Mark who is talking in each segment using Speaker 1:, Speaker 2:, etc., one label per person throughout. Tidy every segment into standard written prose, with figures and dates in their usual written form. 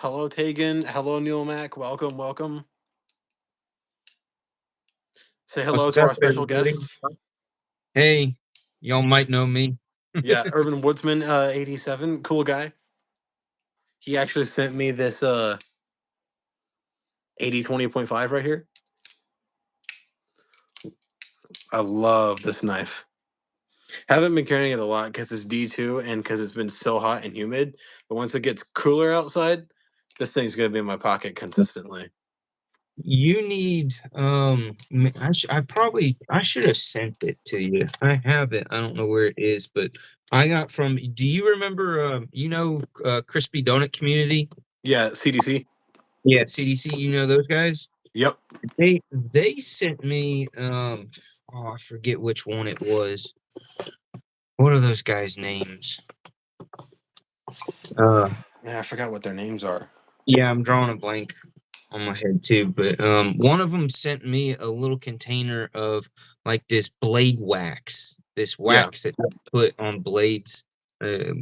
Speaker 1: Hello, Tegan. Hello, Neil Mac. Welcome, welcome. Say hello
Speaker 2: What's
Speaker 1: to
Speaker 2: up,
Speaker 1: our special
Speaker 2: everybody?
Speaker 1: guest.
Speaker 2: Hey, y'all might know me.
Speaker 1: Yeah, Urban Woodsman 87. Cool guy. He actually sent me this 80/20.5 right here. I love this knife. Haven't been carrying it a lot because it's D2 and because it's been so hot and humid. But once it gets cooler outside, this thing's gonna be in my pocket consistently.
Speaker 2: You need I should have sent it to you. I have it. I don't know where it is, but I got from do you remember Crispy Donut Community?
Speaker 1: Yeah, CDC.
Speaker 2: Yeah, CDC, you know those guys?
Speaker 1: Yep.
Speaker 2: They sent me I forget which one it was. What are those guys' names? Uh
Speaker 1: Yeah, I forgot what their names are.
Speaker 2: yeah, I'm drawing a blank on my head too, but one of them sent me a little container of like this blade wax, this
Speaker 1: Yeah.
Speaker 2: wax that you put on blades,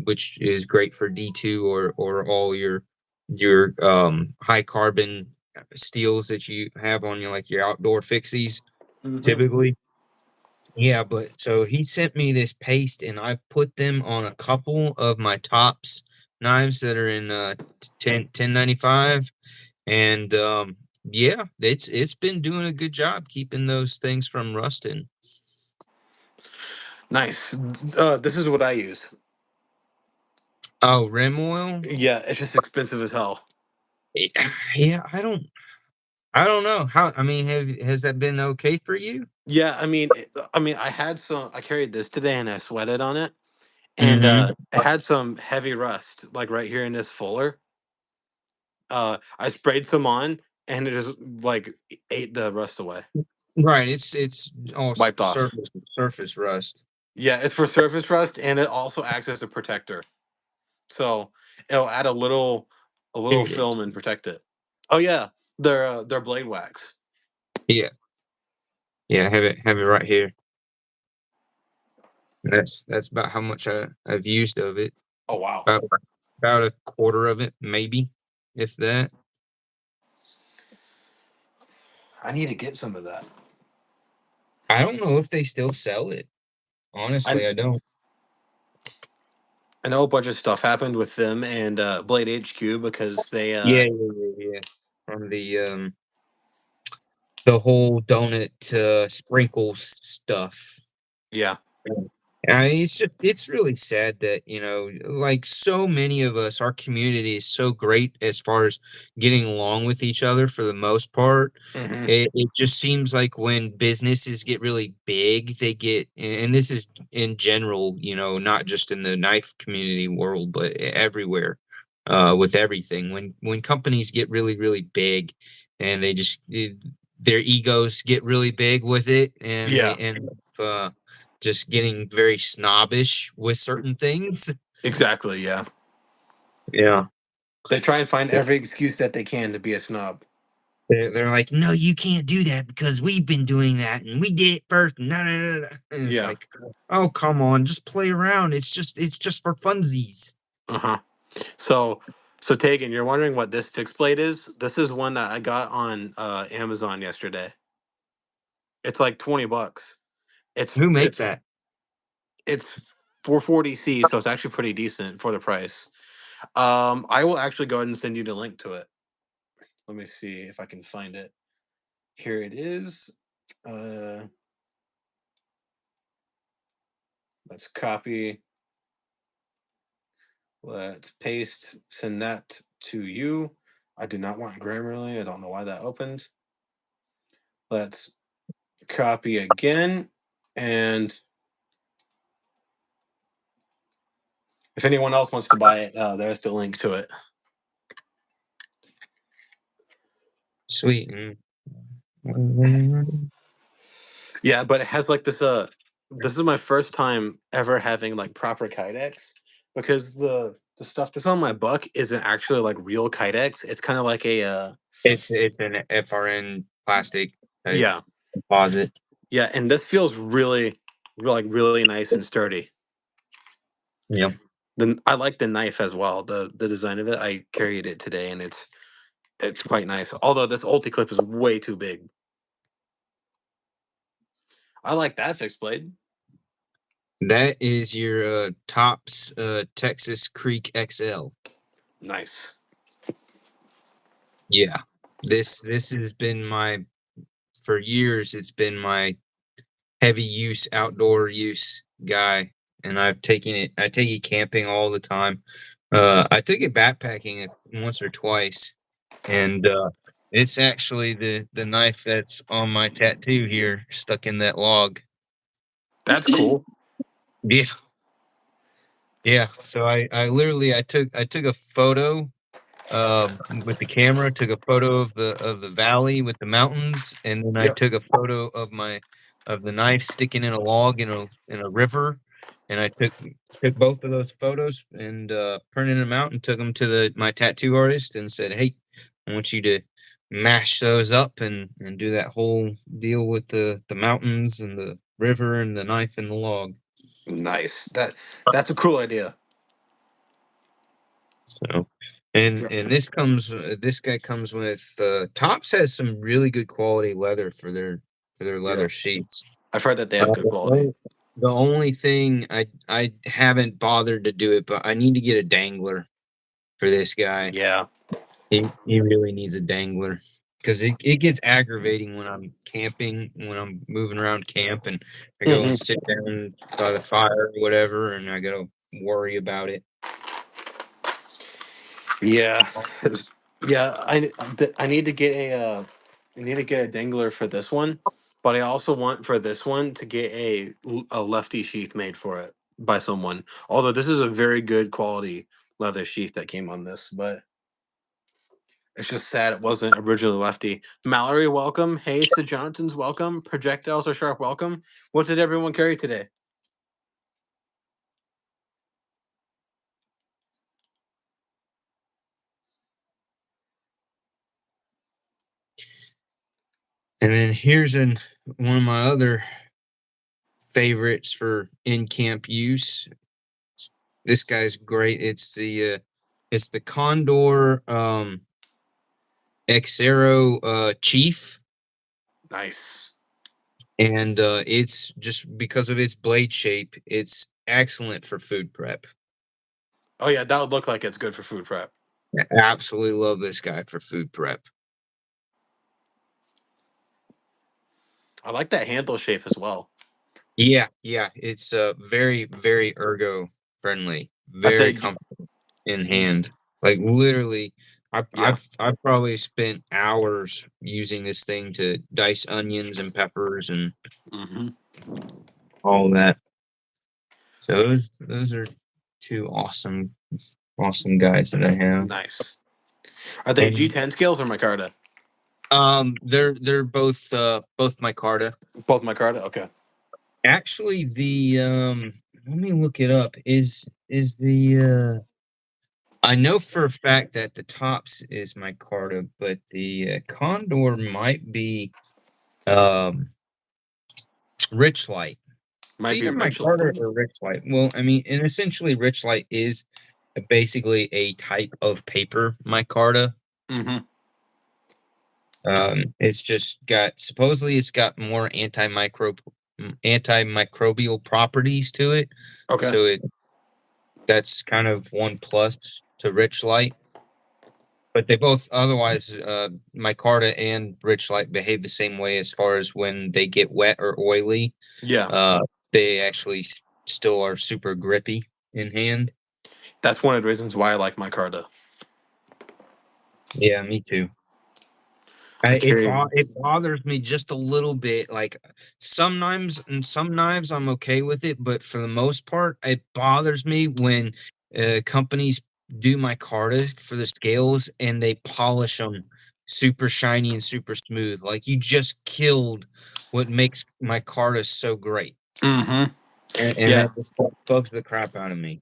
Speaker 2: which is great for D2 or all your high carbon steels that you have on your like your outdoor fixies
Speaker 1: Hmm.
Speaker 2: typically. Yeah, but so he sent me this paste and I put them on a couple of my tops knives that are in 1095 and yeah, it's been doing a good job keeping those things from rusting.
Speaker 1: Nice. This is what I use.
Speaker 2: Oh, rim oil?
Speaker 1: Yeah, it's just expensive as hell.
Speaker 2: Yeah, I don't know. How I mean, has that been okay for you?
Speaker 1: Yeah, I had some. I carried this today, and I sweated on it, and
Speaker 2: Hmm.
Speaker 1: it had some heavy rust, like right here in this fuller. I sprayed some on, and it just like ate the rust away,
Speaker 2: Right, it's all
Speaker 1: wiped off.
Speaker 2: surface rust.
Speaker 1: Yeah, it's for surface rust, and it also acts as a protector. So it'll add a
Speaker 2: Here
Speaker 1: little
Speaker 2: it is.
Speaker 1: film and protect it. Oh yeah, their blade wax.
Speaker 2: Yeah, yeah, I have it right here. That's about how much I've used of it.
Speaker 1: Oh wow,
Speaker 2: About a quarter of it, maybe, if that.
Speaker 1: I need to get some of that.
Speaker 2: I don't know if they still sell it.
Speaker 1: I
Speaker 2: Honestly, I don't.
Speaker 1: I know a bunch of stuff happened with them and Blade HQ because they
Speaker 2: Yeah, yeah, yeah, yeah. From the whole donut sprinkles stuff.
Speaker 1: yeah.
Speaker 2: I mean, it's really sad that, like so many of us, our community is so great as far as getting along with each other for the most part.
Speaker 1: Hmm.
Speaker 2: It just seems like when businesses get really big, they get, and this is in general, not just in the knife community world, but everywhere, with everything. When companies get really, really big and their egos get really big with it and they
Speaker 1: Yeah,
Speaker 2: end up, just getting very snobbish with certain things.
Speaker 1: exactly. Yeah,
Speaker 2: Yeah.
Speaker 1: they try and find every excuse that they can to be a snob.
Speaker 2: They're like, no, you can't do that because we've been doing that and we did it first. No, no, no, no. And it's
Speaker 1: Yeah.
Speaker 2: like, oh, come on, just play around. It's just for funsies.
Speaker 1: Uh huh. So, so Tegan, you're wondering what this fixed blade is? This is one that I got on Amazon yesterday. It's like $20. It's
Speaker 2: Who makes
Speaker 1: it's
Speaker 2: that?
Speaker 1: it's 440C, so it's actually pretty decent for the price. I will actually go ahead and send you the link to it. Let me see if I can find it. Here it is. Uh, let's copy. Let's paste. Send that to you. I do not want Grammarly. I don't know why that opened. Let's copy again. And if anyone else wants to buy it, there's the link to it.
Speaker 2: Sweet. Mm.
Speaker 1: Yeah, but it has like this. This is my first time ever having like proper kydex because the stuff that's on my buck isn't actually like real kydex. It's kind of like a
Speaker 2: It's an FRN plastic type
Speaker 1: yeah,
Speaker 2: composite.
Speaker 1: yeah, and this feels really, really nice and sturdy.
Speaker 2: Yep.
Speaker 1: Then I like the knife as well. The design of it. I carried it today, and it's quite nice. Although this ulti clip is way too big. I like that fixed blade.
Speaker 2: That is your Tops Texas Creek XL.
Speaker 1: Nice.
Speaker 2: Yeah. This has been my for years it's been my heavy use outdoor use guy, and I take it camping all the time. I took it backpacking once or twice, and it's actually the knife that's on my tattoo here stuck in that log.
Speaker 1: That's cool.
Speaker 2: Yeah. Yeah, so I took a photo, with the camera, took a photo of the valley with the mountains, and then I
Speaker 1: Yep.
Speaker 2: took a photo of the knife sticking in a log in a river, and I took both of those photos and, printed them out and took them to my tattoo artist and said, "Hey, I want you to mash those up and do that whole deal with the mountains and the river and the knife and the log."
Speaker 1: Nice. That's a cool idea.
Speaker 2: So,
Speaker 1: Yep.
Speaker 2: and this guy comes with Tops has some really good quality leather for their
Speaker 1: Yeah.
Speaker 2: leather sheets.
Speaker 1: I've heard that they
Speaker 2: Uh,
Speaker 1: have good
Speaker 2: the,
Speaker 1: quality.
Speaker 2: only, the only thing I haven't bothered to do it, but I need to get a dangler for this guy.
Speaker 1: Yeah.
Speaker 2: He really needs a dangler because it gets aggravating when I'm camping, when I'm moving around camp, and I go and
Speaker 1: Hmm.
Speaker 2: sit down by the fire or whatever, and I gotta worry about it.
Speaker 1: Yeah. Yeah. I need to get I need to get a dangler for this one, but I also want for this one to get a lefty sheath made for it by someone. Although this is a very good quality leather sheath that came on this, but it's just sad it wasn't originally lefty. Mallory, welcome. Hey, Sid Johnson's welcome. Projectiles are sharp, welcome. What did everyone carry today?
Speaker 2: And then one of my other favorites for in camp use. This guy's great. It's the Condor Xero Chief,
Speaker 1: Nice.
Speaker 2: and it's just because of its blade shape, it's excellent for food prep.
Speaker 1: Oh yeah, that would look like it's good for food prep.
Speaker 2: I absolutely love this guy for food prep.
Speaker 1: I like that handle shape as well.
Speaker 2: Yeah, yeah, it's very ergo friendly,
Speaker 1: I
Speaker 2: very
Speaker 1: think
Speaker 2: comfortable in hand. Like literally,
Speaker 1: yeah.
Speaker 2: I've probably spent hours using this thing to dice onions and peppers and
Speaker 1: Hmm.
Speaker 2: all that. So those are two awesome guys that I have.
Speaker 1: Nice. Are they
Speaker 2: And
Speaker 1: G10 scales or micarta?
Speaker 2: they're both micarta.
Speaker 1: Both micarta. Okay.
Speaker 2: Actually, the let me look it up. Is the I know for a fact that the Tops is micarta, but the Condor might be um Rich Light. It's
Speaker 1: Might be
Speaker 2: either
Speaker 1: Richland.
Speaker 2: micarta or Rich Light. Well, I mean, and essentially Rich Light is basically a type of paper micarta.
Speaker 1: Hmm.
Speaker 2: It's just got supposedly it's got more antimicrobial properties to it.
Speaker 1: Okay.
Speaker 2: So that's kind of one plus to Rich Light. But they both otherwise micarta and Rich Light behave the same way as far as when they get wet or oily.
Speaker 1: Yeah,
Speaker 2: Uh, they actually still are super grippy in hand.
Speaker 1: that's one of the reasons why I like micarta.
Speaker 2: Yeah, me too.
Speaker 1: I carry.
Speaker 2: It bothers me just a little bit. Like some knives I'm okay with it, but for the most part, it bothers me when companies do my Carta for the scales and they polish them super shiny and super smooth. Like you just killed what makes my Carta so great,
Speaker 1: Hmm.
Speaker 2: and
Speaker 1: Yeah,
Speaker 2: that just bugs the crap out of me.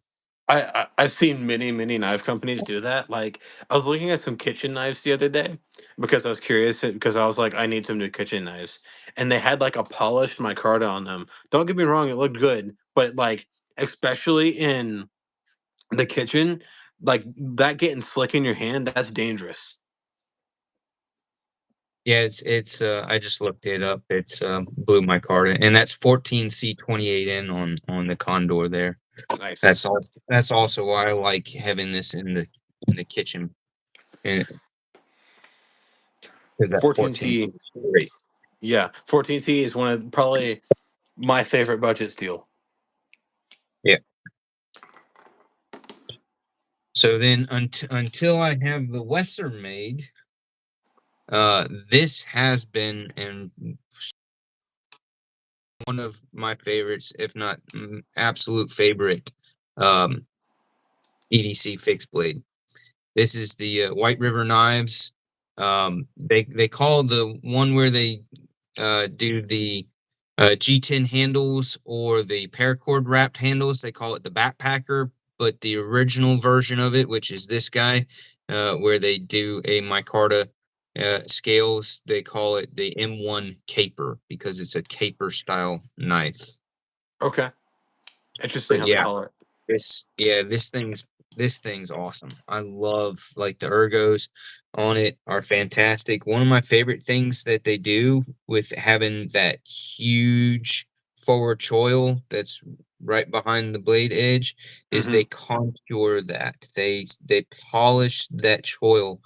Speaker 1: I've seen many knife companies do that. Like I was looking at some kitchen knives the other day because I was curious because I was like I need some new kitchen knives and they had like a polished micarta on them. Don't get me wrong, it looked good, but like especially in The kitchen, like that getting slick in your hand, that's dangerous.
Speaker 2: Yeah, I just looked it up. It's blew my card, and that's 14C28N on the Condor there.
Speaker 1: Nice.
Speaker 2: That's also why I like having this in the kitchen, and because that 14C
Speaker 1: 14C,
Speaker 2: is great.
Speaker 1: yeah, 14C is one of probably my favorite budget steel.
Speaker 2: Yeah. So then, until I have the Western made, this has been and one of my favorites, if not absolute favorite, um, EDC fixed blade. This is the White River knives. They call the one where they do the G10 handles or the paracord wrapped handles. They call it the backpacker, but the original version of it, which is this guy, where they do a micarta scales, they call it the M1 caper because it's a caper style knife.
Speaker 1: Okay. Interesting
Speaker 2: But
Speaker 1: how they
Speaker 2: yeah,
Speaker 1: call it.
Speaker 2: this thing's awesome. I love like the ergos on it are fantastic. One of my favorite things that they do with having that huge forward choil that's right behind the blade edge is
Speaker 1: Hmm.
Speaker 2: they contour that. They polish that choil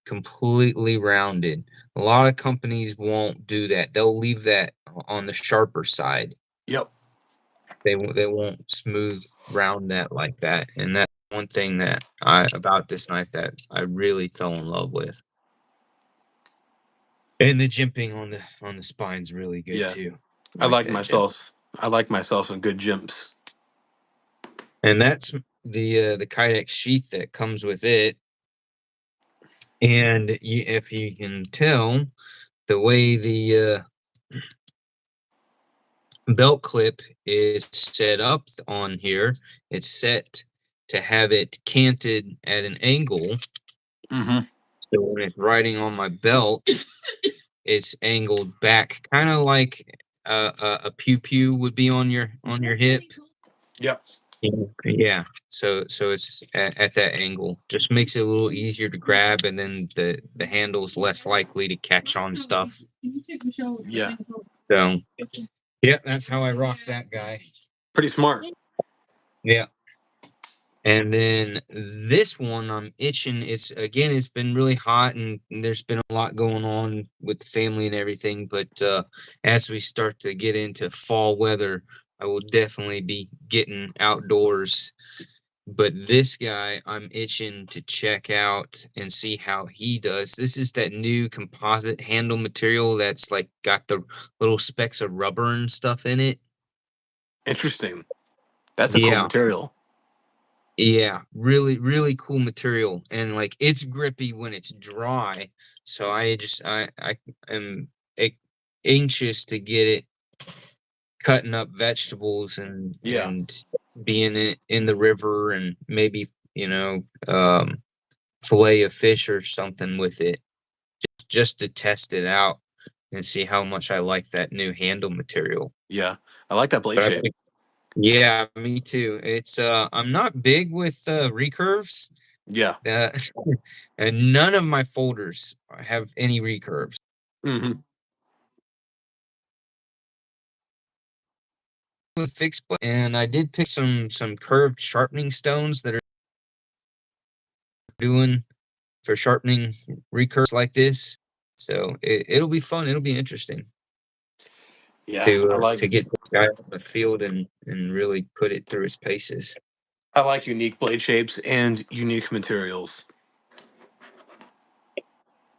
Speaker 2: completely rounded. A lot of companies won't do that. They'll leave that on the sharper side.
Speaker 1: Yep.
Speaker 2: They won't smooth round that like that, and that's one thing that I about this knife that I really fell in love with. And the jimping on the spine's really good
Speaker 1: Yeah.
Speaker 2: too. I
Speaker 1: I
Speaker 2: like
Speaker 1: like
Speaker 2: that jimp.
Speaker 1: myself. I like myself some good jumps.
Speaker 2: And that's the Kydex sheath that comes with it. And if you can tell, the way the belt clip is set up on here, it's set to have it canted at an angle.
Speaker 1: Hmm.
Speaker 2: So when it's riding on my belt, it's angled back, kind of like a pew pew would be on your hip.
Speaker 1: Yep.
Speaker 2: Yeah. So it's at that angle. Just makes it a little easier to grab, and then the handle's less likely to catch on stuff.
Speaker 1: Yeah.
Speaker 2: So yeah, that's how I rock that guy.
Speaker 1: Pretty smart.
Speaker 2: Yeah. And then this one, I'm itching. It's been really hot and there's been a lot going on with the family and everything. But as we start to get into fall weather, I will definitely be getting outdoors. But this guy, I'm itching to check out and see how he does. This is that new composite handle material that's like got the little specks of rubber and stuff in it.
Speaker 1: Interesting. That's a cool
Speaker 2: Yeah.
Speaker 1: material.
Speaker 2: Yeah, really, really cool material, and like it's grippy when it's dry. So I am a- anxious to get it cutting up vegetables
Speaker 1: Yeah.
Speaker 2: and being in the river and maybe fillet of fish or something with it just to test it out and see how much I like that new handle material.
Speaker 1: Yeah. I like that blade
Speaker 2: But I
Speaker 1: shape.
Speaker 2: think yeah, me too. It's I'm not big with recurves.
Speaker 1: Yeah.
Speaker 2: Uh, and none of my folders have any recurves.
Speaker 1: Hmm.
Speaker 2: With fixed blade, and I did pick some curved sharpening stones that are doing for sharpening recurves like this. So it'll be fun. It'll be interesting
Speaker 1: Yeah.
Speaker 2: to get this guy on the field and really put it through his paces.
Speaker 1: I like unique blade shapes and unique materials.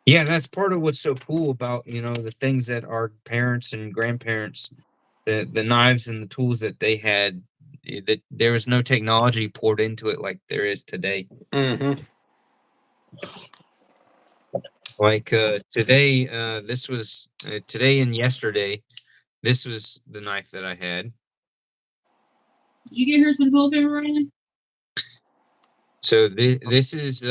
Speaker 2: Yeah, that's part of what's so cool about the things that our parents and grandparents, the knives and the tools that they had, that there was no technology poured into it like there is today.
Speaker 1: Hmm.
Speaker 2: Like today, this was today and yesterday. This was the knife that I had.
Speaker 3: Did you get her some toilet paper, Ryan?
Speaker 2: So this is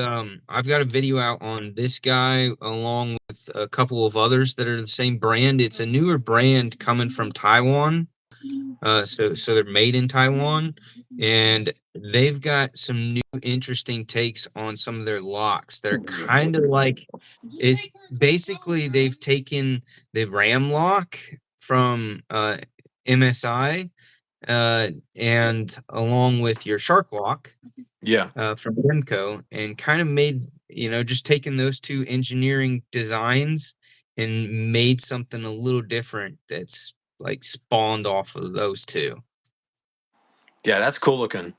Speaker 2: I've got a video out on this guy along with a couple of others that are the same brand. It's a newer brand coming from Taiwan. So they're made in Taiwan, and they've got some new interesting takes on some of their locks. They're kind of like, it's basically they've taken the RAM lock from MSI, and along with your Shark lock
Speaker 1: Yeah.
Speaker 2: from Spyderco, and kind of made, just taking those two engineering designs and made something a little different that's like spawned off of those two.
Speaker 1: Yeah, that's cool looking.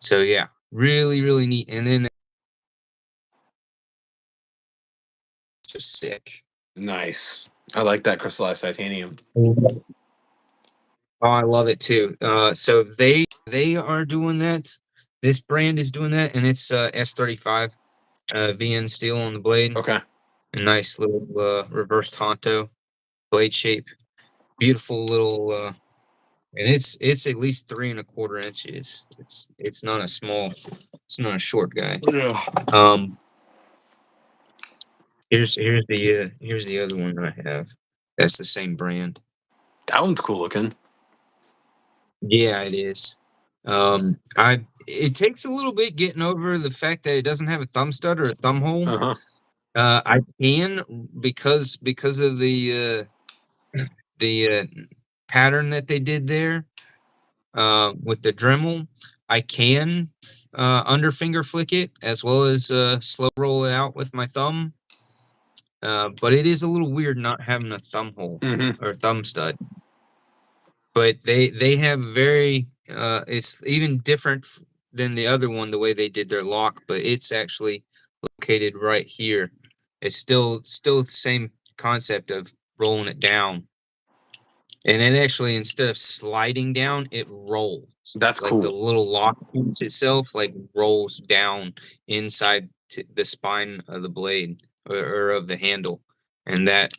Speaker 2: So yeah, really, really neat. And then it's just sick.
Speaker 1: Nice. I like that crystallized titanium.
Speaker 2: Oh, I love it too. So they are doing that. This brand is doing that, and it's S35 VN steel on the blade.
Speaker 1: Okay.
Speaker 2: A nice little reverse Tonto blade shape. Beautiful little and it's at least 3¼ inches. It's not a small, it's not a short guy.
Speaker 1: Yeah.
Speaker 2: Here's the other one that I have. That's the same brand.
Speaker 1: That one's cool looking.
Speaker 2: Yeah, it is. It takes a little bit getting over the fact that it doesn't have a thumb stud or a thumb hole.
Speaker 1: Uh-huh.
Speaker 2: I can, because of the pattern that they did there with the Dremel. I can under finger flick it, as well as slow roll it out with my thumb. But it is a little weird not having a thumb hole
Speaker 1: Mm-hmm.
Speaker 2: or thumb stud. But they have very it's even different than the other one, the way they did their lock, but it's actually located right here. It's still the same concept of rolling it down. And then actually, instead of sliding down, it rolls.
Speaker 1: That's
Speaker 2: Like the
Speaker 1: cool.
Speaker 2: little lock piece itself, like rolls down inside the spine of the blade, or of the handle, and that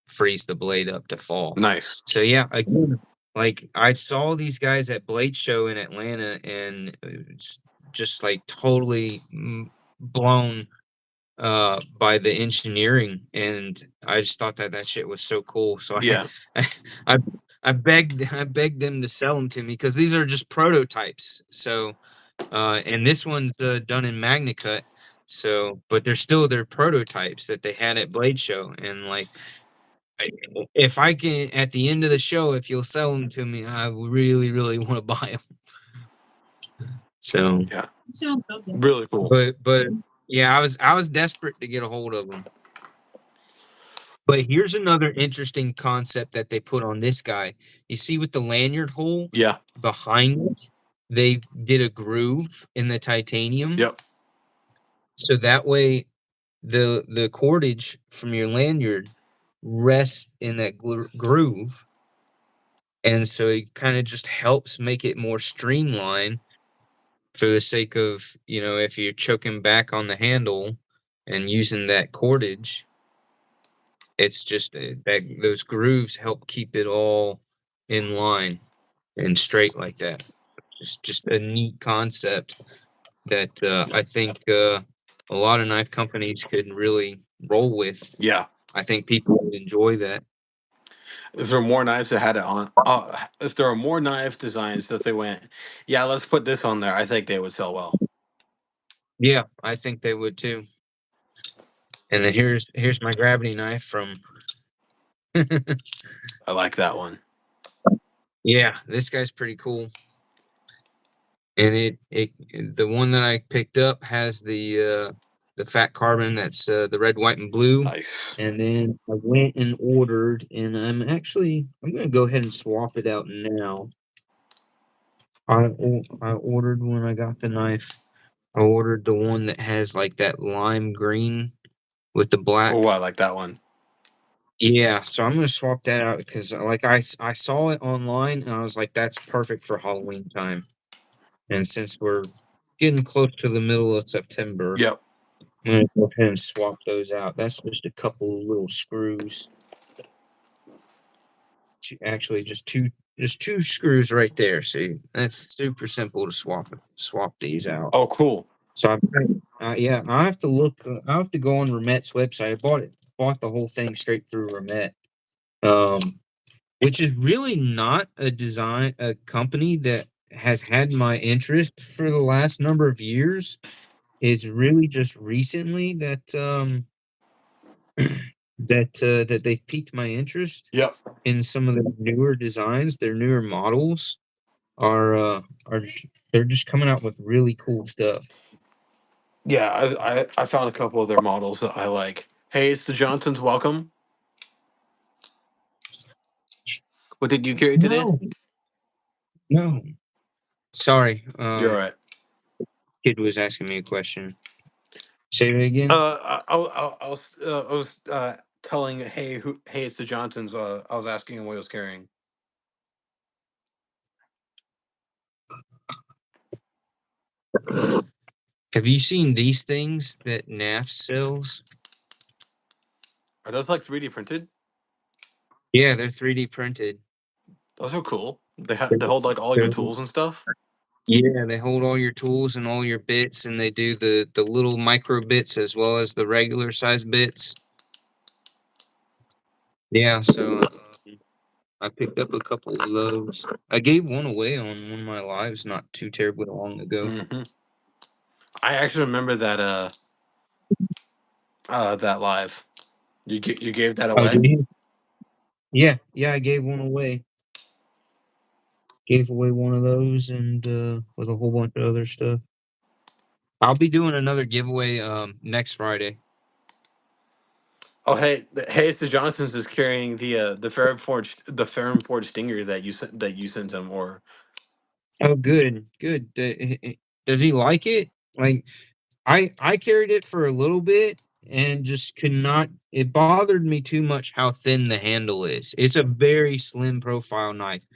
Speaker 2: frees the blade up to fall.
Speaker 1: Nice.
Speaker 2: So yeah, again, like I saw these guys at Blade Show in Atlanta, and it's just like totally blown by the engineering, and I just thought that shit was so cool. So
Speaker 1: Yeah.
Speaker 2: I I, I begged them to sell them to me, because these are just prototypes. So and this one's done in MagnaCut. So, but they're prototypes that they had at Blade Show, and like, I, if I can, at the end of the show, if you'll sell them to me, I really, really want to buy them. So,
Speaker 1: Yeah.
Speaker 3: Sounds so good.
Speaker 1: Really cool.
Speaker 2: but yeah, I was desperate to get a hold of them. But here's another interesting concept that they put on this guy. You see, with the lanyard hole
Speaker 1: Yeah.
Speaker 2: behind it, they did a groove in the titanium.
Speaker 1: Yep.
Speaker 2: So that way, the cordage from your lanyard rests in that groove, and so it kind of just helps make it more streamlined, for the sake of, if you're choking back on the handle and using that cordage, it's just that those grooves help keep it all in line and straight like that. Just a neat concept that I think a lot of knife companies could really roll with.
Speaker 1: Yeah.
Speaker 2: I think people would enjoy that.
Speaker 1: If there were more knives that had it on, if there were more knife designs that they went, yeah, let's put this on there, I think they would sell well.
Speaker 2: Yeah, I think they would too. And then here's my gravity knife from.
Speaker 1: I like that one.
Speaker 2: Yeah, this guy's pretty cool. And the one that I picked up has the fat carbon, that's the red, white, and blue.
Speaker 1: Nice.
Speaker 2: And then I went and ordered, and I'm gonna go ahead and swap it out now. I ordered, when I got the knife, I ordered the one that has like that lime green with the black.
Speaker 1: Oh, I like that one.
Speaker 2: Yeah, so I'm gonna swap that out, because like I saw it online, and I was like, that's perfect for Halloween time. And since we're getting close to the middle of September,
Speaker 1: Yep.
Speaker 2: I'm gonna go ahead and swap those out. That's just a couple of little screws. Actually, just two screws right there. See, that's super simple to swap these out.
Speaker 1: Oh, cool.
Speaker 2: So yeah, I have to look. I have to go on Remet's website. I bought the whole thing straight through Remet. which is really not a company that has had my interest for the last number of years. It's really just recently that that they've piqued my interest
Speaker 1: Yep.
Speaker 2: in some of the newer designs. Their newer models are they're just coming out with really cool stuff.
Speaker 1: Yeah, I found a couple of their models that I like. Hey, it's the Johnsons. Welcome. What did you carry today?
Speaker 2: No, no. Sorry,
Speaker 1: You're all right.
Speaker 2: kid was asking me a question. Say it again.
Speaker 1: I was telling hey it's the Johnsons. I was asking him what he was carrying.
Speaker 2: Have you seen these things that NAF sells?
Speaker 1: Are those like 3D printed?
Speaker 2: Yeah, they're 3D printed.
Speaker 1: Those are cool.
Speaker 2: They're,
Speaker 1: They hold like all your
Speaker 2: they're
Speaker 1: tools and stuff.
Speaker 2: Yeah, they hold all your tools and all your bits, and they do the little micro bits as well as the regular size bits. Yeah, so I picked up a couple of those. I gave one away on one of my lives not too terribly long ago.
Speaker 1: Hmm. I actually remember that live. You gave that
Speaker 2: Oh,
Speaker 1: away.
Speaker 2: did you? Yeah, yeah, I gave one away. Gave away one of those and with a whole bunch of other stuff. I'll be doing another giveaway next Friday.
Speaker 1: Oh hey, it's the Johnsons is carrying the Ferrum Forge Stinger that you sent him. Or
Speaker 2: Oh, good, good. Does he like it? Like, I carried it for a little bit and just could not. It bothered me too much how thin the handle is. It's a very slim profile knife.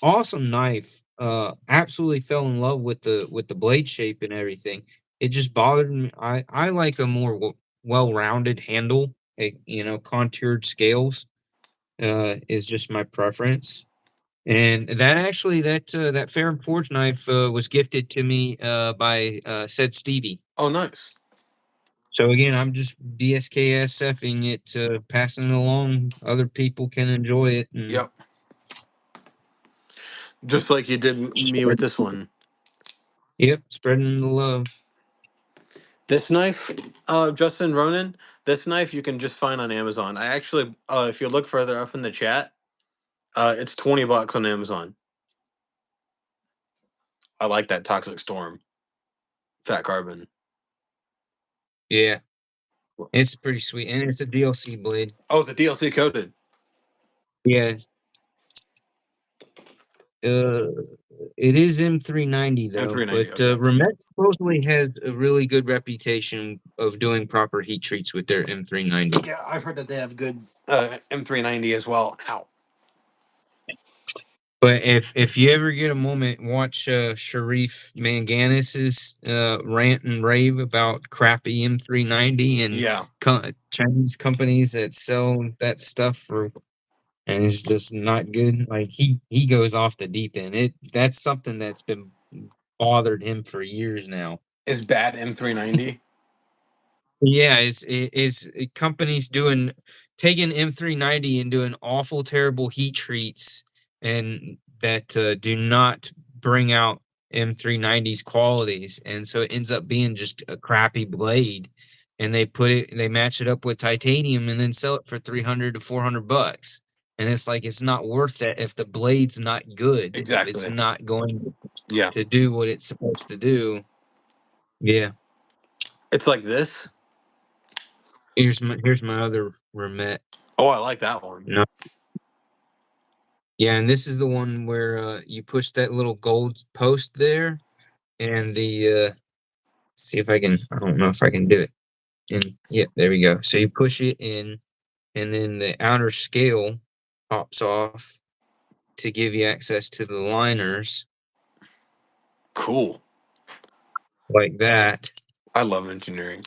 Speaker 2: Awesome knife. Absolutely fell in love with the blade shape and everything. It just bothered me. I like a more well-rounded handle. Contoured scales. Is just my preference. And that Farron Forge knife was gifted to me by said Stevie.
Speaker 1: oh, nice.
Speaker 2: So again, I'm just DSKSFing it, passing it along. Other people can enjoy it, and
Speaker 1: Yep. Just like you did me with this one.
Speaker 2: yep, spreading the love.
Speaker 1: This knife, Justin Ronan. This knife you can just find on Amazon. I actually, if you look further up in the chat, it's $20 on Amazon. I like that Toxic Storm, Fat Carbon.
Speaker 2: Yeah, it's pretty sweet, and it's a DLC blade.
Speaker 1: Oh, the DLC coded.
Speaker 2: Yeah, uh, it is M390 though,
Speaker 1: M390.
Speaker 2: but
Speaker 1: Okay.
Speaker 2: Remet supposedly has a really good reputation of doing proper heat treats with their M390.
Speaker 1: Yeah, I've heard that they have good M390 as well. Ow.
Speaker 2: But if you ever get a moment, watch Sharif Manganis's rant and rave about crappy M390 and
Speaker 1: Yeah,
Speaker 2: Chinese companies that sell that stuff and it's just not good. Like he goes off the deep end. That's something that's been bothered him for years now.
Speaker 1: is bad M390.
Speaker 2: Yeah, it's companies taking M390 and doing awful terrible heat treats and that do not bring out M390's qualities, and so it ends up being just a crappy blade. And they match it up with titanium and then sell it for 300 to $400. And it's like it's not worth that if the blade's not good, if it's
Speaker 1: Exactly.
Speaker 2: not going
Speaker 1: Yeah,
Speaker 2: to do what it's supposed to do. Yeah.
Speaker 1: it's like this.
Speaker 2: Here's my other remet.
Speaker 1: Oh, I like that one.
Speaker 2: No. Yeah, and this is the one where you push that little gold post there, and see if I can. I don't know if I can do it. And yeah, there we go. So you push it in, and then the outer scale pops off to give you access to the liners
Speaker 1: Cool.
Speaker 2: like that.
Speaker 1: I love engineering.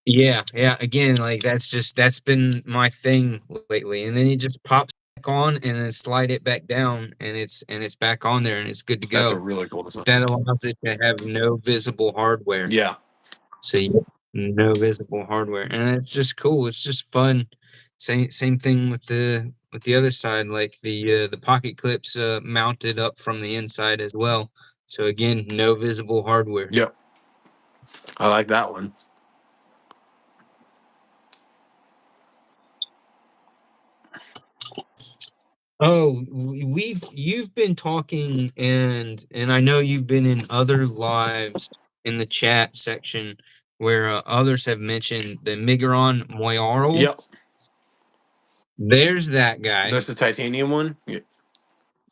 Speaker 2: Yeah, yeah. Again, like that's been my thing lately. And then it just pops back on and then slide it back down and it's back on there and it's good to
Speaker 1: That's a
Speaker 2: go.
Speaker 1: really cool design.
Speaker 2: That allows it to have no visible hardware.
Speaker 1: Yeah.
Speaker 2: So you no visible hardware. And it's just cool. It's just fun. Same thing with the other side, like the pocket clips mounted up from the inside as well. So again, no visible hardware.
Speaker 1: Yep. I like that one.
Speaker 2: Oh, you've been talking, and I know you've been in other lives in the chat section where others have mentioned the Migron Moyarl.
Speaker 1: Yep.
Speaker 2: There's that guy.
Speaker 1: There's the titanium one. Yeah.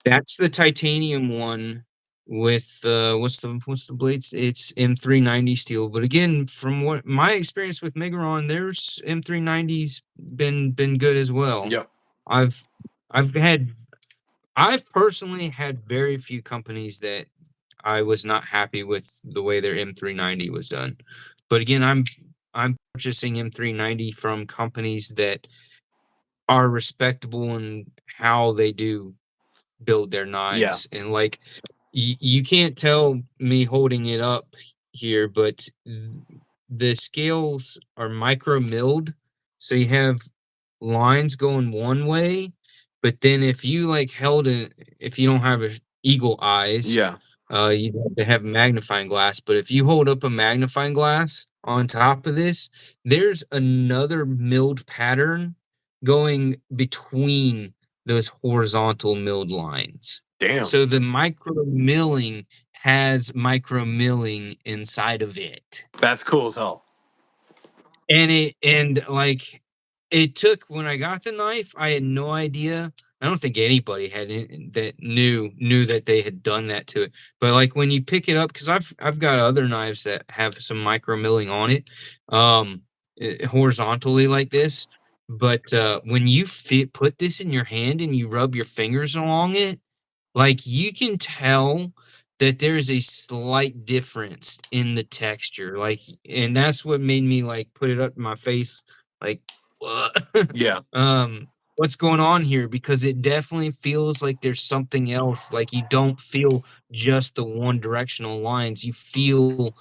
Speaker 2: That's the titanium one with what's the blades? It's M390 steel. But again, from what my experience with Migron, there's M390s been good as well.
Speaker 1: Yep.
Speaker 2: I've I've had I've personally had very few companies that I was not happy with the way their M390 was done. But again, I'm purchasing M390 from companies that are respectable in how they do build their
Speaker 1: Yeah.
Speaker 2: knives. And like you can't tell me holding it up here, but the scales are micro milled, so you have lines going one way, but then if you like held it, if you don't have a eagle eyes,
Speaker 1: Yeah.
Speaker 2: you have to have magnifying glass. But if you hold up a magnifying glass on top of this, there's another milled pattern going between those horizontal milled lines.
Speaker 1: Damn.
Speaker 2: So the micro milling has micro milling inside of it.
Speaker 1: That's cool as hell.
Speaker 2: And like it took when I got the knife, I had no idea. I don't think anybody had that knew that they had done that to it. But like when you pick it up, because I've got other knives that have some micro milling on it, horizontally like this. But when you put this in your hand and you rub your fingers along it, like you can tell that there's a slight difference in the texture. Like, and that's what made me like put it up in my face, like, what?
Speaker 1: Yeah.
Speaker 2: What's going on here? Because it definitely feels like there's something else. Like you don't feel just the one directional lines. You feel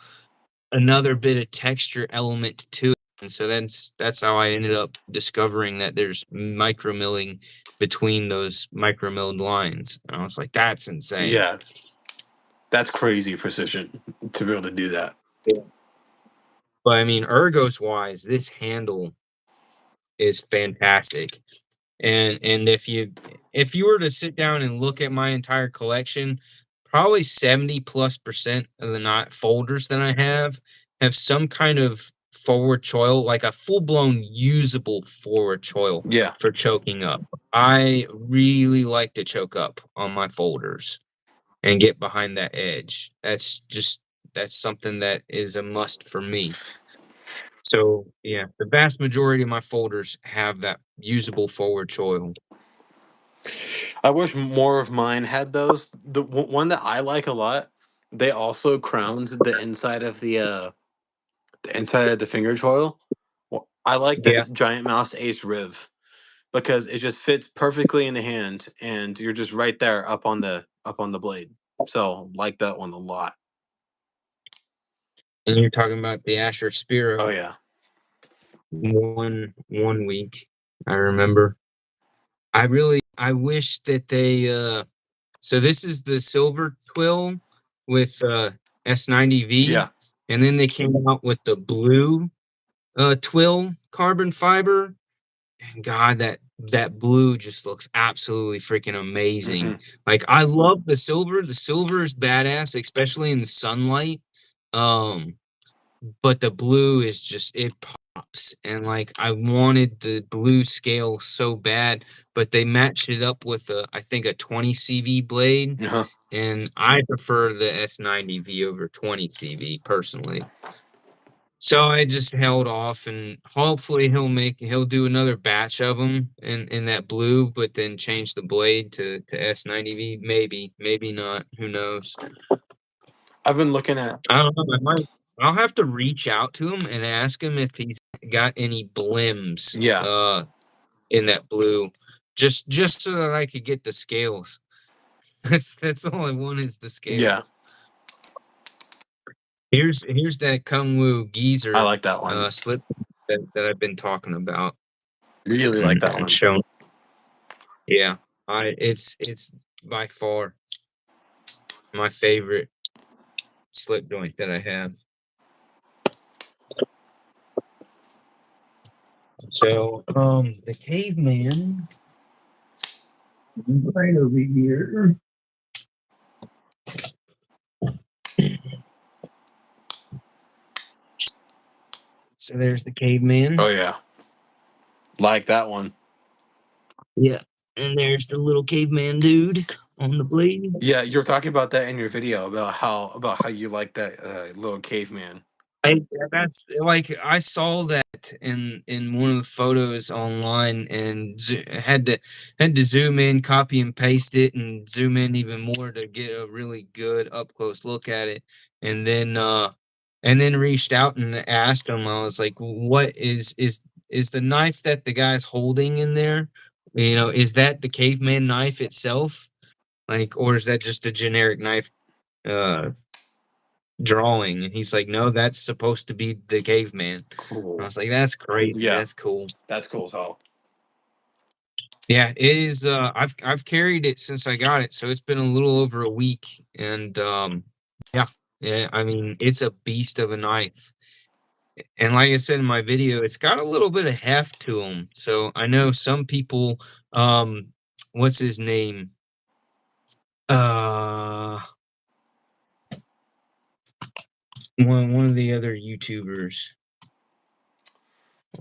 Speaker 2: another bit of texture element to it. And so that's how I ended up discovering that there's micro milling between those micro milled lines. And I was like, that's insane.
Speaker 1: Yeah. That's crazy precision to be able to do that.
Speaker 2: Yeah. But I mean, ergos wise, this handle is fantastic. And if you were to sit down and look at my entire collection, probably 70+% of the knot folders that I have some kind of forward choil, like a full-blown usable forward choil
Speaker 1: Yeah.
Speaker 2: for choking up. I really like to choke up on my folders and get behind that edge. That's something that is a must for me. So yeah, the vast majority of my folders have that usable forward choil.
Speaker 1: I wish more of mine had those. The one that I like a lot, they also crowned the inside of the finger choil. Well, I like
Speaker 2: Yeah.
Speaker 1: this Giant Mouse Ace Riv because it just fits perfectly in the hand, and you're just right there up on the blade. So like that one a lot.
Speaker 2: And you're talking about the Asher
Speaker 1: Oh
Speaker 2: Spiro
Speaker 1: yeah.
Speaker 2: one week. I remember. I wish that they so this is the silver twill with S90V,
Speaker 1: Yeah.
Speaker 2: and then they came out with the blue twill carbon fiber. And God, that blue just looks absolutely freaking
Speaker 1: Hmm.
Speaker 2: amazing. Like I love the silver. The silver is badass, especially in the sunlight. Um, but the blue is just it pops. And like I wanted the blue scale so bad, but they matched it up with I think a 20 CV blade.
Speaker 1: Uh-huh.
Speaker 2: And I prefer the S90V over 20 CV personally. So I just held off, and hopefully he'll do another batch of them in that blue, but then change the blade to S90V. Maybe not. Who knows?
Speaker 1: I've been looking at.
Speaker 2: I don't know. I'll have to reach out to him and ask him if he's got any blims
Speaker 1: Yeah.
Speaker 2: in that blue, just so that I could get the scales. That's all I want is the
Speaker 1: Yeah.
Speaker 2: scales. Here's that Kung Wu
Speaker 1: I
Speaker 2: geezer
Speaker 1: like that one.
Speaker 2: slip that I've been talking about.
Speaker 1: Really like that one.
Speaker 2: Shown. Yeah, it's by far my favorite slip joint that I have. So, the caveman right over here. So there's the caveman.
Speaker 1: Oh yeah, like that one.
Speaker 2: Yeah, and there's the little caveman dude on the blade.
Speaker 1: Yeah, you were talking about that in your video about how you like that little caveman.
Speaker 2: That's like I saw that in one of the photos online and had to zoom in, copy and paste it, and zoom in even more to get a really good up close look at it, and then reached out and asked him. I was like, "What is the knife that the guy's holding in there? You know, is that the caveman knife itself, like, or is that just a generic knife?" Uh, Drawing, and he's like, no, that's supposed to be the caveman. I
Speaker 1: Cool.
Speaker 2: was like, that's crazy,
Speaker 1: Yeah,
Speaker 2: that's cool.
Speaker 1: that's cool as hell.
Speaker 2: Yeah, it is. I've carried it since I got it, so it's been a little over a week, and yeah, I mean, it's a beast of a knife. And like I said in my video, it's got a little bit of heft to them. So I know some people, um what's his name, uh one of the other YouTubers.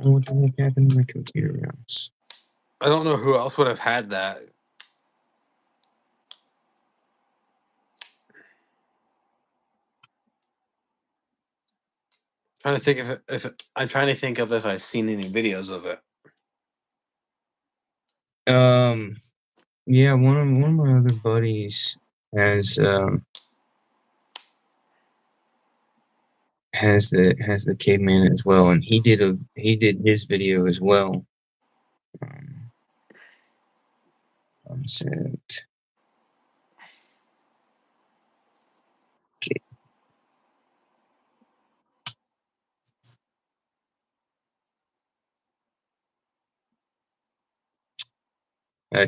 Speaker 2: What the heck happened to my computer mouse?
Speaker 1: I don't know who else would have had that. Trying to think if I'm trying to think of if I've seen any videos of it.
Speaker 2: Um, yeah, one of my other buddies has has the caveman as well, and he did his video as well. Um, Sunset. Okay.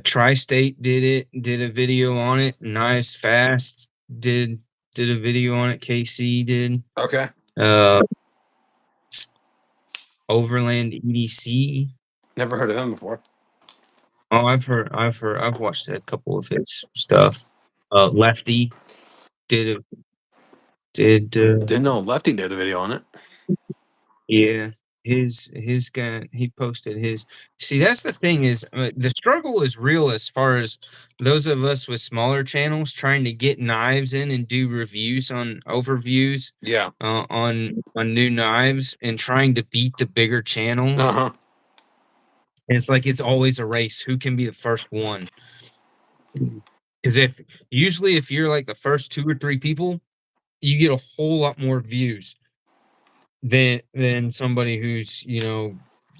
Speaker 2: Tri-State did a video on it. Nice Fast did a video on it. KC did.
Speaker 1: Okay.
Speaker 2: Uh, Overland EDC.
Speaker 1: Never heard of him before.
Speaker 2: Oh, I've watched a couple of his stuff. Lefty did a did
Speaker 1: Didn't know Lefty did a video on it.
Speaker 2: Yeah, his guy, he posted his. See, that's the thing is, the struggle is real as far as those of us with smaller channels trying to get knives in and do reviews on overviews
Speaker 1: Yeah.
Speaker 2: on new knives and trying to beat the bigger channels.
Speaker 1: Uh-huh.
Speaker 2: And it's like it's always a race who can be the first one. Because if you're like the first two or three people, you get a whole lot more views than somebody who's,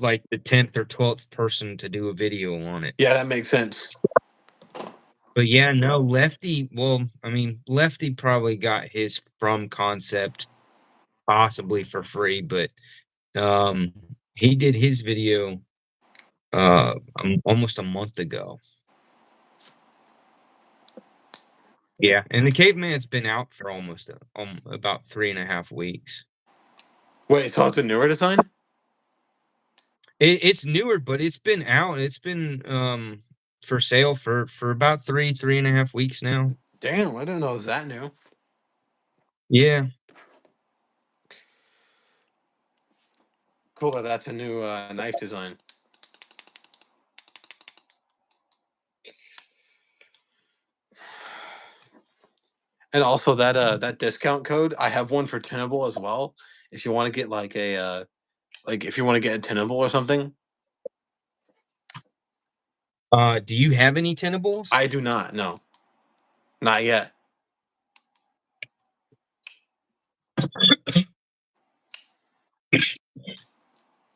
Speaker 2: like the 10th or 12th person to do a video on it.
Speaker 1: Yeah, that makes sense.
Speaker 2: But yeah, no, Lefty, well, I mean, Lefty probably got his from concept possibly for free, but he did his video almost a month ago. Yeah, and the caveman's been out for almost about 3.5 weeks.
Speaker 1: Wait, so it's a newer design?
Speaker 2: It's newer, but it's been out. It's been for sale for about 3.5 weeks now.
Speaker 1: Damn, I didn't know it was that new.
Speaker 2: Yeah.
Speaker 1: Cool that that's a new knife design. And also that discount code, I have one for Tenable as well. If you want to get like a if you want to get a Tenable or something.
Speaker 2: Do you have any tentables?
Speaker 1: I do not, no. Not yet.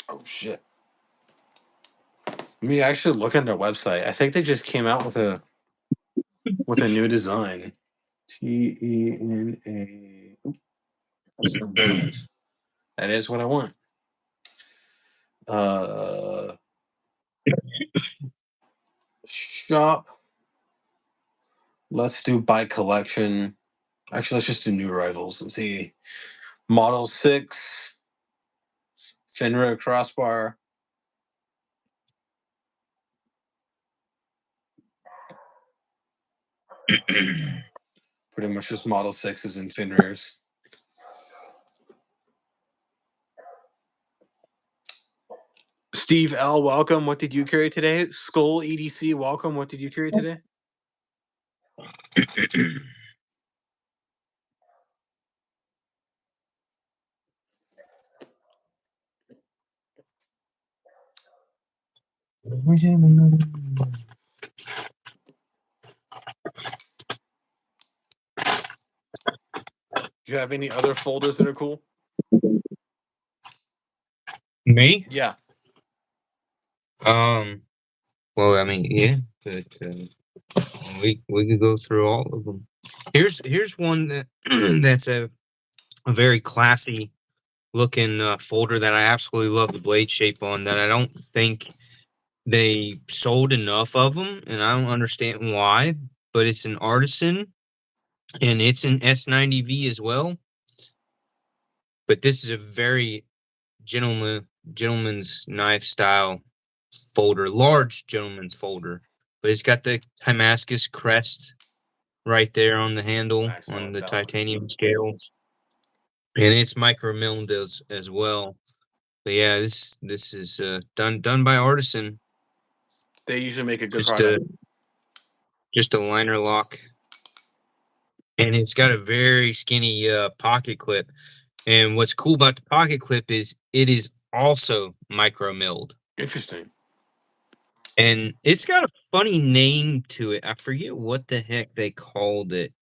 Speaker 1: Oh shit. Let me actually look on their website. I think they just came out with a new design. TENA. There it is. That is what I want. shop. Let's do by collection. Actually, let's just do new arrivals and see. Model 6, Finra crossbar. Pretty much just Model 6s and Finras. Steve L, welcome. What did you carry today? Skull EDC, welcome. What did you carry today? Do you have any other folders that are cool?
Speaker 2: Me?
Speaker 1: Yeah.
Speaker 2: Well, I mean, yeah, but we could go through all of them. Here's one that that's a very classy looking folder that I absolutely love the blade shape on. That I don't think they sold enough of them, and I don't understand why. But it's an Artisan, and it's an S90V as well. But this is a very gentleman's knife style folder, large gentleman's folder. But it's got the Damascus crest right there on the handle
Speaker 1: Nice, I
Speaker 2: on
Speaker 1: like
Speaker 2: the
Speaker 1: that one.
Speaker 2: titanium scales, and it's micro milled as well. But yeah, this is done by Artisan.
Speaker 1: They usually make a good
Speaker 2: Just
Speaker 1: product.
Speaker 2: a liner lock, and it's got a very skinny pocket clip. And what's cool about the pocket clip is it is also micro milled.
Speaker 1: Interesting.
Speaker 2: And it's got a funny name to it. I forget what the heck they called it.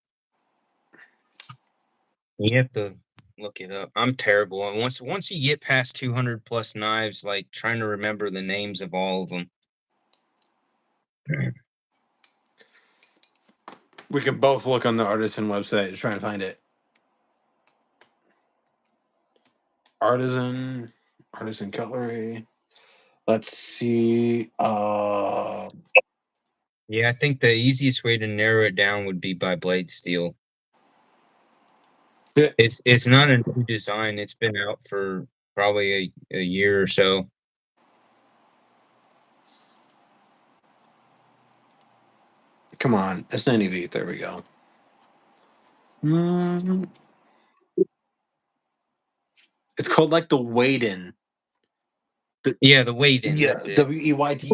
Speaker 2: You have to look it up. I'm terrible. And once you get past 200 plus knives, like trying to remember the names of all of them.
Speaker 1: We can both look on the Artisan website to try and find it. Artisan cutlery. Let's see.
Speaker 2: Yeah, I think the easiest way to narrow it down would be by blade steel. It's not a new design. It's been out for probably a year or so.
Speaker 1: Come on, S90V. There we go. It's called like the Weyden.
Speaker 2: Yeah, the Weyden,
Speaker 1: Yeah,
Speaker 2: that's it.
Speaker 1: Weyden.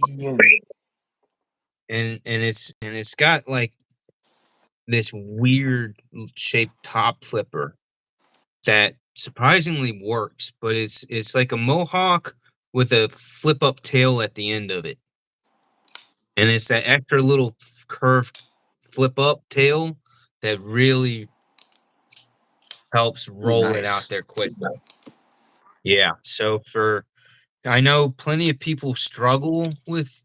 Speaker 2: And it's got like this weird shaped top flipper that surprisingly works, but it's like a mohawk with a flip up tail at the end of it. And it's that extra little curved flip up tail that really helps roll it out
Speaker 1: Nice.
Speaker 2: there quickly. Yeah. So I know plenty of people struggle with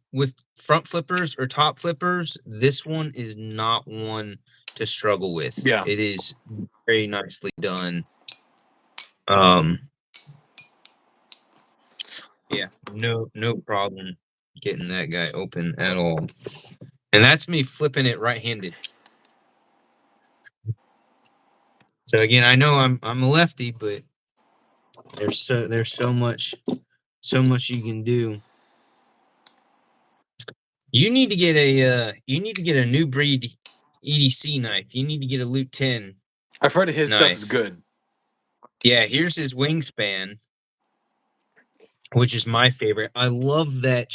Speaker 2: front flippers or top flippers. This one is not one to struggle with.
Speaker 1: Yeah.
Speaker 2: It is very nicely done. Um yeah, no problem getting that guy open at all. And that's me flipping it right-handed. So again, I know I'm a lefty, but there's so much you can do. You need to get a new breed EDC knife. You need to get a Loot 10
Speaker 1: I've heard his stuff is
Speaker 2: knife.
Speaker 1: good.
Speaker 2: Yeah, here's his wingspan, which is my favorite. I love that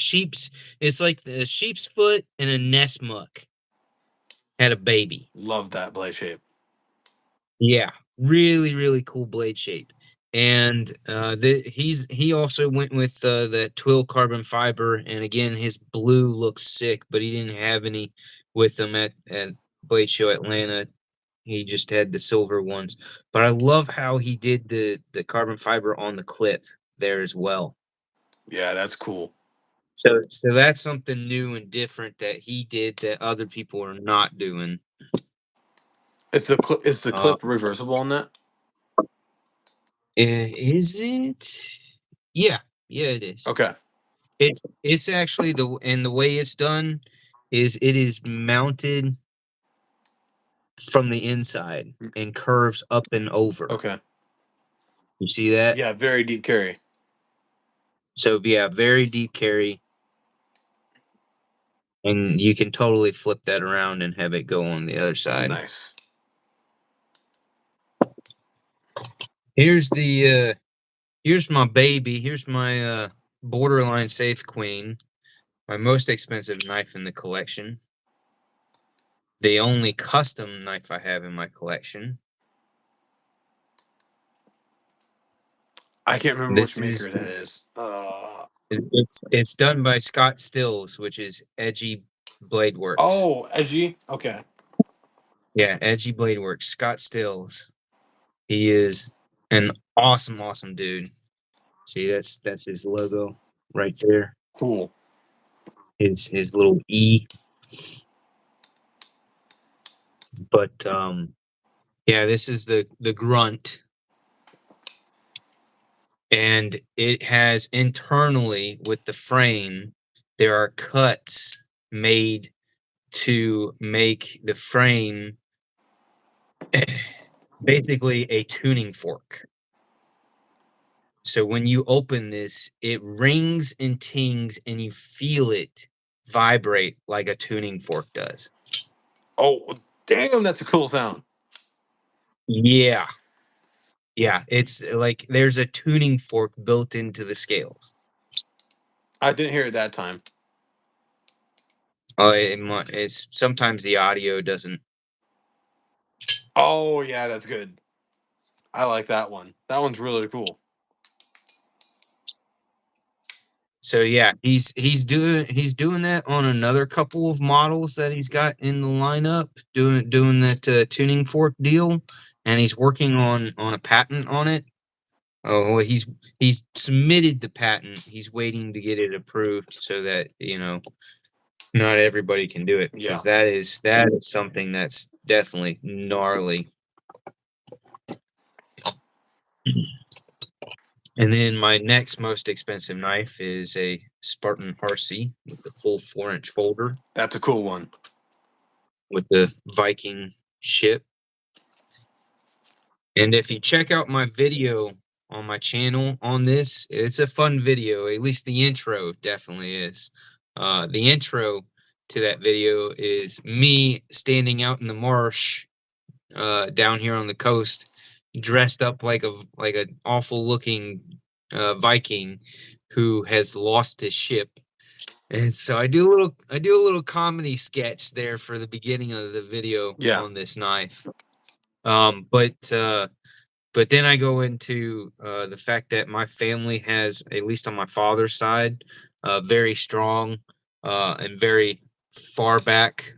Speaker 2: it's like the sheep's foot and a Nessmuck had a baby.
Speaker 1: Love that blade shape.
Speaker 2: Yeah, really cool blade shape. And he also went with the twill carbon fiber, and again his blue looks sick, but he didn't have any with him at Blade Show Atlanta. He just had the silver ones. But I love how he did the carbon fiber on the clip there as well.
Speaker 1: Yeah, that's cool.
Speaker 2: So that's something new and different that he did that other people are not doing.
Speaker 1: Is the clip reversible on that?
Speaker 2: Is it? Yeah, it is.
Speaker 1: Okay.
Speaker 2: It's actually the way it's done is it is mounted from the inside and curves up and over.
Speaker 1: Okay.
Speaker 2: You see that?
Speaker 1: Yeah, very deep carry.
Speaker 2: So yeah, very deep carry. And you can totally flip that around and have it go on the other side.
Speaker 1: Nice.
Speaker 2: Here's my baby. Here's my borderline safe queen. My most expensive knife in the collection. The only custom knife I have in my collection.
Speaker 1: I can't remember which
Speaker 2: This
Speaker 1: maker
Speaker 2: is
Speaker 1: that is.
Speaker 2: it's done by Scott Stills, which is Edgy Blade Works.
Speaker 1: Oh, Edgy. Okay.
Speaker 2: Yeah, Edgy Blade Works. Scott Stills. He is an awesome dude. See, that's his logo right there.
Speaker 1: Cool.
Speaker 2: His little E. But yeah, this is the grunt. And it has internally with the frame, there are cuts made to make the frame basically a tuning fork. So when you open this, it rings and tings and you feel it vibrate like a tuning fork does.
Speaker 1: Oh, damn, that's a cool sound.
Speaker 2: Yeah. Yeah, it's like there's a tuning fork built into the scales.
Speaker 1: I didn't hear it that time.
Speaker 2: Oh, it's sometimes the audio doesn't.
Speaker 1: Oh, yeah, that's good. I like that one. That one's really cool.
Speaker 2: So yeah, he's doing that on another couple of models that he's got in the lineup, doing that tuning fork deal, and he's working on a patent on it. Oh, well, he's submitted the patent. He's waiting to get it approved so that not everybody can do it because that is something that's definitely gnarly. And then my next most expensive knife is a Spartan Harsey with the full 4-inch folder
Speaker 1: That's a cool one.
Speaker 2: with the Viking ship. And if you check out my video on my channel on this, it's a fun video. At least the intro definitely is. The intro to that video is me standing out in the marsh down here on the coast, dressed up like an awful looking Viking who has lost his ship. And so I do a little comedy sketch there for the beginning of the video on this knife. But then I go into the fact that my family has, at least on my father's side, very strong and very far back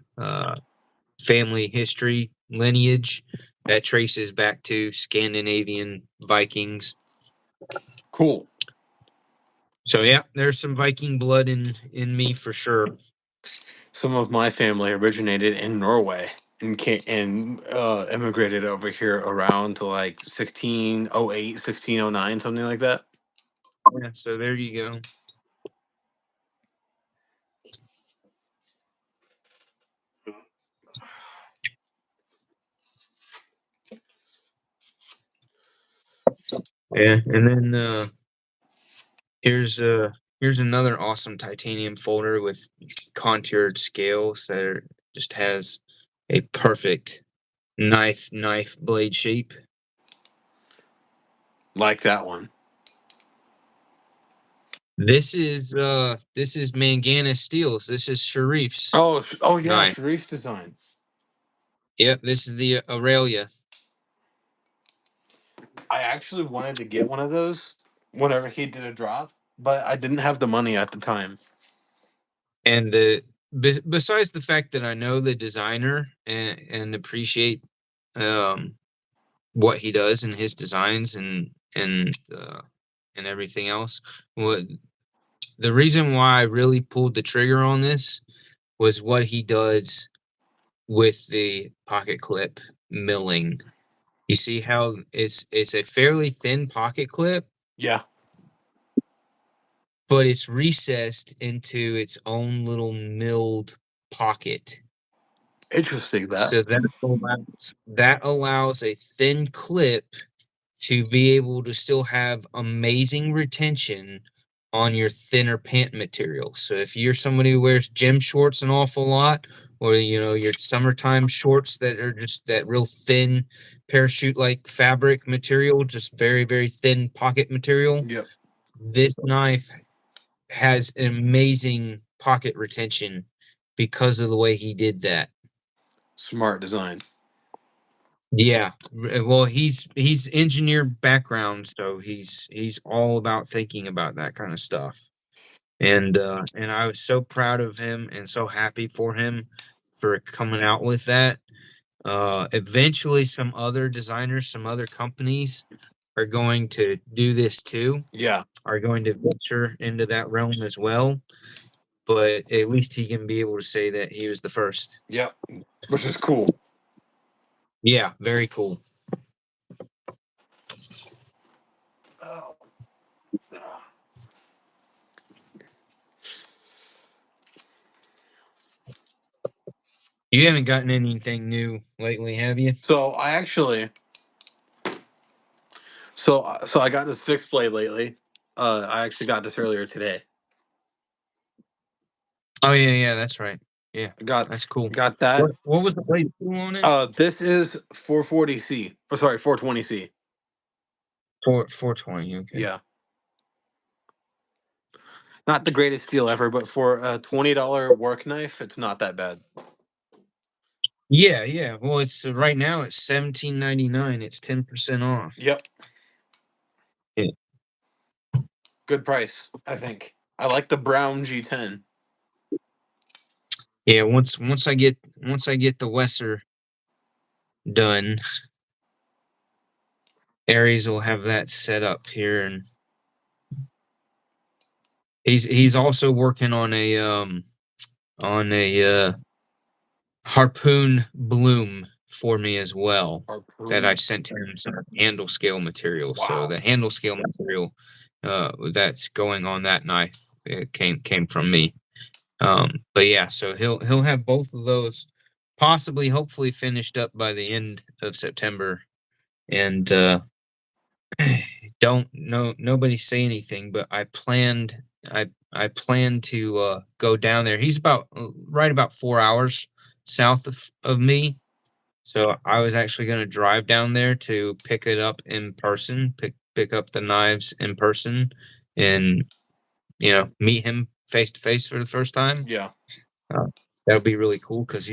Speaker 2: family history lineage that traces back to Scandinavian Vikings.
Speaker 1: Cool.
Speaker 2: So yeah, there's some Viking blood in me for sure.
Speaker 1: Some of my family originated in Norway and immigrated over here around to like 1608, 1609, something like that.
Speaker 2: Yeah, so there you go. Yeah, and then here's another awesome titanium folder with contoured scales that just has a perfect knife blade shape.
Speaker 1: Like that one.
Speaker 2: This is Mangana Steels. This is Sharif's.
Speaker 1: Oh yeah,
Speaker 2: knife.
Speaker 1: Sharif's design.
Speaker 2: Yep, this is the Aurelia.
Speaker 1: I actually wanted to get one of those whenever he did a drop, but I didn't have the money at the time.
Speaker 2: And besides the fact that I know the designer and appreciate what he does and his designs and everything else, the reason why I really pulled the trigger on this was what he does with the pocket clip milling. You see how it's a fairly thin pocket clip?
Speaker 1: Yeah.
Speaker 2: But it's recessed into its own little milled pocket.
Speaker 1: Interesting that.
Speaker 2: So that allows a thin clip to be able to still have amazing retention on your thinner pant material. So if you're somebody who wears gym shorts an awful lot, or your summertime shorts that are just that real thin parachute like fabric material, just very, very thin pocket material,
Speaker 1: Yep.
Speaker 2: this knife has amazing pocket retention because of the way he did that.
Speaker 1: Smart design.
Speaker 2: Yeah, well, he's engineer background, so he's all about thinking about that kind of stuff. And I was so proud of him and so happy for him for coming out with that. Eventually, some other designers, some other companies are going to do this too,
Speaker 1: Yeah.
Speaker 2: are going to venture into that realm as well. But at least he can be able to say that he was the first.
Speaker 1: Yep. Which is cool.
Speaker 2: Yeah, very cool.
Speaker 1: Oh.
Speaker 2: You haven't gotten anything new lately, have you?
Speaker 1: So I actually, so I got this fixed blade lately. I actually got this earlier today.
Speaker 2: Oh yeah, that's right. Yeah,
Speaker 1: I got
Speaker 2: that's cool.
Speaker 1: got that.
Speaker 2: What was the blade tool on it?
Speaker 1: This is 440C. Oh, sorry, 420C.
Speaker 2: 420. Okay.
Speaker 1: Yeah. Not the greatest deal ever, but for a $20 work knife, it's not that bad.
Speaker 2: Yeah. Well, it's right now it's 17.99. It's 10% off.
Speaker 1: Yep.
Speaker 2: Yeah.
Speaker 1: Good price, I think. I like the brown G10.
Speaker 2: Yeah. Once I get the Wesser done, Aries will have that set up here, and he's also working on a harpoon bloom for me as well, that I sent him some handle scale material. So
Speaker 1: Wow.
Speaker 2: the handle scale material that's going on that knife, it came from me. But yeah, so he'll have both of those possibly, hopefully, finished up by the end of September. And don't know nobody say anything, but I plan to go down there. He's about right about 4 hours south of me. So I was actually going to drive down there to pick it up in person, pick up the knives in person, and meet him face to face for the first time.
Speaker 1: Yeah.
Speaker 2: Uh, that would be really cool because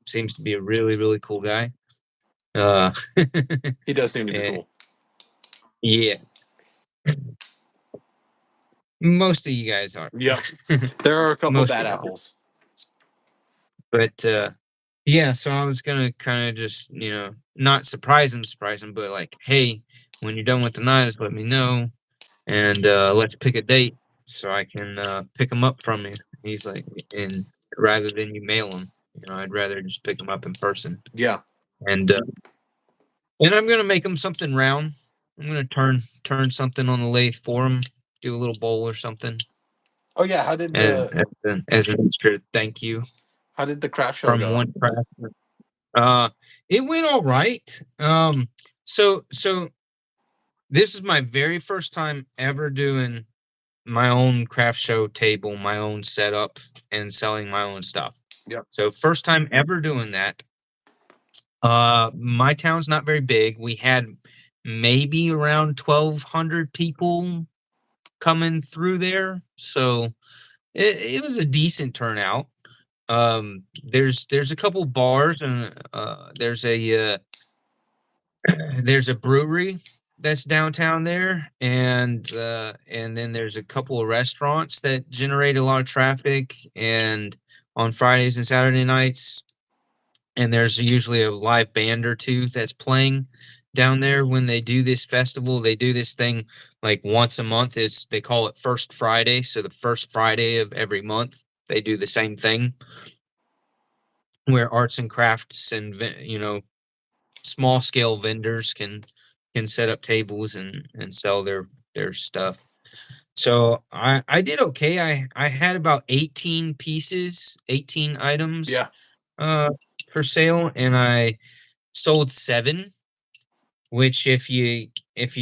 Speaker 2: seems to be a really, really cool guy. Uh,
Speaker 1: He does seem to be
Speaker 2: and
Speaker 1: cool.
Speaker 2: yeah, most of you guys are.
Speaker 1: Yep. There are a couple
Speaker 2: Most
Speaker 1: bad
Speaker 2: of y'all.
Speaker 1: apples.
Speaker 2: But yeah, so I was gonna kind of just not surprise him, but like, hey, when you're done with the knives, let me know, and let's pick a date so I can pick them up from you. He's like, and rather than you mail them, I'd rather just pick them up in person.
Speaker 1: Yeah.
Speaker 2: And I'm gonna make them something round. I'm gonna turn something on the lathe for him, do a little bowl or something,
Speaker 1: Oh yeah. How did
Speaker 2: as
Speaker 1: the
Speaker 2: as an extra thank you
Speaker 1: craft show
Speaker 2: from
Speaker 1: go?
Speaker 2: one craftsman. It went all right. So this is my very first time ever doing my own craft show table, my own setup, and selling my own stuff.
Speaker 1: Yep.
Speaker 2: So first time ever doing that. My town's not very big. We had maybe around 1,200 people coming through there, so it was a decent turnout. There's a couple bars, and there's a brewery that's downtown there, and then there's a couple of restaurants that generate a lot of traffic, and on Fridays and Saturday nights, and there's usually a live band or two that's playing down there when they do this festival. They do this thing like once a month. Is They call it First Friday, so the first Friday of every month they do the same thing where arts and crafts and small scale vendors can set up tables and sell their stuff. So I did okay. I had about 18 pieces, 18 items
Speaker 1: Yeah.
Speaker 2: uh for sale, and I sold 7, which if you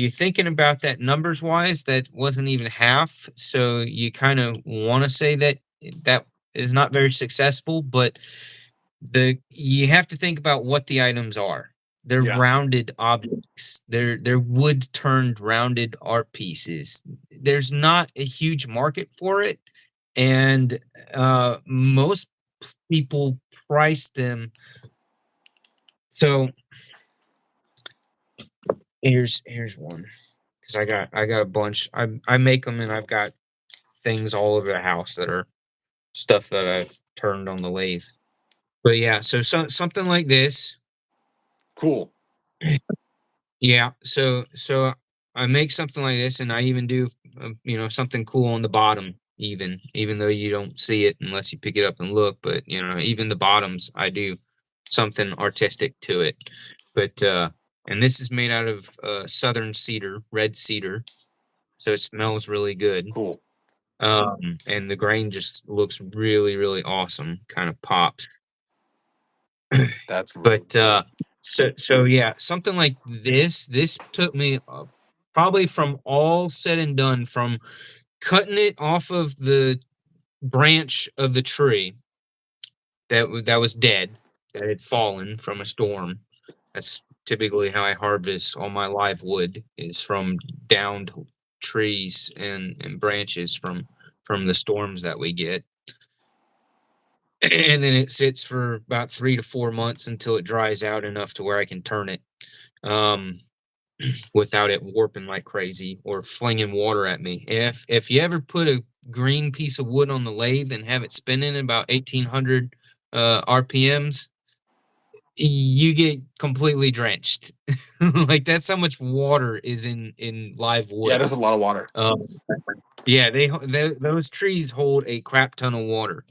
Speaker 2: thinking about that numbers wise, that wasn't even half. So you kind of want to say that that is not very successful, but the you have to think about what the items are. They're
Speaker 1: Yeah.
Speaker 2: rounded objects. They're wood turned rounded art pieces. There's not a huge market for it, and most people price them. So here's one, because I got a bunch. I make them, and I've got things all over the house that are stuff that I've turned on the lathe. But yeah, so something like this.
Speaker 1: Cool.
Speaker 2: Yeah, so I make something like this, and I even do, something cool on the bottom, even though you don't see it unless you pick it up and look. But even the bottoms, I do something artistic to it. But and this is made out of southern cedar, red cedar, so it smells really good.
Speaker 1: Cool.
Speaker 2: And the grain just looks really, really awesome, kind of pops.
Speaker 1: That's really
Speaker 2: But
Speaker 1: cool.
Speaker 2: so yeah, something like this took me probably from all said and done, from cutting it off of the branch of the tree that was dead, that had fallen from a storm. That's typically how I harvest all my live wood, is from downed trees and branches from the storms that we get. And then it sits for about 3 to 4 months until it dries out enough to where I can turn it, um, without it warping like crazy or flinging water at me. If you ever put a green piece of wood on the lathe and have it spinning about 1800 RPMs, you get completely drenched. Like, that's how much water is in live
Speaker 1: Yeah,
Speaker 2: wood.
Speaker 1: there's a lot of water.
Speaker 2: Um, yeah, those trees hold a crap ton of water.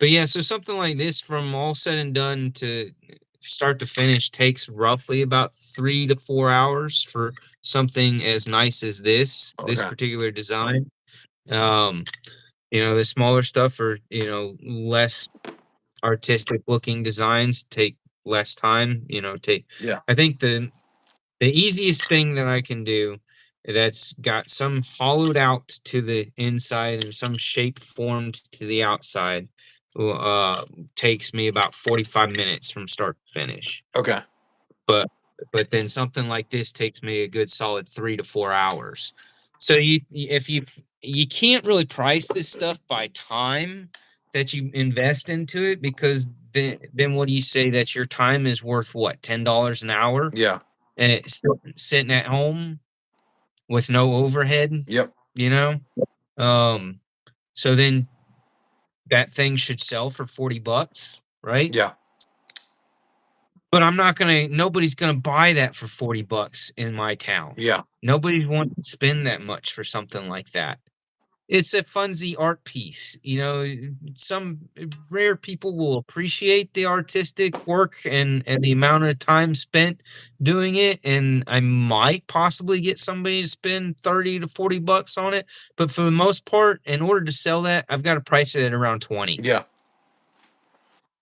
Speaker 2: But yeah, so something like this, from all said and done to start to finish, takes roughly about 3 to 4 hours for something as nice as this
Speaker 1: Okay.
Speaker 2: particular design. Um, the smaller stuff, or less artistic looking designs, take less time. Take
Speaker 1: Yeah.
Speaker 2: I think the easiest thing that I can do, that's got some hollowed out to the inside and some shape formed to the outside, uh, takes me about 45 minutes from start to finish.
Speaker 1: Okay.
Speaker 2: But then something like this takes me a good solid 3 to 4 hours. So if you can't really price this stuff by time that you invest into it, because then what do you say that your time is worth, what, $10 an hour?
Speaker 1: Yeah.
Speaker 2: And it's still sitting at home with no overhead,
Speaker 1: Yep.
Speaker 2: you know? Um, so then that thing should sell for 40 bucks, right?
Speaker 1: Yeah.
Speaker 2: But nobody's gonna buy that for 40 bucks in my town.
Speaker 1: Yeah.
Speaker 2: Nobody's want to spend that much for something like that. It's a funsy art piece. Some rare people will appreciate the artistic work and the amount of time spent doing it, and I might possibly get somebody to spend 30 to 40 bucks on it. But for the most part, in order to sell that, I've got to price it at around 20.
Speaker 1: Yeah.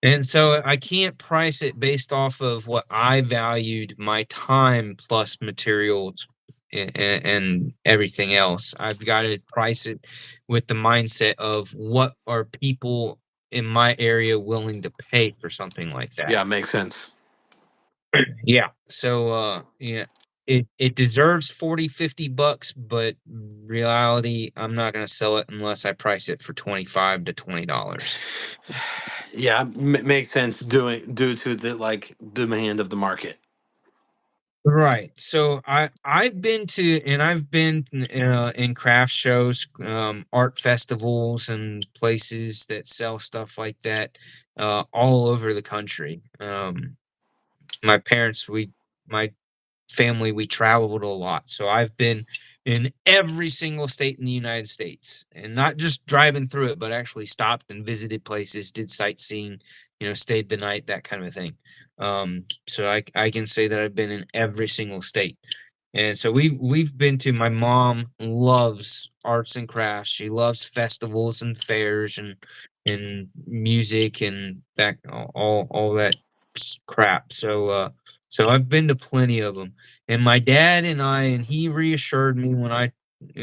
Speaker 2: And so I can't price it based off of what I valued my time plus materials and everything else. I've got to price it with the mindset of what are people in my area willing to pay for something like that.
Speaker 1: Yeah. Makes sense.
Speaker 2: Yeah. So yeah, it deserves 40, 50 bucks, but reality, I'm not going to sell it unless I price it for 25 to $20.
Speaker 1: Yeah, makes sense due to the demand of the market.
Speaker 2: Right. So I've been in craft shows, art festivals, and places that sell stuff like that, all over the country. My parents, my family, we traveled a lot. So I've been in every single state in the United States, and not just driving through it, but actually stopped and visited places, did sightseeing, stayed the night, that kind of thing. So I can say that I've been in every single state. And so we've been to my mom loves arts and crafts. She loves festivals and fairs and music and that all that crap. So I've been to plenty of them. And my dad and he reassured me when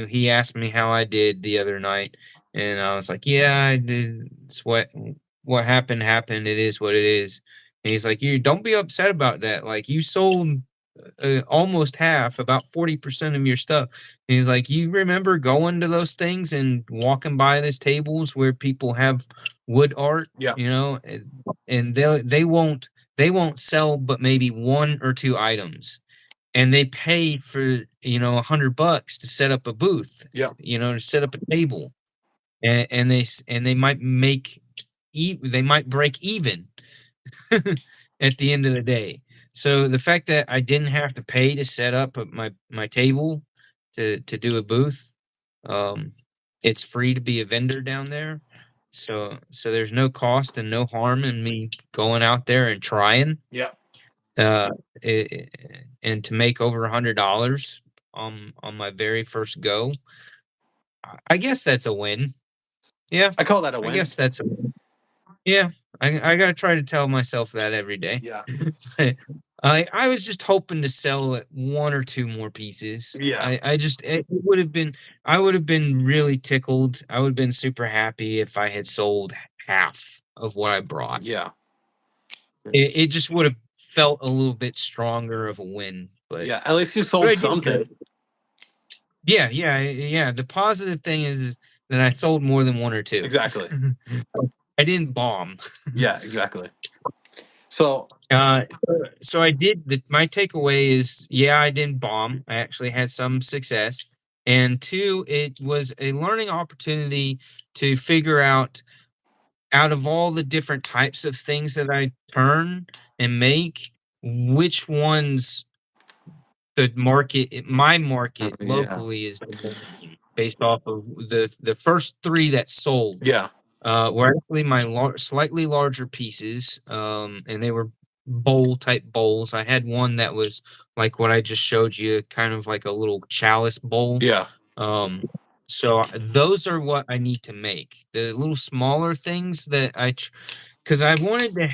Speaker 2: he asked me how I did the other night, and I was like, "Yeah, I did. It's what happened. It is what it is." And he's like, "You don't be upset about that. Like you sold almost half, about 40% of your stuff." And he's like, "You remember going to those things and walking by those tables where people have wood art,
Speaker 1: Yeah.
Speaker 2: and they won't sell but maybe one or two items, and they pay for $100 to set up a booth,
Speaker 1: Yeah.
Speaker 2: to set up a table, and they might they might break even at the end of the day. So the fact that I didn't have to pay to set up my table to do a booth, um, it's free to be a vendor down there. So there's no cost and no harm in me going out there and trying.
Speaker 1: Yeah.
Speaker 2: Uh, and to make over $100 on my very first go, I guess that's a win. Yeah,
Speaker 1: I call that a
Speaker 2: I
Speaker 1: win.
Speaker 2: guess that's a yeah. I gotta try to tell myself that every day.
Speaker 1: Yeah.
Speaker 2: I was just hoping to sell one or two more pieces.
Speaker 1: Yeah.
Speaker 2: I just it would have been I would have been really tickled. I would have been super happy if I had sold half of what I brought.
Speaker 1: Yeah.
Speaker 2: It just would have felt a little bit stronger of a win,
Speaker 1: Yeah. At least you
Speaker 2: but
Speaker 1: sold
Speaker 2: I did
Speaker 1: something.
Speaker 2: good. Yeah. The positive thing is that I sold more than one or two.
Speaker 1: Exactly.
Speaker 2: I didn't bomb.
Speaker 1: Yeah, exactly. So
Speaker 2: Uh, so I did. My takeaway is, yeah, I didn't bomb. I actually had some success, and two, it was a learning opportunity to figure out of all the different types of things that I turn and make, which ones my market
Speaker 1: yeah.
Speaker 2: locally is demanding based off of the first three that sold.
Speaker 1: Yeah.
Speaker 2: Were actually my slightly larger pieces, and they were bowl type bowls. I had one that was like what I just showed you, kind of like a little chalice bowl.
Speaker 1: Yeah.
Speaker 2: Um, so those are what I need to make. The little smaller things that because I wanted to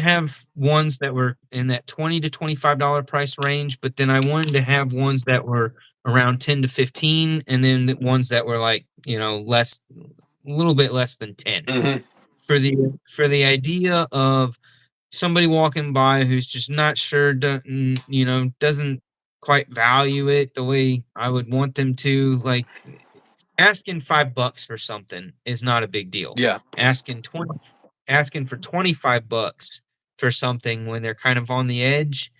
Speaker 2: have ones that were in that $20 to $25 price range, but then I wanted to have ones that were around 10 to 15, and then the ones that were like, less, a little bit less than 10,
Speaker 1: Mm-hmm.
Speaker 2: for the idea of somebody walking by who's just not sure, doesn't quite value it the way I would want them to. Like, asking $5 for something is not a big deal.
Speaker 1: Yeah.
Speaker 2: Asking for $25 for something when they're kind of on the edge,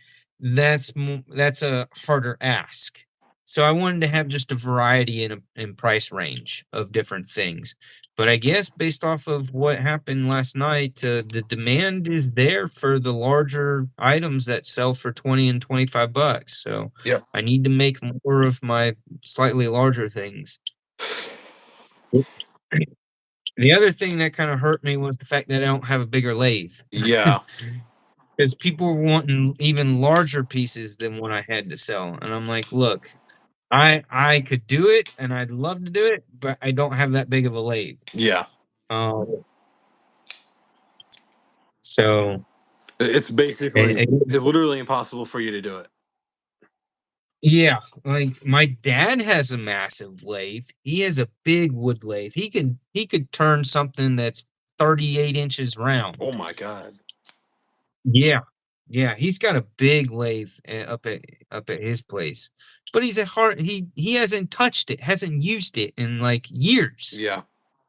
Speaker 2: that's a harder ask. So I wanted to have just a variety in price range of different things. But I guess based off of what happened last night, the demand is there for the larger items that sell for 20 and $25. So
Speaker 1: Yeah.
Speaker 2: I need to make more of my slightly larger things. The other thing that kind of hurt me was the fact that I don't have a bigger lathe.
Speaker 1: Yeah.
Speaker 2: Because people were wanting even larger pieces than what I had to sell. And I'm like, look, I could do it and I'd love to do it, but I don't have that big of a lathe.
Speaker 1: Yeah.
Speaker 2: So
Speaker 1: It's basically,
Speaker 2: and
Speaker 1: it's literally impossible for you to do it.
Speaker 2: yeah, like my dad has a massive lathe. He has a big wood lathe. He could turn something that's 38 inches round.
Speaker 1: Oh my God.
Speaker 2: Yeah. Yeah, he's got a big lathe up at his place. But he hasn't touched it, hasn't used it in like years
Speaker 1: Yeah.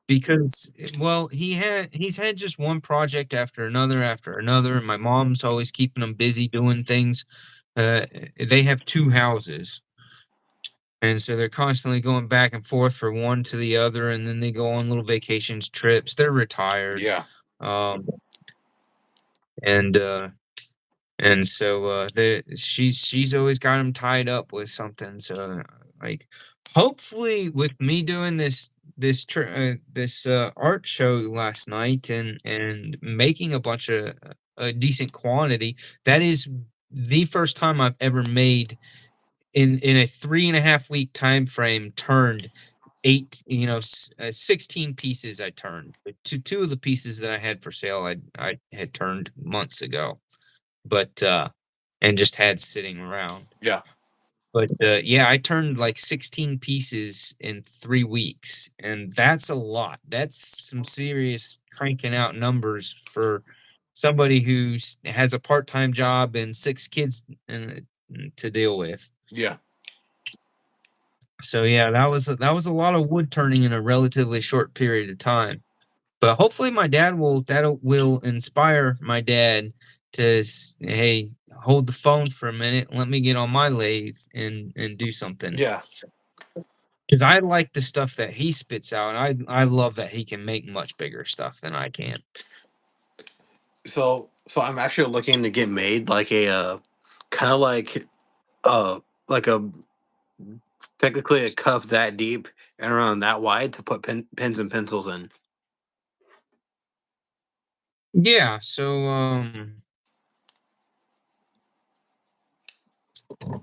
Speaker 2: because well, he's had just one project after another, and my mom's always keeping him busy doing things. They have two houses, and so they're constantly going back and forth from one to the other, and then they go on little vacations, trips. They're retired.
Speaker 1: Yeah.
Speaker 2: Um, and so she's always got him tied up with something. So like, hopefully, with me doing this art show last night and making a bunch of a decent quantity, that is the first time I've ever made in a 3.5 week time frame turned 16 pieces. I turned two of the pieces that I had for sale. I had turned months ago, but and just had sitting around.
Speaker 1: Yeah.
Speaker 2: But yeah, I turned like 16 pieces in 3 weeks, and that's a lot. That's some serious cranking out numbers for somebody who has a part-time job and 6 kids to deal with.
Speaker 1: Yeah.
Speaker 2: So yeah, that was a lot of wood turning in a relatively short period of time. But hopefully, my dad will inspire my dad to hey, hold the phone for a minute, let me get on my lathe and do something.
Speaker 1: Yeah.
Speaker 2: Because I like the stuff that he spits out. I love that he can make much bigger stuff than I can.
Speaker 1: So I'm actually looking to get made like a kind of uh like a technically a cup that deep and around that wide to put pens and pencils in.
Speaker 2: Yeah.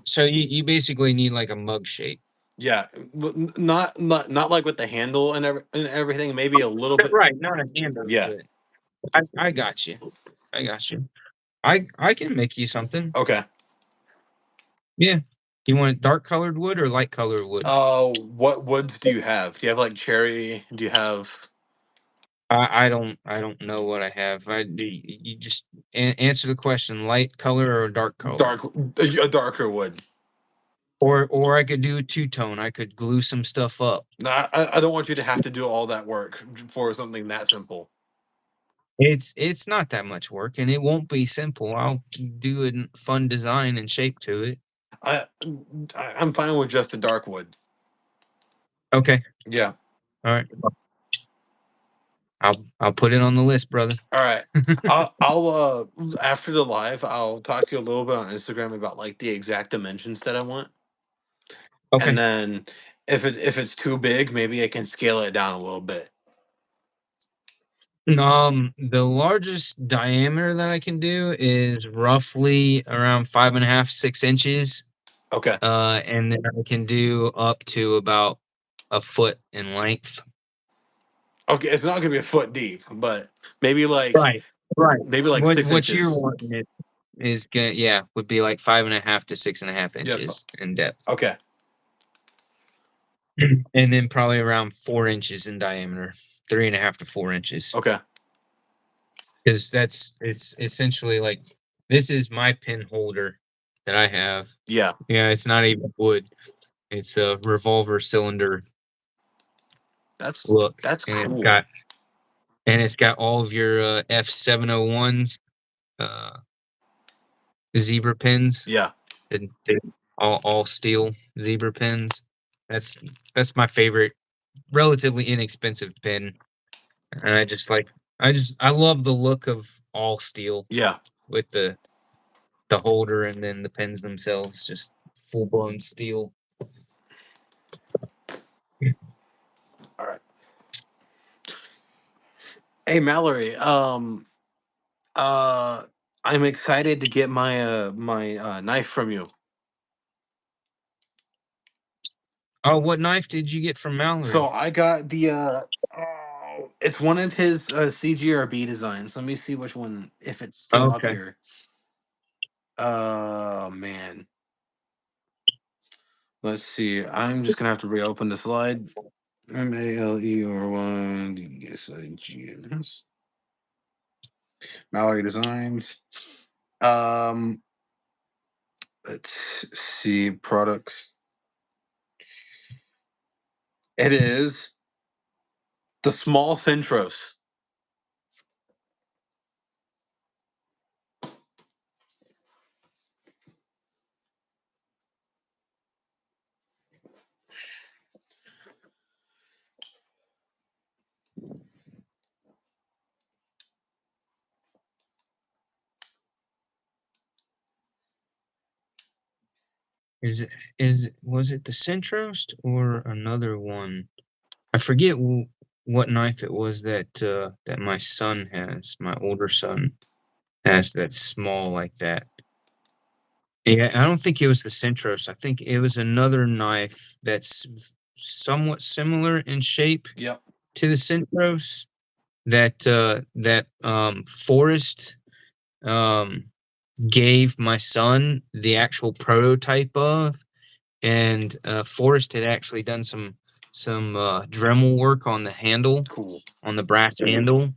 Speaker 2: So you basically need like a mug shape.
Speaker 1: Yeah, not like with the handle and everything. Maybe a little bit.
Speaker 2: Right, not a handle,
Speaker 1: Yeah.
Speaker 2: but I got you. I got you. I can make you something.
Speaker 1: Okay.
Speaker 2: Yeah. You want dark colored wood or light colored wood?
Speaker 1: What woods do you have? Do you have like cherry? Do you have
Speaker 2: I don't know what I have. You just answer the question: light color or dark color,
Speaker 1: a darker wood?
Speaker 2: or I could do a two tone. I could glue some stuff up.
Speaker 1: No, I don't want you to have to do all that work for something that simple.
Speaker 2: It's not that much work, and it won't be simple. I'll do a fun design and shape to it.
Speaker 1: I, I'm fine with just a dark wood.
Speaker 2: Okay,
Speaker 1: Yeah.
Speaker 2: all right. I'll put it on the list, brother.
Speaker 1: All right. I'll after the live, I'll talk to you a little bit on Instagram about like the exact dimensions that I want. And
Speaker 2: Okay.
Speaker 1: then if it's too big, maybe I can scale it down a little bit.
Speaker 2: The largest diameter that I can do is roughly around 5.5, 6 inches.
Speaker 1: Okay.
Speaker 2: And then I can do up to about a foot in length.
Speaker 1: Okay, it's not gonna be a foot deep, but maybe
Speaker 2: Right. Right.
Speaker 1: maybe like
Speaker 2: What
Speaker 1: six
Speaker 2: what you're
Speaker 1: inches.
Speaker 2: wanting is gonna would be like 5.5 to 6.5
Speaker 1: Yeah.
Speaker 2: inches in depth.
Speaker 1: Okay.
Speaker 2: And then probably around 4 inches in diameter. 3.5 to 4 inches.
Speaker 1: Okay.
Speaker 2: Because it's essentially like this is my pin holder that I have.
Speaker 1: Yeah.
Speaker 2: Yeah, it's not even wood. It's a revolver cylinder
Speaker 1: That's
Speaker 2: look,
Speaker 1: that's
Speaker 2: and
Speaker 1: cool.
Speaker 2: it's got all of your F701s, uh, zebra pins,
Speaker 1: Yeah.
Speaker 2: and all steel zebra pins. That's that's my favorite, relatively inexpensive pin, and I love the look of all steel
Speaker 1: Yeah.
Speaker 2: with the holder and then the pins themselves, just full blown steel.
Speaker 1: All right. Hey Mallory, uh I'm excited to get my knife from you.
Speaker 2: Oh, what knife did you get from
Speaker 1: So
Speaker 2: Mallory?
Speaker 1: I got the it's one of his CGRB designs. Let me see which one if it's still up
Speaker 2: Okay.
Speaker 1: here. Man. Let's see. I'm just gonna have to reopen the slide. MALERY1DSIGNS. Mallory Designs. Um, let's see products. It is the small Centros.
Speaker 2: Was it the Centrost or another one? I forget what knife it was that my son has, my older son has that's small like that. Yeah, I don't think it was the Centros. I think it was another knife that's somewhat similar in shape
Speaker 1: Yep.
Speaker 2: to the Centros that Forrest um gave my son the actual prototype of, and Forrest had actually done some Dremel work on the handle,
Speaker 1: Cool.
Speaker 2: on the brass handle,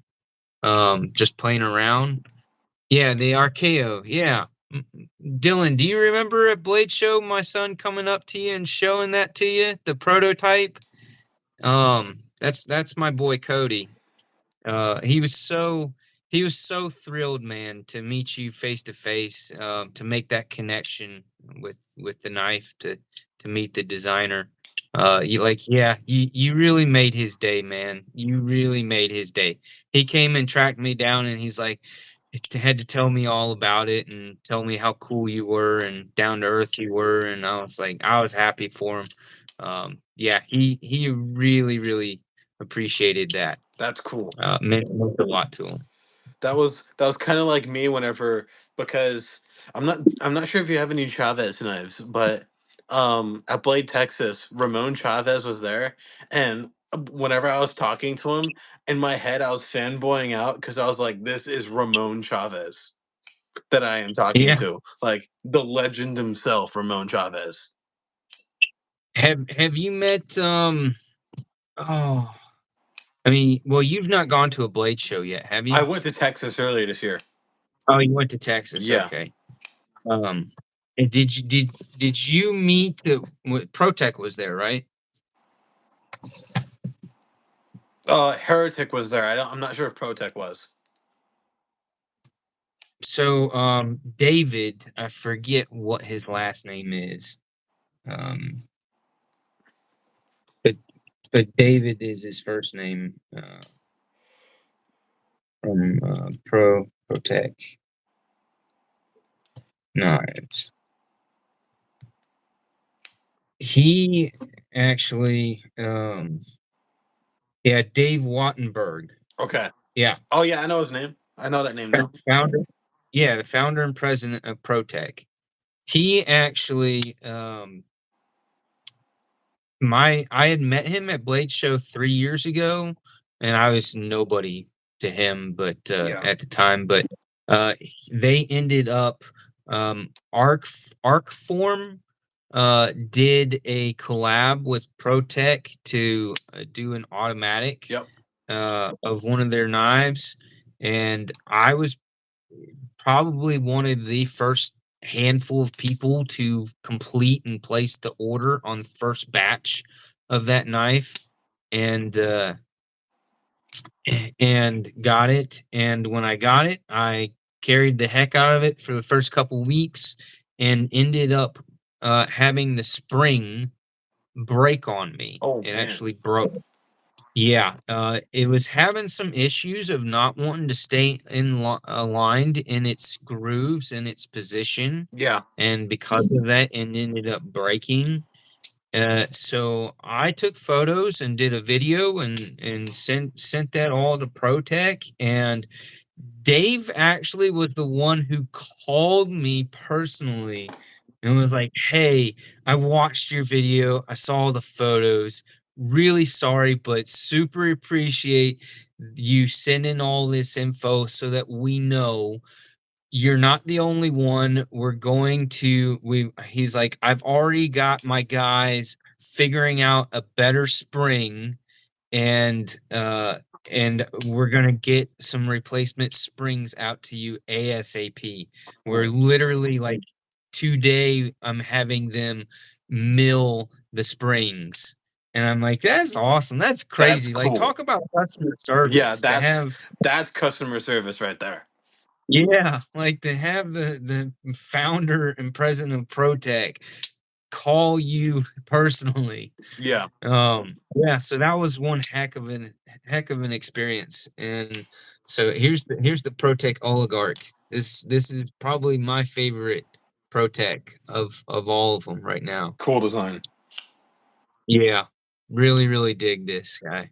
Speaker 2: just playing around. Yeah, the Archaeo. Yeah. Dylan, do you remember at Blade Show my son coming up to you and showing that to you, the prototype? That's my boy Cody. He was so thrilled, man, to meet you face to face, to make that connection with the knife, to meet the designer. You really made his day, man. You really made his day. He came and tracked me down, and he's like, had to tell me all about it and tell me how cool you were and down to earth you were, and I was happy for him. Yeah, he really appreciated that.
Speaker 1: That's cool.
Speaker 2: Meant a lot to him.
Speaker 1: That was kind of like me whenever, because I'm not sure if you have any Chavez knives, but at Blade Texas, Ramon Chavez was there, and whenever I was talking to him, in my head I was fanboying out because I was like, this is Ramon Chavez that I am talking
Speaker 2: Yeah.
Speaker 1: to, like the legend himself, Ramon Chavez.
Speaker 2: Have you met oh I mean, well, you've not gone to a Blade show yet, have
Speaker 1: I
Speaker 2: you?
Speaker 1: went to Texas earlier this year.
Speaker 2: Oh, you went to Texas,
Speaker 1: Yeah.
Speaker 2: okay. Um and did you meet Protech was there, right?
Speaker 1: Heretic was there. I'm not sure if Protech was.
Speaker 2: So David, I forget what his last name is. Um but David is his first name, from Protech Knives. He actually, yeah, Dave Wattenberg.
Speaker 1: Okay.
Speaker 2: Yeah,
Speaker 1: Oh yeah, I know his name. I know that name now.
Speaker 2: founder. Yeah, the founder and president of Protech. He actually, I had met him at Blade Show 3 years ago, and I was nobody to him, but
Speaker 1: Yeah.
Speaker 2: at the time, but uh, they ended up, Arcform did a collab with Protech to do an automatic
Speaker 1: Yep.
Speaker 2: of one of their knives, and I was probably one of the first handful of people to complete and place the order on the first batch of that knife, and got it. And when I got it, I carried the heck out of it for the first couple weeks and ended up having the spring break on me.
Speaker 1: Oh
Speaker 2: It
Speaker 1: man.
Speaker 2: actually broke. Yeah, it was having some issues of not wanting to stay aligned in its grooves and its position,
Speaker 1: Yeah.
Speaker 2: and because of that, it ended up breaking. So I took photos and did a video and sent that all to ProTech, and Dave actually was the one who called me personally and was like, "Hey, I watched your video. I saw the photos. Really sorry, but super appreciate you sending all this info so that we know you're not the only one. We're going to we He's like, I've already got my guys figuring out a better spring, and we're gonna get some replacement springs out to you ASAP. We're
Speaker 1: Cool.
Speaker 2: literally like today I'm having them mill the springs. And I'm like, that's awesome. That's
Speaker 1: That's
Speaker 2: crazy. Like,
Speaker 1: cool.
Speaker 2: talk about customer
Speaker 1: Yeah,
Speaker 2: service to
Speaker 1: that's
Speaker 2: have,
Speaker 1: that's customer service right there.
Speaker 2: yeah, like to have the founder and president of ProTech call you personally.
Speaker 1: Yeah.
Speaker 2: Yeah, so that was one heck of an experience. And so here's the ProTech oligarch. This is probably my favorite ProTech of all of them right now.
Speaker 1: Cool design.
Speaker 2: Yeah, really dig this guy.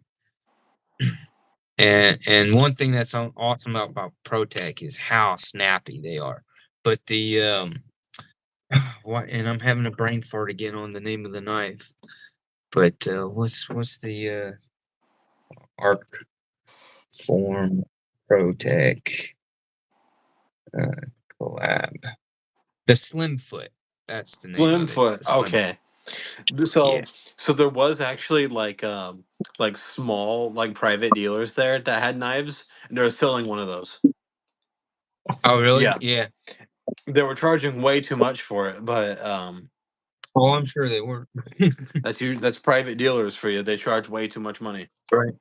Speaker 2: And one thing that's awesome about ProTech is how snappy they are. But What? And I'm having a brain fart again on the name of the knife. But what's the Arc Form Protec uh, collab? The Slim Foot. That's the name of it.
Speaker 1: Slimfoot.
Speaker 2: The Slim.
Speaker 1: Okay.
Speaker 2: Yeah.
Speaker 1: So there was actually like small like private dealers there that had knives, and they were selling one of those.
Speaker 2: Oh, really?
Speaker 1: Yeah,
Speaker 2: Yeah.
Speaker 1: they were charging way too much for it, but
Speaker 2: Oh, I'm sure they were.
Speaker 1: that's private dealers for you. They charge way too much money.
Speaker 2: Right.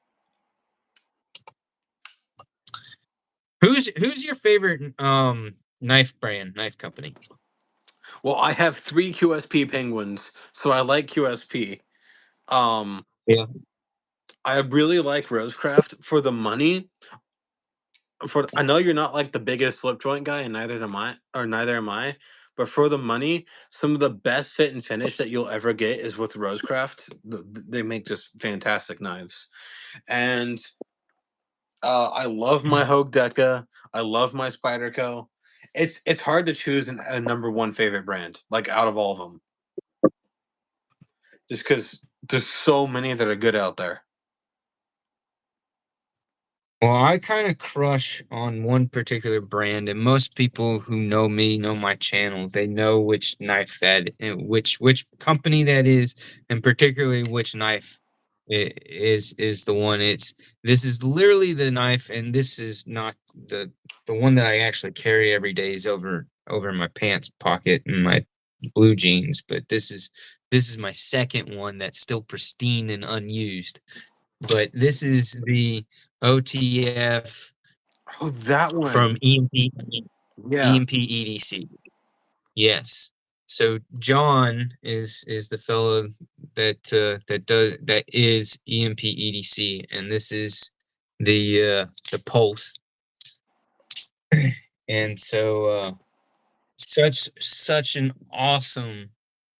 Speaker 2: Who's your favorite knife brand, knife company?
Speaker 1: Well, I have 3 QSP penguins, so I like QSP. Um,
Speaker 2: Yeah.
Speaker 1: I really like Rosecraft for the money. For I know you're not like the biggest slip joint guy, and neither am I. But for the money, some of the best fit and finish that you'll ever get is with Rosecraft. They make just fantastic knives, and I love my Hogue Deca. I love my Spyderco. It's hard to choose a number one favorite brand, like out of all of them, just because there's so many that are good out there.
Speaker 2: Well, I kind of crush on one particular brand, and most people who know me know my channel. They know which knife that, which company that is, and particularly which knife is the one. This is literally the knife, and this is not the one that I actually carry every day. Is over in my pants pocket in my blue jeans, but this is my second one that's still pristine and unused. But this is the OTF
Speaker 1: Oh, that
Speaker 2: from
Speaker 1: one. Yeah,
Speaker 2: EMP EDC. Yes. So John is the fellow that is EMP EDC, and this is the Pulse. And so such an awesome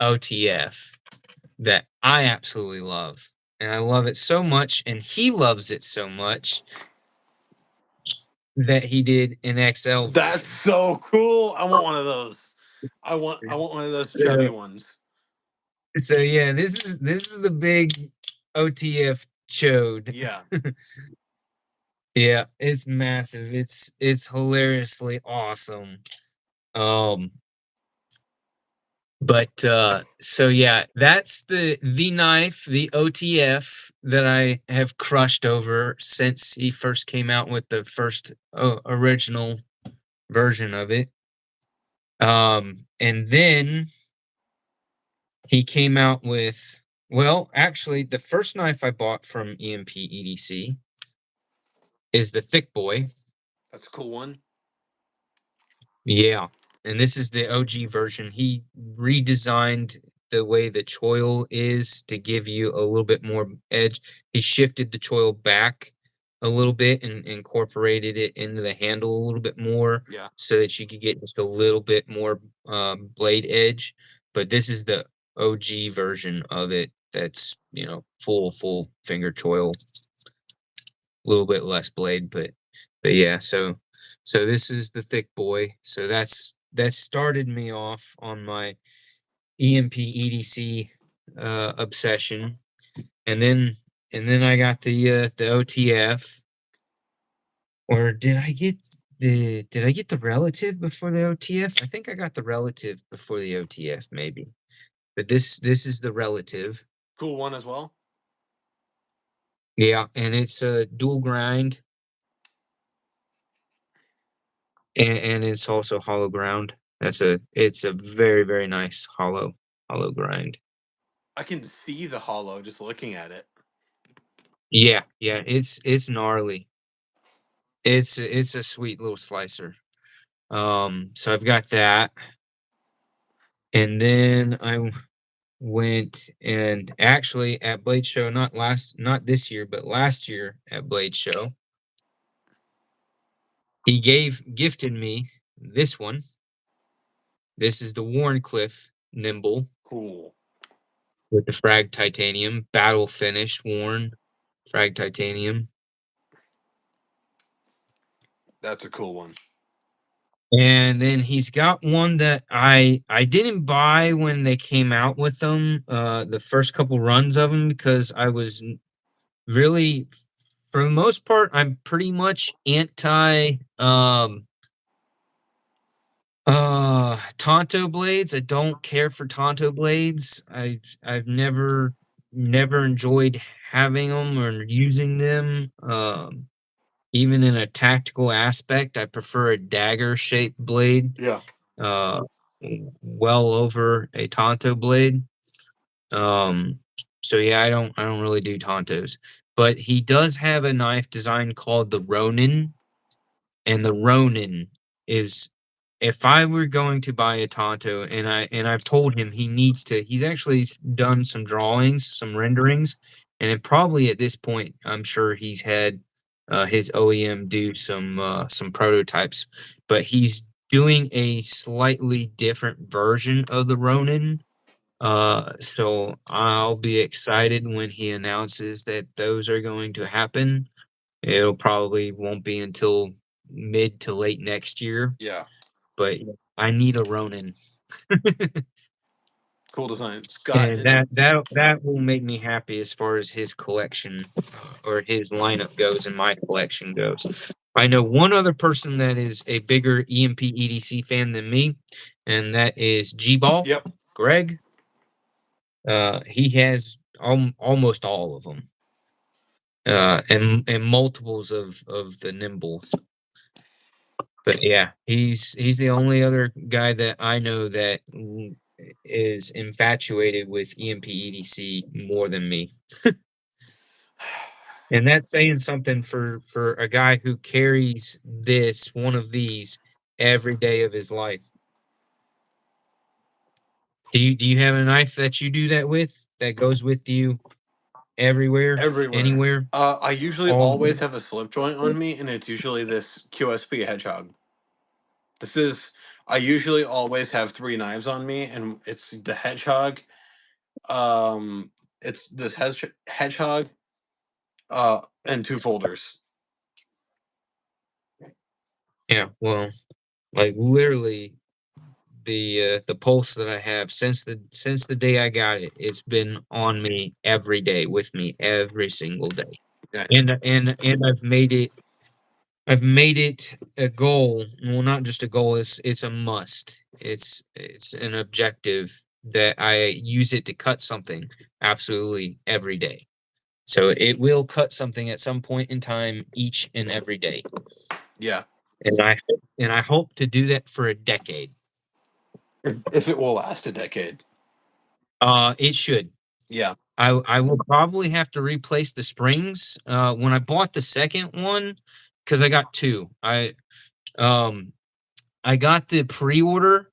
Speaker 2: OTF that I absolutely love. And I love it so much, and he loves it so much that he did an XL
Speaker 1: that's
Speaker 2: version.
Speaker 1: so cool. I want one of those. I want one of those chubby
Speaker 2: So,
Speaker 1: ones.
Speaker 2: so yeah, this is the big OTF chode.
Speaker 1: Yeah.
Speaker 2: Yeah, it's massive. It's hilariously awesome. Um, but so yeah, that's the knife, the OTF that I have crushed over since he first came out with the first original version of it. And then he came out with, well, actually, the first knife I bought from EMP EDC is the Thick Boy.
Speaker 1: That's a cool one.
Speaker 2: Yeah. And this is the OG version. He redesigned the way the choil is to give you a little bit more edge. He shifted the choil back a little bit and incorporated it into the handle a little bit more
Speaker 1: Yeah.
Speaker 2: so that you could get just a little bit more blade edge. But this is the OG version of it that's, full finger choil, a little bit less blade, but yeah, so this is the Thick Boy. So that started me off on my EMP EDC obsession. And then I got the OTF. Or did I get the relative before the OTF? I think I got the relative before the OTF, maybe. But this is the relative.
Speaker 1: Cool one as well.
Speaker 2: Yeah, and it's a dual grind, and it's also hollow ground. It's a very, very nice hollow grind.
Speaker 1: I can see the hollow just looking at it.
Speaker 2: Yeah, yeah, it's gnarly. It's a sweet little slicer. So I've got that, and then I went and actually at Blade Show, not this year, but last year at Blade Show, he gifted me this one. This is the Warncliffe Nimble
Speaker 1: Cool.
Speaker 2: with the frag titanium battle finish worn frag titanium.
Speaker 1: That's a cool one.
Speaker 2: And then he's got one that I didn't buy when they came out with them, the first couple runs of them, because I was really, for the most part, I'm pretty much anti Tonto blades. I don't care for Tonto blades. I've never enjoyed having them or using them. Even in a tactical aspect, I prefer a dagger shaped blade.
Speaker 1: Yeah.
Speaker 2: Uh, well over a Tonto blade. Um, so yeah, I don't really do Tontos, but he does have a knife design called the Ronin, and the Ronin is, if I were going to buy a Tonto, and I've told him he needs to, he's actually done some drawings, some renderings, and then probably at this point, I'm sure he's had his OEM do some prototypes, but he's doing a slightly different version of the Ronin. So I'll be excited when he announces that those are going to happen. It'll probably won't be until mid to late next year,
Speaker 1: Yeah.
Speaker 2: but I need a Ronin.
Speaker 1: Cool design, Scott.
Speaker 2: And that will make me happy as far as his collection or his lineup goes and my collection goes. I know one other person that is a bigger EMP EDC fan than me, and that is G-Ball,
Speaker 1: Yep.
Speaker 2: Greg. He has almost all of them, and multiples of the nimbles. But yeah, he's the only other guy that I know that is infatuated with EMP EDC more than me. And that's saying something for a guy who carries one of these every day of his life. Do you have a knife that you do that with, that goes with you everywhere,
Speaker 1: Everywhere.
Speaker 2: anywhere?
Speaker 1: I usually
Speaker 2: All
Speaker 1: always have a slip joint on me, and it's usually this QSP Hedgehog. This is I usually always have three knives on me, and it's the Hedgehog. It's this Hedgehog, and two folders.
Speaker 2: Yeah, well, like literally the pulse that I have since the day I got it, it's been on me every day, with me every single day.
Speaker 1: Yeah.
Speaker 2: And I've made it a goal. Well, not just a goal, it's a must. It's an objective that I use it to cut something absolutely every day. So it will cut something at some point in time each and every day.
Speaker 1: Yeah.
Speaker 2: And I hope to do that for a decade.
Speaker 1: If it will last a decade.
Speaker 2: It should.
Speaker 1: Yeah.
Speaker 2: I will probably have to replace the springs. When I bought the second one, because I got two. Um I got the pre-order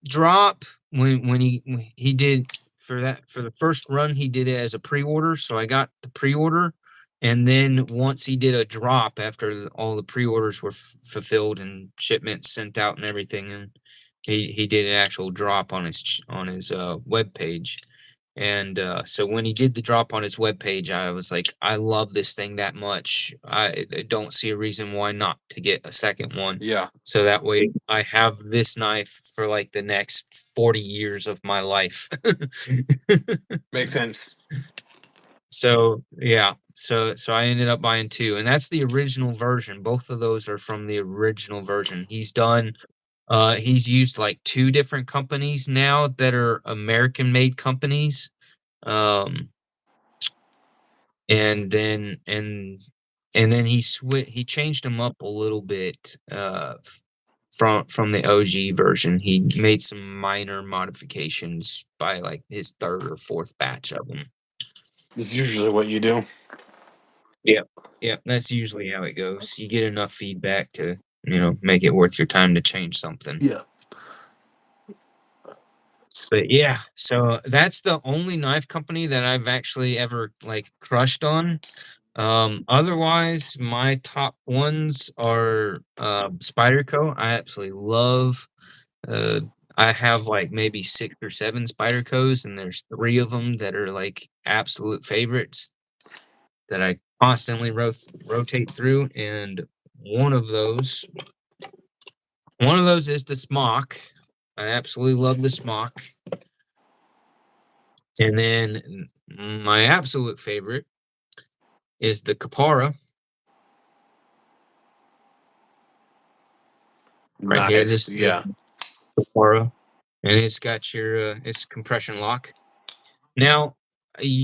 Speaker 2: drop when he did for the first run. He did it as a pre-order, so I got the pre-order, and then once he did a drop after all the pre-orders were fulfilled and shipments sent out and everything, and he did an actual drop on his web page. And so when he did the drop on his webpage, I was like, I love this thing that much. I don't see a reason why not to get a second one.
Speaker 1: Yeah.
Speaker 2: So that way I have this knife for like the next 40 years of my life.
Speaker 1: Makes sense.
Speaker 2: So yeah. So I ended up buying two, and that's the original version. Both of those are from the original version. He's used like two different companies now that are American made companies. Um and then he changed them up a little bit from the OG version. He made some minor modifications by like his third or fourth batch of them.
Speaker 1: It's usually what you do.
Speaker 2: Yep. Yep, that's usually how it goes. You get enough feedback to, make it worth your time to change something.
Speaker 1: Yeah.
Speaker 2: But yeah, so that's the only knife company that I've actually ever like crushed on. Otherwise, my top ones are Spyderco. I absolutely love. Uh, I have like maybe 6 or 7 Spydercos, and there's 3 of them that are like absolute favorites that I constantly rotate through. And one of those One of those is the smock. I absolutely love the smock. And then my absolute favorite is the Capara. Right here,
Speaker 1: Nice.
Speaker 2: this
Speaker 1: Yeah.
Speaker 2: the Capara. And it's got your it's compression lock. Now,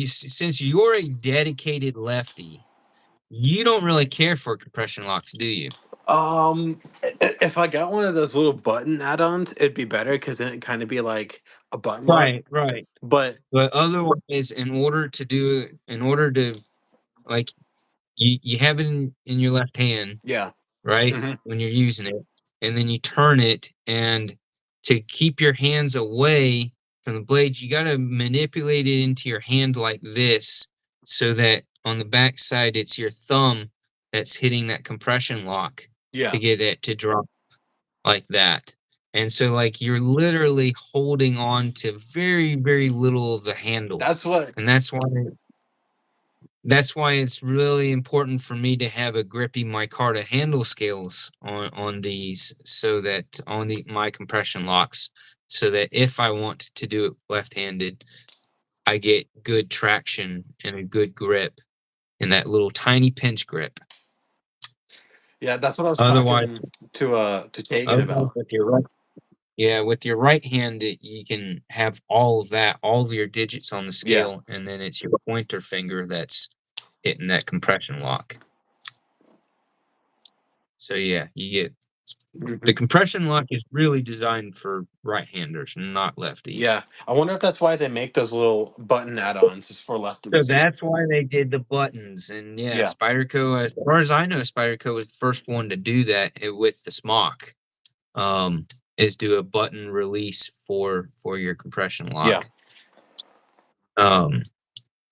Speaker 2: since you're a dedicated lefty, you don't really care for compression locks, do you?
Speaker 1: If I got one of those little button add-ons, it'd be better because then it'd kind of be like a button lock.
Speaker 2: Right.
Speaker 1: But
Speaker 2: But otherwise, in order to like you have it in your left hand,
Speaker 1: yeah.
Speaker 2: right?
Speaker 1: Hmm.
Speaker 2: When you're using it, and then you turn it, and to keep your hands away from the blade, you got to manipulate it into your hand like this, so that on the back side, it's your thumb that's hitting that compression lock
Speaker 1: Yeah.
Speaker 2: to get it to drop like that. And so, like, you're literally holding on to very, very little of the handle.
Speaker 1: That's what.
Speaker 2: And that's why it's really important for me to have a grippy micarta handle scales on these, so that on my compression locks, so that if I want to do it left-handed, I get good traction and a good grip in that little tiny pinch grip.
Speaker 1: Yeah, that's what I was
Speaker 2: Otherwise,
Speaker 1: talking to Tegan
Speaker 2: otherwise
Speaker 1: about.
Speaker 2: with your with your right hand, you can have all of that, all of your digits on the
Speaker 1: Yeah.
Speaker 2: scale, and then it's your pointer finger that's hitting that compression lock. So yeah, you get the
Speaker 1: Hmm.
Speaker 2: compression lock is really designed for right-handers, not lefties.
Speaker 1: Yeah. I wonder if that's why they make those little button add-ons is for
Speaker 2: So
Speaker 1: lefties.
Speaker 2: that's why they did the buttons. And yeah,
Speaker 1: Yeah.
Speaker 2: Spyderco, as far as I know, Spyderco was the first one to do that with the smock. Is do a button release for your compression
Speaker 1: Yeah.
Speaker 2: lock. Um,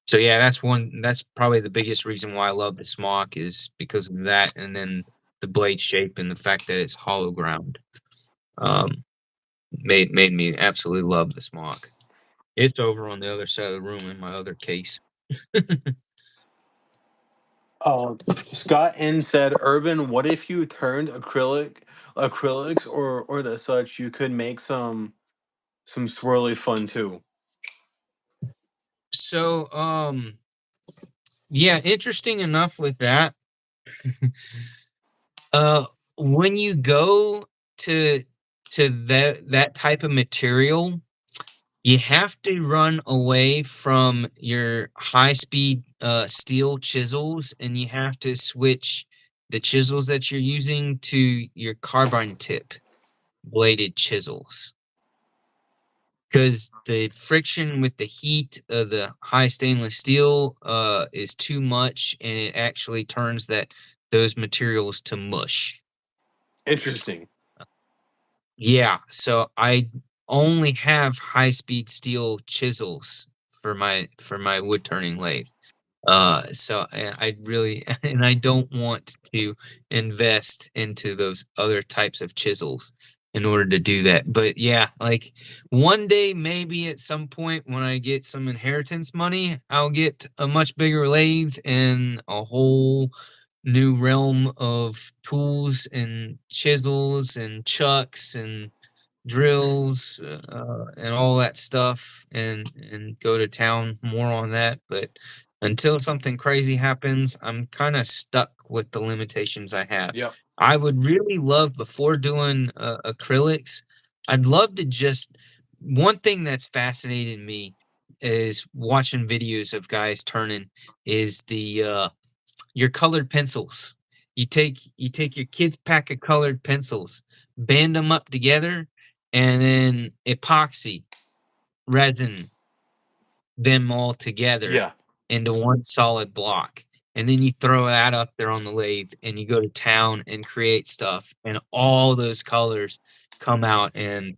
Speaker 2: so yeah, that's probably the biggest reason why I love the smock, is because of that, and then the blade shape and the fact that it's hollow ground. Um, made me absolutely love the smock. It's over on the other side of the room in my other case.
Speaker 1: Scott N said, "Urban, what if you turned acrylics or the such? You could make some swirly fun too."
Speaker 2: So, yeah, interesting enough with that. uh, when you go to that type of material, you have to run away from your high speed steel chisels, and you have to switch the chisels that you're using to your carbine tip bladed chisels, because the friction with the heat of the high stainless steel is too much, and it actually turns those materials to mush.
Speaker 1: Interesting.
Speaker 2: Yeah, so I only have high speed steel chisels for my wood turning lathe. So I really and I don't want to invest into those other types of chisels in order to do that. But yeah, like one day, maybe at some point when I get some inheritance money, I'll get a much bigger lathe and a whole new realm of tools and chisels and chucks and drills and all that stuff, and go to town more on that. But until something crazy happens, I'm kind of stuck with the limitations I have.
Speaker 1: Yep.
Speaker 2: I would really love, before doing acrylics, I'd love to just, one thing that's fascinated me is watching videos of guys turning, is the your colored pencils. You take your kid's pack of colored pencils, band them up together, and then epoxy resin them all together
Speaker 1: Yeah.
Speaker 2: into one solid block. And then you throw that up there on the lathe, and you go to town and create stuff, and all those colors come out, and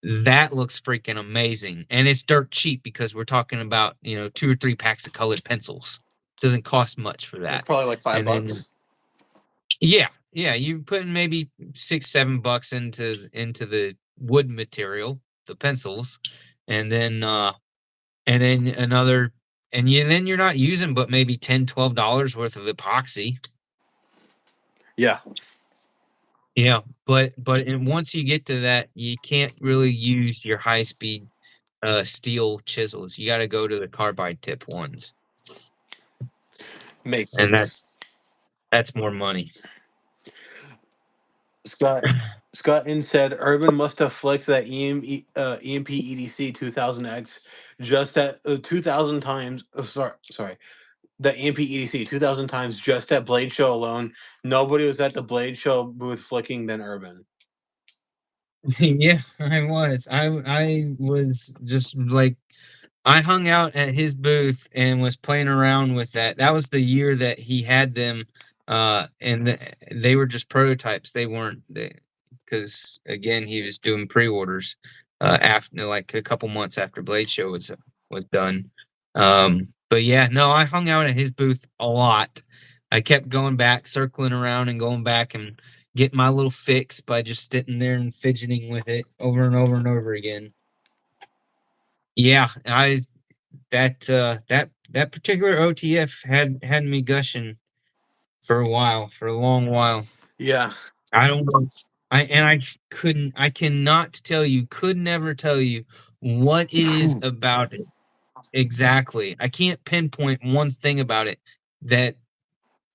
Speaker 2: that looks freaking amazing. And it's dirt cheap, because we're talking about, 2 or 3 packs of colored pencils. Doesn't cost much for
Speaker 1: It's
Speaker 2: that.
Speaker 1: probably like five
Speaker 2: And then
Speaker 1: bucks.
Speaker 2: yeah, you put maybe 6, 7 bucks into the wood material, the pencils, and then another, then you're not using but maybe $10, $12 worth of epoxy.
Speaker 1: Yeah.
Speaker 2: Yeah, but once you get to that, you can't really use your high speed steel chisels. You got to go to the carbide tip ones,
Speaker 1: Makes
Speaker 2: and
Speaker 1: sense.
Speaker 2: that's more money.
Speaker 1: Scott Scott In said Urban must have flicked that EMP EDC 2000X just at 2000 times. Sorry, the EMP EDC 2000 times just at Blade Show alone. Nobody was at the Blade Show booth flicking than Urban.
Speaker 2: Yeah, I was. I was just like I hung out at his booth and was playing around with that. That was the year that he had them, and they were just prototypes. They weren't because again he was doing pre-orders after like a couple months after Blade Show was done. But yeah, no, I hung out at his booth a lot. I kept going back, circling around, and going back and getting my little fix by just sitting there and fidgeting with it over and over and over again. Yeah, I that particular OTF had me gushing for a while, for a long while.
Speaker 1: Yeah.
Speaker 2: I don't know. I just couldn't I cannot tell you, could never tell you what it is about it exactly. I can't pinpoint one thing about it that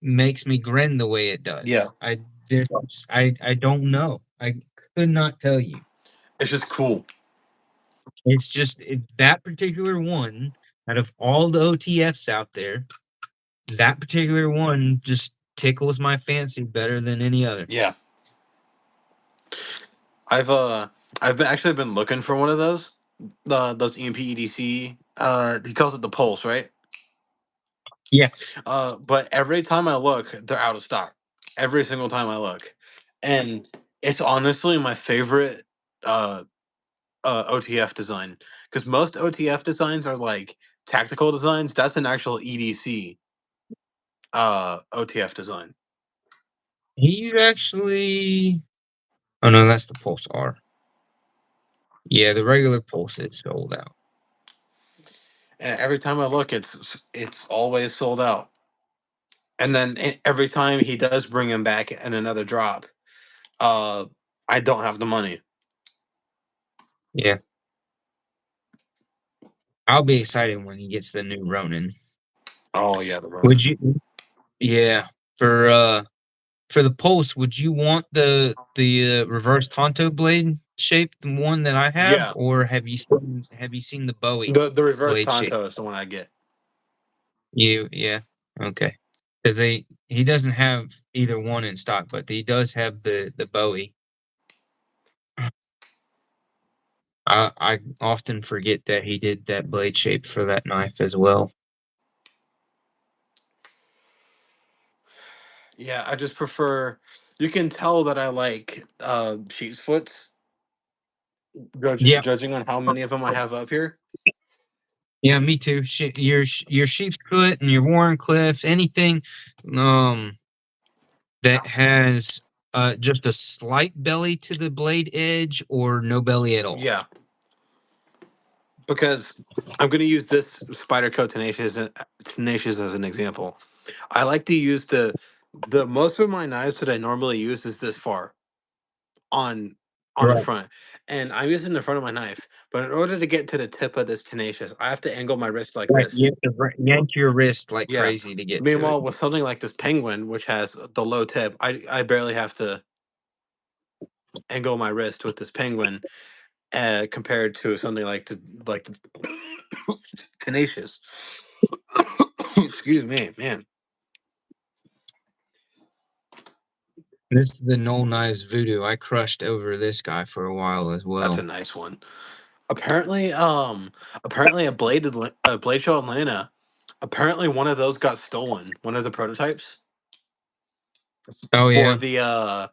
Speaker 2: makes me grin the way it
Speaker 1: Yeah.
Speaker 2: does. I don't know. I could not tell you.
Speaker 1: It's just cool.
Speaker 2: It's just that particular one out of all the OTFs out there, that particular one just tickles my fancy better than any other.
Speaker 1: Yeah. I've uh I've actually been looking for one of those. Those EMP EDC. He calls it the Pulse, right?
Speaker 2: Yes.
Speaker 1: But every time I look, they're out of stock. Every single time I look, and it's honestly my favorite uh, OTF design because most OTF designs are like tactical designs. That's an actual EDC OTF design,
Speaker 2: He's actually oh no, that's the Pulse R. Yeah, the regular Pulse is sold out.
Speaker 1: and every time I look, it's always sold out. And then every time he does bring him back in another drop, uh, I don't have the money.
Speaker 2: Yeah. I'll be excited when he gets the new Ronin.
Speaker 1: Oh yeah, the
Speaker 2: Would
Speaker 1: Ronin.
Speaker 2: you yeah. For the Pulse, would you want the reverse Tonto blade shape, the one that I have,
Speaker 1: Yeah,
Speaker 2: or have you seen the Bowie
Speaker 1: the reverse
Speaker 2: blade shape?
Speaker 1: Tonto is the one I get.
Speaker 2: Yeah, okay. Because he doesn't have either one in stock, but he does have the Bowie. I often forget that he did that blade shape for that knife as well.
Speaker 1: Yeah, I just prefer. You can tell that I like sheep's foots,
Speaker 2: Yeah,
Speaker 1: judging on how many of them I have up here.
Speaker 2: yeah, me too. Your sheep's foot and your Warncliffs, anything um that has just a slight belly to the blade edge or no belly at all.
Speaker 1: Yeah, because I'm going to use this Spyderco tenacious as an example. I like to use the most of my knives that I normally use is this far on the
Speaker 2: Right.
Speaker 1: front, and I'm using the front of my knife. But in order to get to the tip of this tenacious, I have to angle my wrist like
Speaker 2: Right. You
Speaker 1: this.
Speaker 2: have to yank your wrist like
Speaker 1: Yeah.
Speaker 2: crazy to get to it.
Speaker 1: Meanwhile, with something like this penguin, which has the low tip, I barely have to angle my wrist with this penguin, compared to something like the tenacious. Excuse me, man.
Speaker 2: This is the Knoll Knives Voodoo. I crushed over this guy for a while as
Speaker 1: That's a
Speaker 2: well.
Speaker 1: nice one. Apparently, apparently a Blade Show Atlanta. Apparently, one of those got stolen. One of the prototypes
Speaker 2: Oh
Speaker 1: for
Speaker 2: yeah.
Speaker 1: the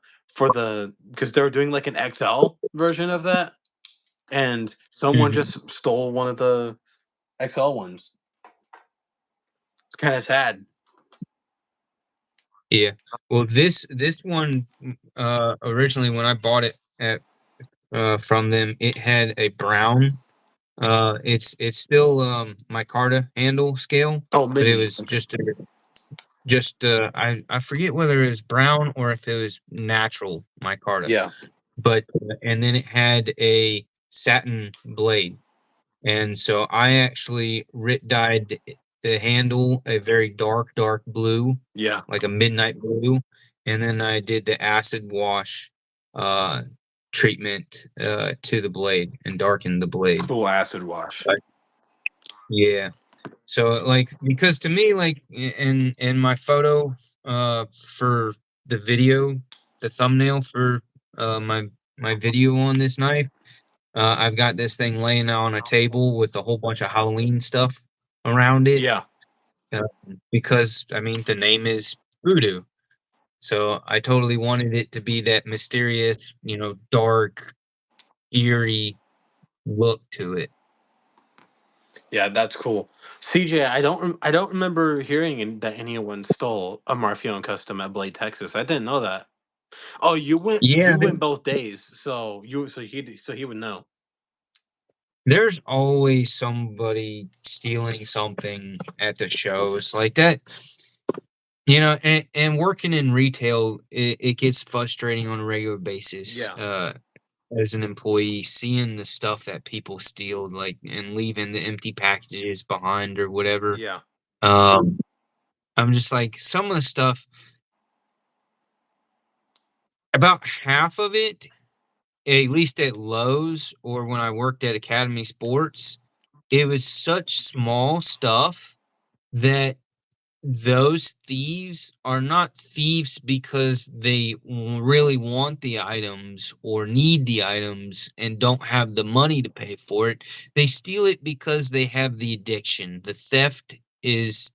Speaker 1: because they were doing like an XL version of that, and someone
Speaker 2: Mhm.
Speaker 1: just stole one of the XL ones. It's kind of sad.
Speaker 2: Yeah. Well, this one originally when I bought it at from them, it had a brown it's still micarta handle scale,
Speaker 1: Oh,
Speaker 2: but it
Speaker 1: mini.
Speaker 2: was
Speaker 1: Okay.
Speaker 2: just just I forget whether it was brown or if it was natural micarta,
Speaker 1: Yeah.
Speaker 2: but and then it had a satin blade. And so I actually dyed the handle a very dark blue,
Speaker 1: Yeah.
Speaker 2: like a midnight blue, and then I did the acid wash uh, treatment to the blade and darkened the blade.
Speaker 1: Cool acid wash.
Speaker 2: But, yeah. So like because to me like in my photo for the video, the thumbnail for my video on this knife, I've got this thing laying on a table with a whole bunch of Halloween stuff around it,
Speaker 1: Yeah.
Speaker 2: uh, because I mean the name is voodoo, so I totally wanted it to be that mysterious, dark, eerie look to it.
Speaker 1: Yeah, that's cool. CJ, I don't remember hearing that anyone stole a Marfion custom at Blade, Texas. I didn't know that. Oh,
Speaker 2: Yeah,
Speaker 1: you went both days, so he would know.
Speaker 2: there's always somebody stealing something at the shows like that. And working in retail, it gets frustrating on a regular basis.
Speaker 1: Yeah.
Speaker 2: As an employee, seeing the stuff that people steal, like and leaving the empty packages behind or whatever.
Speaker 1: Yeah.
Speaker 2: Um, I'm just like some of the stuff. About half of it, at least at Lowe's or when I worked at Academy Sports, it was such small stuff that those thieves are not thieves because they really want the items or need the items and don't have the money to pay for it. They steal it because they have the addiction. The theft is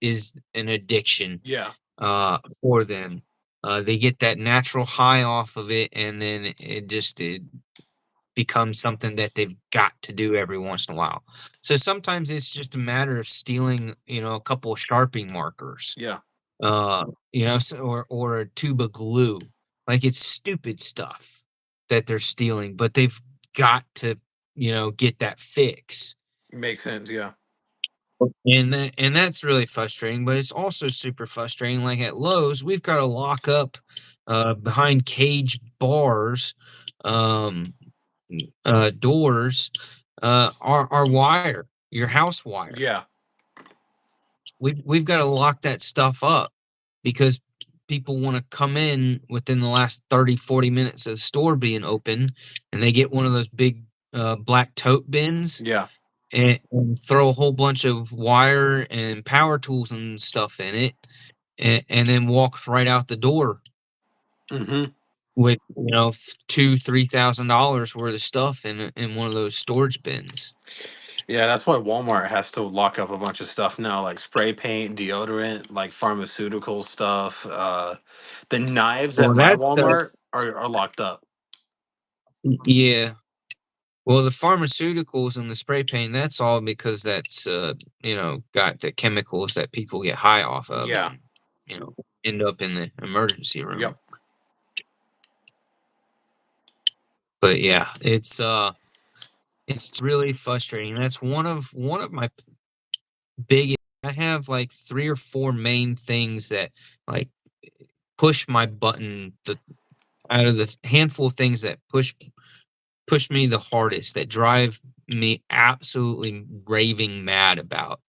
Speaker 2: an addiction
Speaker 1: Yeah.
Speaker 2: for them. They get that natural high off of it, and then it becomes something that they've got to do every once in a while. So sometimes it's just a matter of stealing, a couple of Sharpie markers,
Speaker 1: Yeah.
Speaker 2: or a tube of glue. Like it's stupid stuff that they're stealing, but they've got to, get that fix.
Speaker 1: Makes sense. Yeah.
Speaker 2: And that's really frustrating, but it's also super frustrating. Like at Lowe's, we've got to lock up behind caged bars, um, doors, our wire, your house wire.
Speaker 1: Yeah.
Speaker 2: We've got to lock that stuff up because people want to come in within the last 30-40 minutes of the store being open, and they get one of those big black tote bins
Speaker 1: Yeah.
Speaker 2: and throw a whole bunch of wire and power tools and stuff in it, and then walk right out the door
Speaker 1: Mm-hmm.
Speaker 2: with $2,000-3,000 worth of stuff in one of those storage bins.
Speaker 1: Yeah, that's why Walmart has to lock up a bunch of stuff now, like spray paint, deodorant, like pharmaceutical stuff. The knives at
Speaker 2: Well,
Speaker 1: my
Speaker 2: that's
Speaker 1: Walmart are locked up.
Speaker 2: yeah. Well, the pharmaceuticals and the spray paint, that's all because that's got the chemicals that people get high off of
Speaker 1: Yeah.
Speaker 2: and end up in the emergency room.
Speaker 1: Yep.
Speaker 2: But yeah, it's really frustrating. That's one of my biggest. I have like 3 or 4 main things that like push my button out of the handful of things that push me the hardest, that drive me absolutely raving mad about,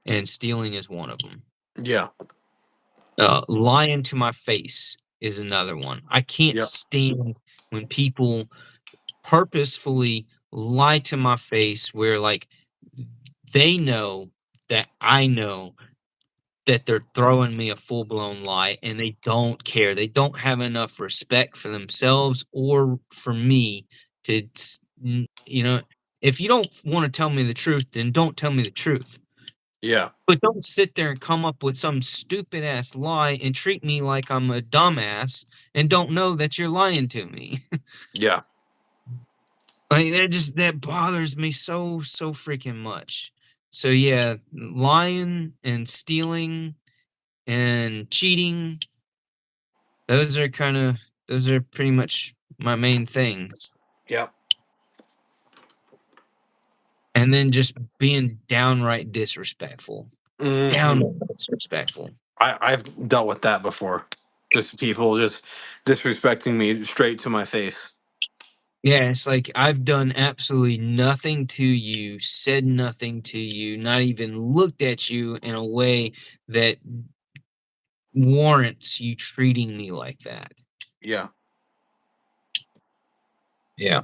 Speaker 2: and stealing is one of them.
Speaker 1: Yeah.
Speaker 2: Lying to my face is another one. I can't
Speaker 1: Yep.
Speaker 2: stand when people purposefully lie to my face where like they know that I know that they're throwing me a full-blown lie and they don't care. They don't have enough respect for themselves or for me to if you don't want to tell me the truth, then don't tell me the truth.
Speaker 1: Yeah.
Speaker 2: But don't sit there and come up with some stupid ass lie and treat me like I'm a dumbass and don't know that you're lying to me.
Speaker 1: Yeah.
Speaker 2: Like that bothers me so freaking much. So yeah, lying and stealing and cheating, those are pretty much my main things.
Speaker 1: Yep.
Speaker 2: And then just being downright disrespectful.
Speaker 1: Hmm.
Speaker 2: Downright disrespectful.
Speaker 1: I've dealt with that before. Just people just disrespecting me straight to my face.
Speaker 2: Yeah, it's like I've done absolutely nothing to you, said nothing to you, not even looked at you in a way that warrants you treating me like that.
Speaker 1: Yeah.
Speaker 2: Yeah.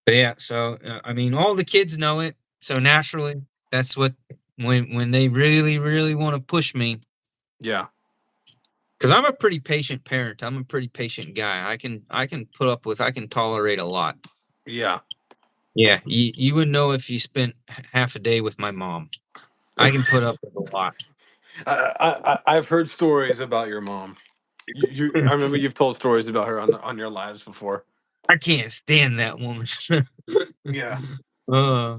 Speaker 2: But yeah, so I mean, all the kids know it. So naturally, that's what when they really really want to push me,
Speaker 1: Yeah.
Speaker 2: because I'm a pretty patient parent. I'm a pretty patient guy. I can put up with. I can tolerate a lot.
Speaker 1: Yeah.
Speaker 2: Yeah, you would know if you spent half a day with my mom. I can put up with a lot.
Speaker 1: I've heard stories about your mom. I remember you've told stories about her on your lives before.
Speaker 2: I can't stand that woman.
Speaker 1: Yeah.
Speaker 2: uh,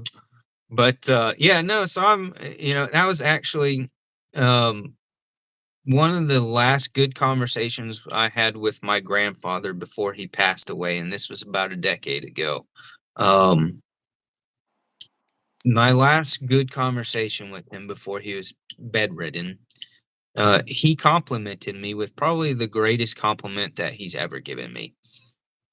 Speaker 2: but yeah, no. So that was actually um one of the last good conversations I had with my grandfather before he passed away, and this was about a decade ago. Um, my last good conversation with him before he was bedridden, he complimented me with probably the greatest compliment that he's ever given me.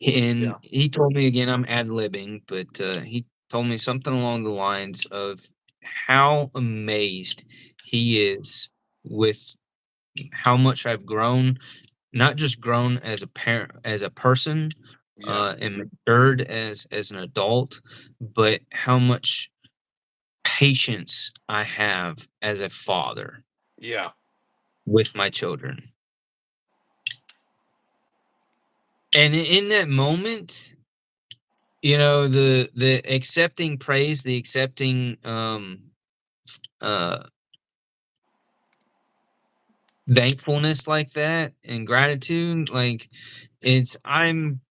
Speaker 2: And
Speaker 1: Yeah.
Speaker 2: he told me again, I'm ad libbing, but he told me something along the lines of how amazed he is with how much I've grown, not just grown as a parent, as a person,
Speaker 1: Yeah.
Speaker 2: and matured as an adult, but how much patience I have as a father
Speaker 1: Yeah.
Speaker 2: with my children. And in that moment, the accepting praise, the accepting uh thankfulness like that and gratitude, like I'm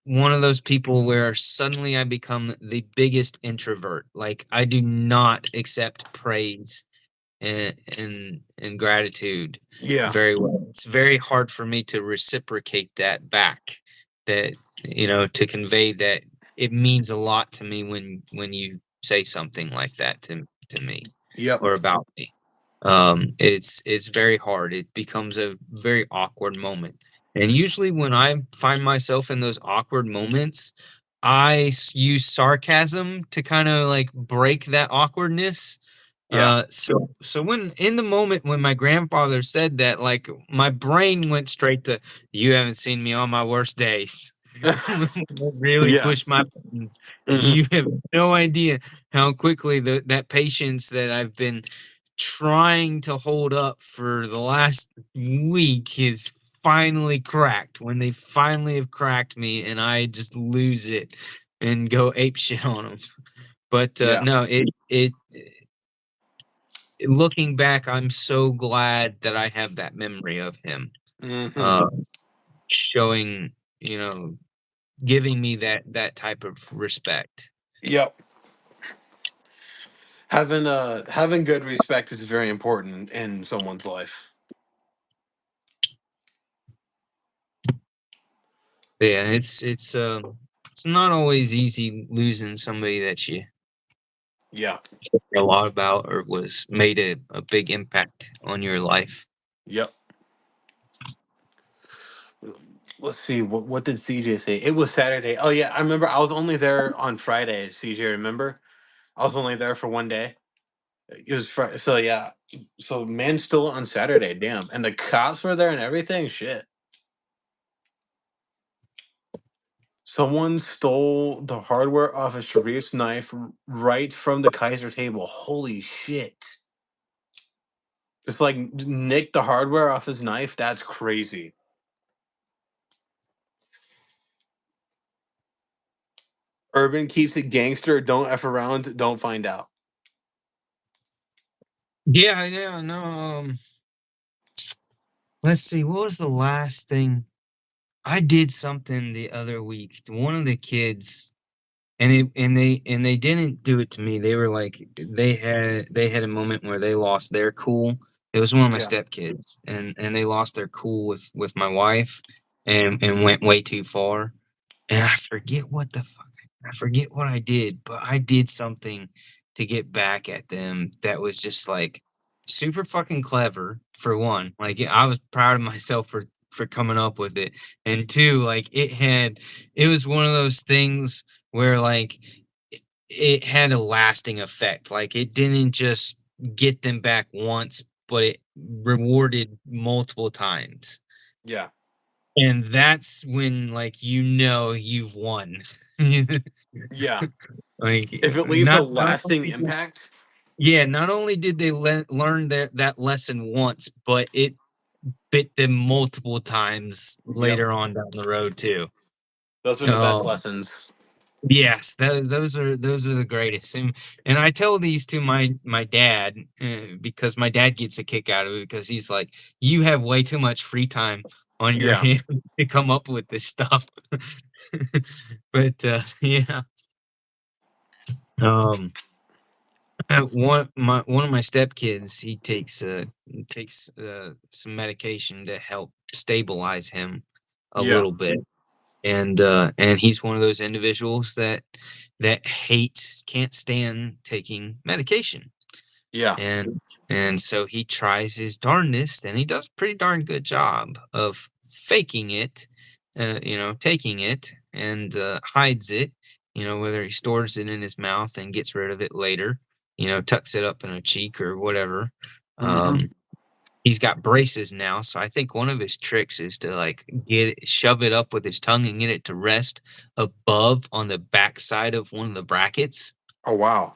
Speaker 2: one of those people where suddenly I become the biggest introvert. Like I do not accept praise and gratitude
Speaker 1: Yeah.
Speaker 2: very well. It's very hard for me to reciprocate that back. That to convey that it means a lot to me when you say something like that to me
Speaker 1: Yep.
Speaker 2: or about me. It's very hard. It becomes a very awkward moment. And usually when I find myself in those awkward moments, use sarcasm to kind of like break that awkwardness.
Speaker 1: Yeah.
Speaker 2: So when in the moment when my grandfather said that, like my brain went straight to, "You haven't seen me on my worst days." Really
Speaker 1: Yeah.
Speaker 2: push my buttons.
Speaker 1: Hmm.
Speaker 2: You have no idea how quickly that patience that I've been trying to hold up for the last week is finally cracked. When they finally have cracked me, and I just lose it and go ape shit on them. But
Speaker 1: Yeah.
Speaker 2: no, looking back, I'm so glad that I have that memory of him,
Speaker 1: Hmm.
Speaker 2: uh, showing, giving me that type of respect.
Speaker 1: Yep. Having good respect is very important in someone's life.
Speaker 2: But yeah, it's not always easy losing somebody that you
Speaker 1: Yeah.
Speaker 2: care a lot about or was made a big impact on your life.
Speaker 1: Yep. Let's see. What did CJ say? It was Saturday. Oh yeah, I remember. I was only there on Friday. CJ, remember? I was only there for one day. It was Friday. So yeah. So man, still on Saturday. Damn. And the cops were there and everything. Shit. Someone stole the hardware off of Sharif's knife right from the Kaiser table. Holy shit. Just like nick the hardware off his knife. That's crazy. Urban keeps it gangster. Don't F around. Don't find out.
Speaker 2: Yeah, yeah, no. Let's see. What was the last thing I did? Something the other week. One of the kids, and they didn't do it to me. They were like they had a moment where they lost their cool. It was one of my
Speaker 1: Yeah.
Speaker 2: stepkids, and they lost their cool with my wife, and went way too far. And I forget what the fuck. I forget what I did, but I did something to get back at them that was just like. super fucking clever for one. Like I was proud of myself for coming up with it. And two, like it was one of those things where like it had a lasting effect. Like it didn't just get them back once, but it rewarded multiple times.
Speaker 1: Yeah.
Speaker 2: And that's when like you've won.
Speaker 1: Yeah.
Speaker 2: Like
Speaker 1: If it leaves a
Speaker 2: not
Speaker 1: lasting impact,
Speaker 2: yeah, not only did they learn that lesson once, but it bit them multiple times
Speaker 1: yep.
Speaker 2: later on down the road too.
Speaker 1: Those are the best
Speaker 2: Um,
Speaker 1: lessons.
Speaker 2: yes, those are the greatest, and I tell these to my dad because my dad gets a kick out of it because he's like, you have way too much free time on your
Speaker 1: Yeah.
Speaker 2: hands to come up with this stuff. But yeah, um, one of my stepkids, he takes some medication to help stabilize him a
Speaker 1: Yeah.
Speaker 2: little bit, and he's one of those individuals that can't stand taking medication,
Speaker 1: Yeah.
Speaker 2: and so he tries his darndest, and he does a pretty darn good job of faking it, taking it and hides it, whether he stores it in his mouth and gets rid of it later, tucks it up in a cheek or whatever.
Speaker 1: Hmm.
Speaker 2: Um, he's got braces now, so I think one of his tricks is to like shove it up with his tongue and get it to rest above on the backside of one of the brackets.
Speaker 1: Oh wow.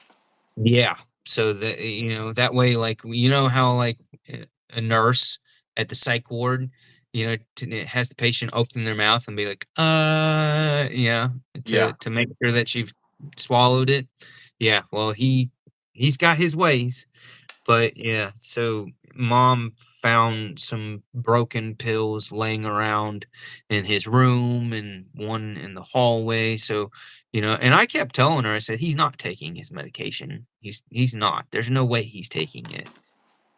Speaker 2: Yeah. So that that way, like how like a nurse at the psych ward, it has the patient open their mouth and be like, yeah,
Speaker 1: Yeah.
Speaker 2: to make sure that you've swallowed it. Yeah. Well, he's got his ways, but yeah. So mom found some broken pills laying around in his room and one in the hallway. So and I kept telling her, I said, he's not taking his medication. He's not. There's no way he's taking it.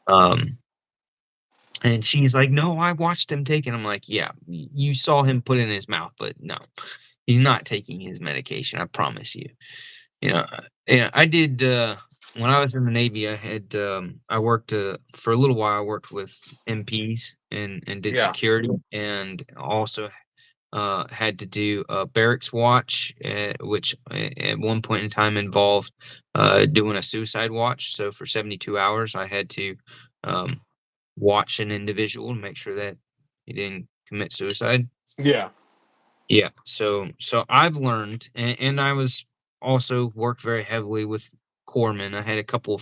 Speaker 2: Um, and she's like, no, I watched him take it. I'm like, yeah, you saw him put it in his mouth, but no, he's not taking his medication. I promise you. I did when I was in the Navy. I worked for a little while. I worked with MPs and did
Speaker 1: Yeah.
Speaker 2: security, and also had to do a barracks watch, which at one point in time involved doing a suicide watch. So for 72 hours, I had to um, watch an individual to make sure that he didn't commit suicide.
Speaker 1: Yeah.
Speaker 2: Yeah. So I've learned, and I was also worked very heavily with corpsmen. I had a couple of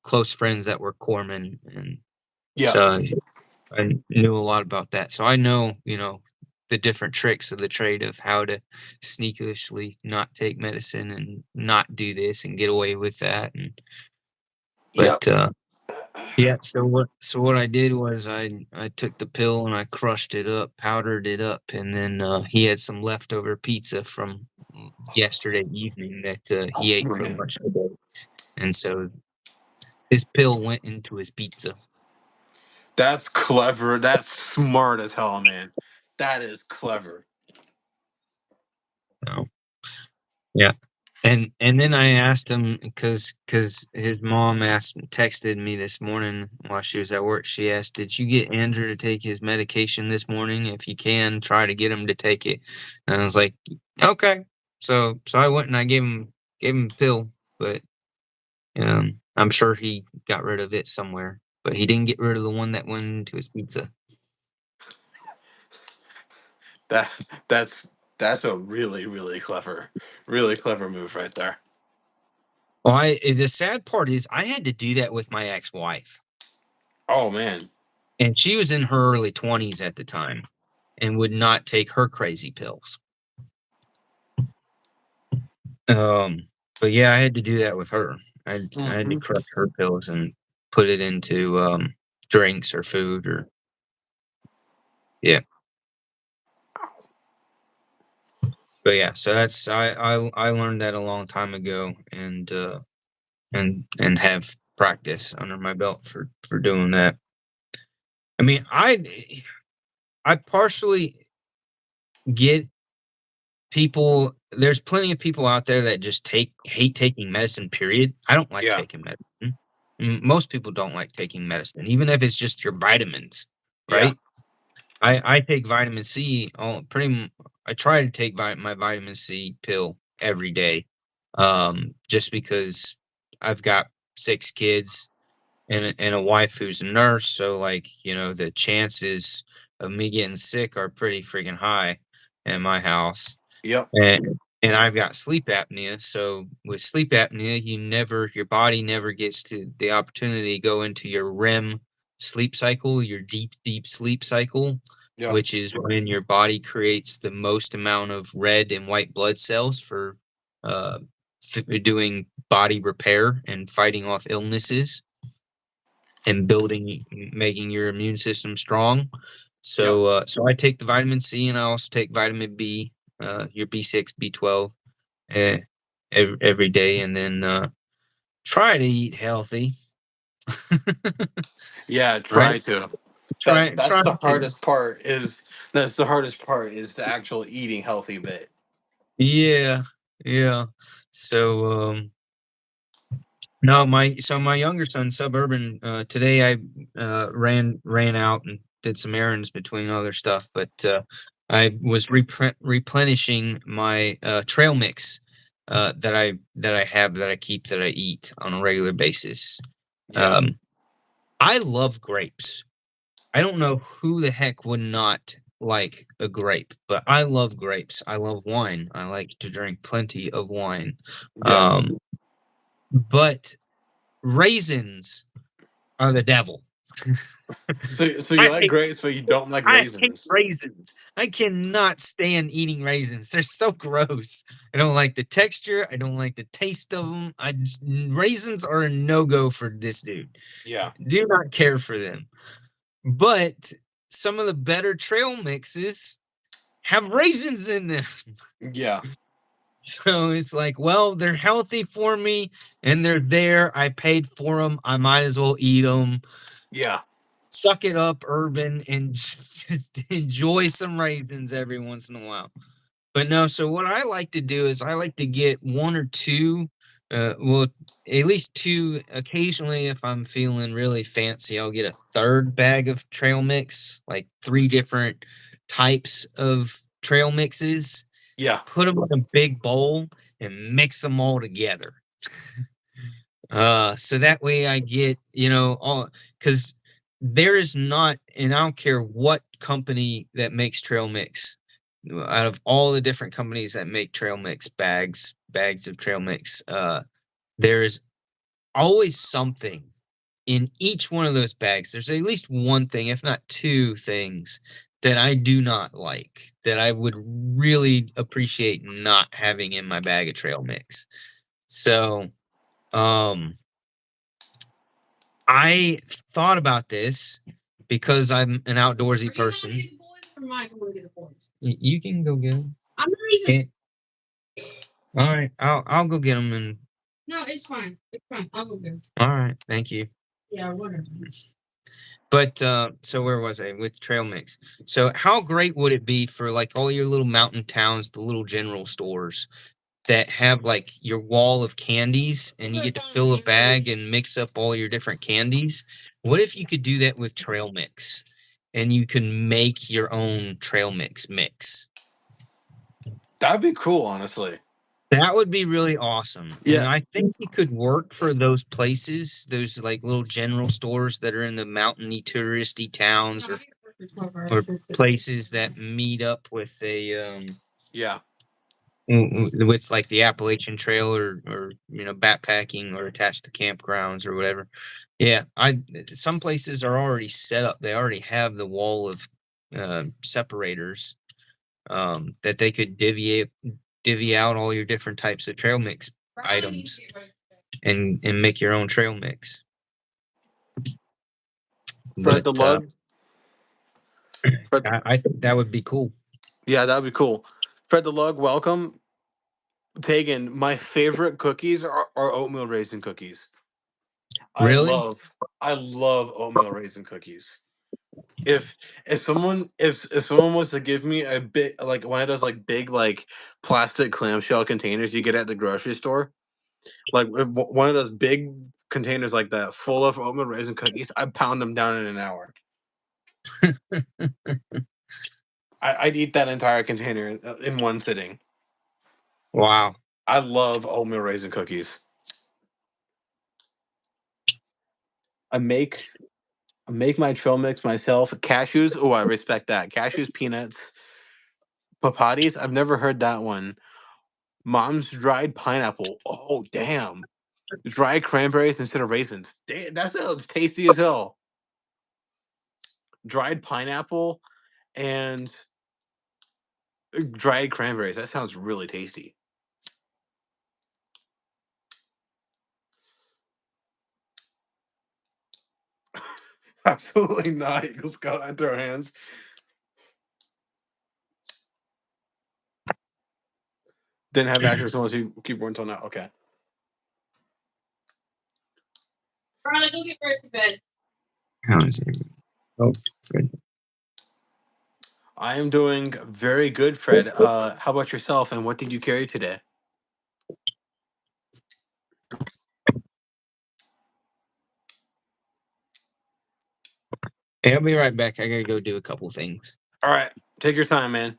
Speaker 2: close friends that were corpsmen, and
Speaker 1: Yeah.
Speaker 2: so I knew a lot about that. So I know, the different tricks of the trade of how to sneakishly not take medicine and not do this and get away with that. And
Speaker 1: Yep.
Speaker 2: but yeah, so what I did was I took the pill and I crushed it up, powdered it up, and then he had some leftover pizza from yesterday evening that
Speaker 1: Oh,
Speaker 2: he ate pretty
Speaker 1: brilliant.
Speaker 2: much today. And so his pill went into his pizza.
Speaker 1: That's clever. That's smart as hell, man. That is clever.
Speaker 2: So, yeah. And then I asked him because his mom texted me this morning while she was at work. She asked, "Did you get Andrew to take his medication this morning? If you can, try to get him to take it." And I was like, "Okay." So I went and I gave him a pill, but I'm sure he got rid of it somewhere. But he didn't get rid of the one that went into his pizza.
Speaker 1: That that's that's a really clever move right there.
Speaker 2: Well, the sad part is I had to do that with my ex-wife,
Speaker 1: Oh man.
Speaker 2: and she was in her early 20s at the time and would not take her crazy pills. Um, but yeah, I had to do that with her. I had to
Speaker 1: Hmm.
Speaker 2: crush her pills and put it into drinks or food or yeah. But yeah, so that's I learned that a long time ago and have practice under my belt for doing that. I mean, I partially get people. There's plenty of people out there that just hate taking medicine, period. I don't like
Speaker 1: Yeah.
Speaker 2: taking medicine. most people don't like taking medicine, even if it's just your vitamins,
Speaker 1: Yeah.
Speaker 2: right? I take vitamin C. I try to take my vitamin C pill every day, just because I've got 6 kids and a wife who's a nurse. So like the chances of me getting sick are pretty freaking high in my house.
Speaker 1: Yep.
Speaker 2: And I've got sleep apnea, so with sleep apnea, your body never gets to the opportunity to go into your REM sleep cycle, your deep, deep sleep cycle,
Speaker 1: Yep.
Speaker 2: which is when your body creates the most amount of red and white blood cells for uh, doing body repair and fighting off illnesses and making your immune system strong.
Speaker 1: Yep.
Speaker 2: So I take the vitamin C and I also take vitamin B, your B6, B12, eh, every day, and then try to eat healthy.
Speaker 1: Yeah.
Speaker 2: Right?
Speaker 1: Try to.
Speaker 2: Try
Speaker 1: That's
Speaker 2: try
Speaker 1: the
Speaker 2: to.
Speaker 1: hardest part. Is the actual eating healthy bit.
Speaker 2: Yeah, yeah. So no, my younger son, Suburban, today I ran out and did some errands between other stuff, but I was replenishing my trail mix that I keep that I eat on a regular basis.
Speaker 1: Yeah.
Speaker 2: Um, I love grapes. I don't know who the heck would not like a grape, but I love grapes. I love wine. I like to drink plenty of wine.
Speaker 1: Yeah.
Speaker 2: But raisins are the devil.
Speaker 1: So
Speaker 2: I
Speaker 1: you like
Speaker 2: hate
Speaker 1: grapes, but you don't like
Speaker 2: I hate
Speaker 1: raisins.
Speaker 2: raisins. I cannot stand eating raisins. They're so gross. I don't like the texture. I don't like the taste of them. Raisins are a no-go for this dude.
Speaker 1: Yeah.
Speaker 2: Do not care for them. But some of the better trail mixes have raisins in them.
Speaker 1: Yeah.
Speaker 2: So it's like, well, they're healthy for me and they're there. I paid for them. I might as well eat them.
Speaker 1: Yeah.
Speaker 2: Suck it up, Urban, and just enjoy some raisins every once in a while. But no, so what I like to do is I like to get one or two, well, at least two. Occasionally, if I'm feeling really fancy, I'll get a third bag of trail mix, like 3 different types of trail mixes,
Speaker 1: Yeah.
Speaker 2: put them in a big bowl and mix them all together. So that way I get, all because there is not, and I don't care what company that makes trail mix, out of all the different companies that make trail mix bags of trail mix, there's always something in each one of those bags. There's at least one thing, if not two things, that I do not like, that I would really appreciate not having in my bag of trail mix. So, um, I thought about this because I'm an outdoorsy person. You can go get them.
Speaker 3: I'm not even.
Speaker 2: All right, I'll go get them. And
Speaker 3: No, it's fine. It's fine. I'll go get 'em.
Speaker 2: all right, thank you.
Speaker 3: Yeah, whatever.
Speaker 2: But so where was I with trail mix? So how great would it be for like all your little mountain towns, the little general stores that have like your wall of candies and you get to fill a bag and mix up all your different candies? What if you could do that with trail mix and you can make your own trail mix?
Speaker 1: That'd be cool, honestly.
Speaker 2: That would be really awesome. And
Speaker 1: Yeah.
Speaker 2: I think it could work for those places, those like little general stores that are in the mountainy touristy towns or places that meet up with
Speaker 1: Yeah.
Speaker 2: with like the Appalachian Trail or backpacking or attached to campgrounds or whatever. Yeah, I some places are already set up. They already have the wall of separators that they could divvy out all your different types of trail mix items and make your own trail mix.
Speaker 1: Fred the
Speaker 2: But
Speaker 1: Lug. Fred,
Speaker 2: I think that would be cool.
Speaker 1: yeah, that'd be cool. Fred the Lug, welcome. Pagan, my favorite cookies are oatmeal raisin cookies. I
Speaker 2: Really?
Speaker 1: love I love oatmeal raisin cookies. If if someone was to give me a bit like one of those like big like plastic clamshell containers you get at the grocery store, like one of those big containers like that full of oatmeal raisin cookies, I pound them down in an hour. I'd eat that entire container in one sitting.
Speaker 2: Wow.
Speaker 1: I love oatmeal raisin cookies. I make my trail mix myself. Cashews, oh, I respect that. Cashews, peanuts, papatis. I've never heard that one. Mom's dried pineapple. Oh, damn. Dried cranberries instead of raisins. Damn, that sounds tasty as hell. Dried pineapple and dried cranberries. That sounds really tasty. Absolutely not. Eagle Scout and throw hands. Didn't have access to one to keyboard until now. Okay.
Speaker 3: Riley, go get ready for bed.
Speaker 2: How is it? Oh, Fred.
Speaker 1: I am doing very good, Fred. How about yourself? And what did you carry today?
Speaker 2: Hey, I'll be right back. I gotta go do a couple things.
Speaker 1: All right, take your time, man.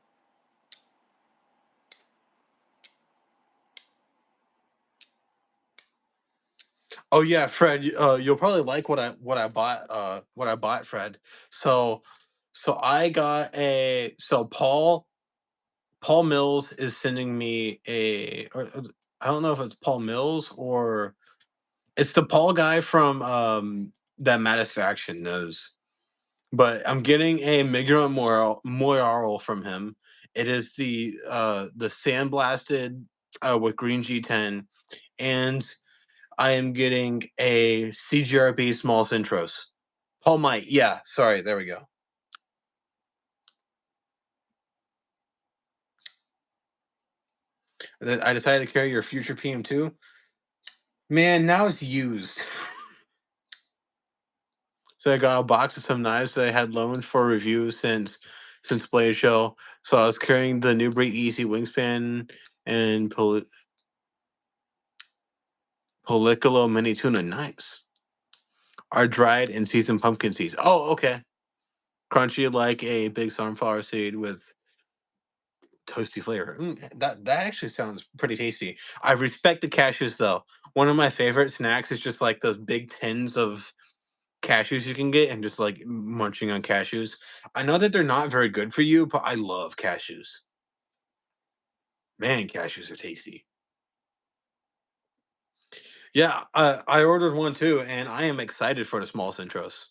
Speaker 1: Oh yeah, Fred. You'll probably like what I bought, Fred. So I got a Paul Mills is sending me I don't know if it's Paul Mills or it's the Paul guy from that Matisfaction knows. But I'm getting a Migro Moral from him. It is the sandblasted with green G10, and I am getting a CGRB small Centros. Paul Might, yeah, sorry, there we go. I decided to carry your future PM2. Man, now it's used. So I got a box of some knives that I had loaned for review since Blade Show. So I was carrying the New Breed Easy Wingspan and Policolo Mini Tuna knives. Are dried and seasoned pumpkin seeds. Oh, okay. Crunchy like a big sunflower seed with toasty flavor. That actually sounds pretty tasty. I respect the cashews though. One of my favorite snacks is just like those big tins of cashews you can get and just like munching on cashews. I know that they're not very good for you, but I love cashews. Man, cashews are tasty. Yeah, I ordered one too, and I am excited for the small Centros.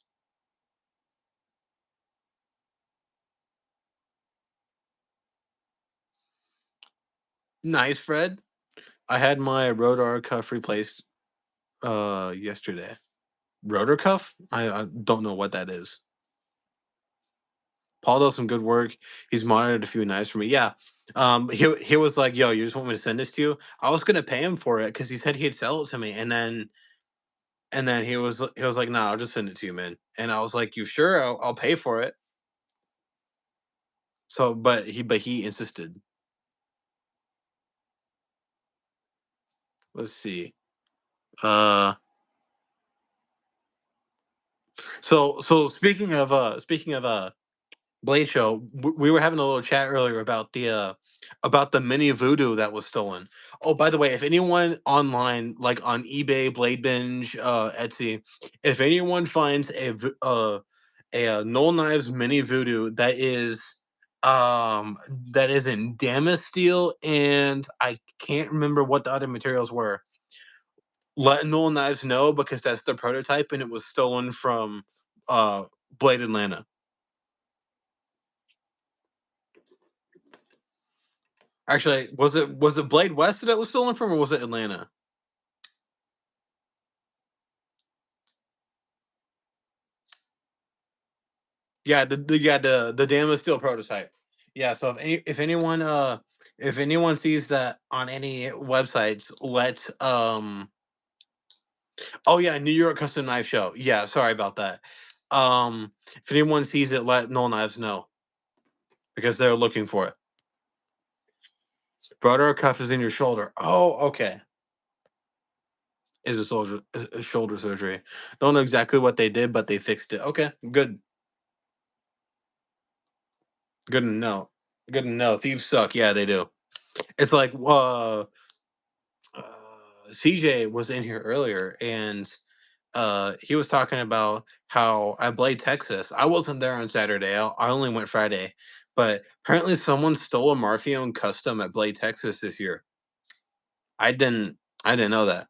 Speaker 1: Nice, Fred. I had my rotor cuff replaced yesterday. Rotor cuff? I don't know what that is. Paul does some good work. He's monitored a few knives for me. Yeah. He was like, "Yo, you just want me to send this to you?" I was gonna pay him for it because he said he'd sell it to me, and then he was like, "Nah, I'll just send it to you, man." And I was like, "You sure? I'll pay for it." So, but he insisted. Let's see. Uh, so speaking of Blade Show, we were having a little chat earlier about the mini voodoo that was stolen. Oh, by the way, if anyone online, like on eBay, Blade Binge, Etsy, if anyone finds a Knoll Knives mini voodoo that is in Damas steel, and I can't remember what the other materials were, let Knoll Knives know because that's the prototype and it was stolen from uh Blade Atlanta. Actually, was it Blade West that it was stolen from, or was it Atlanta? Yeah, the Damas Steel prototype. Yeah, so if anyone sees that on any websites, let oh yeah, New York Custom Knife Show. Yeah, sorry about that. If anyone sees it, let Knoll Knives know because they're looking for it. Broader cuff is in your shoulder. Oh, okay. Is a shoulder surgery. Don't know exactly what they did, but they fixed it. Okay, good. Good to know. Good to know. Thieves suck. Yeah, they do. It's like uh, CJ was in here earlier, and he was talking about how at Blade, Texas. I wasn't there on Saturday. I only went Friday, but apparently someone stole a Marfione custom at Blade, Texas this year. I didn't. I didn't know that.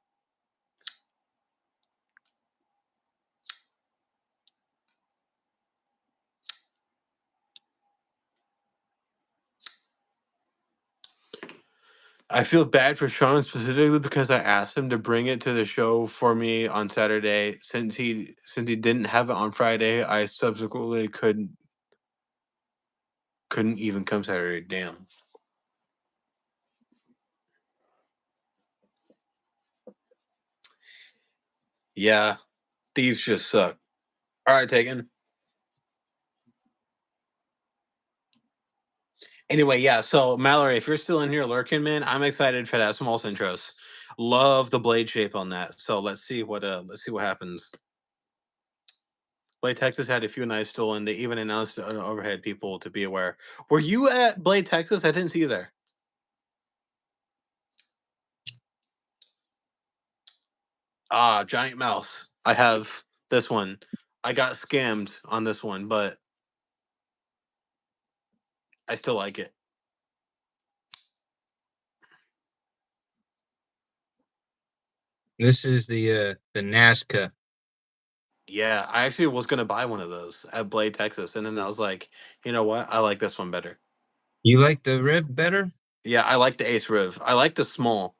Speaker 1: I feel bad for Sean specifically because I asked him to bring it to the show for me on Saturday. Since he didn't have it on Friday, I subsequently couldn't even come Saturday. Damn. Yeah, thieves just suck. All right, Taken. Anyway, yeah. So Mallory, if you're still in here lurking, man, I'm excited for that small intros. Love the blade shape on that. So let's see what happens. Blade Texas had a few knives stolen. They even announced overhead people to be aware. Were you at Blade Texas? I didn't see you there. Ah, giant mouse. I have this one. I got scammed on this one, but I still like it.
Speaker 2: This is the Nazca.
Speaker 1: Yeah, I actually was gonna buy one of those at Blade Texas, and then I was like, you know what? I like this one better.
Speaker 2: You like the Riv better?
Speaker 1: Yeah, I like the Ace Riv. I like the small.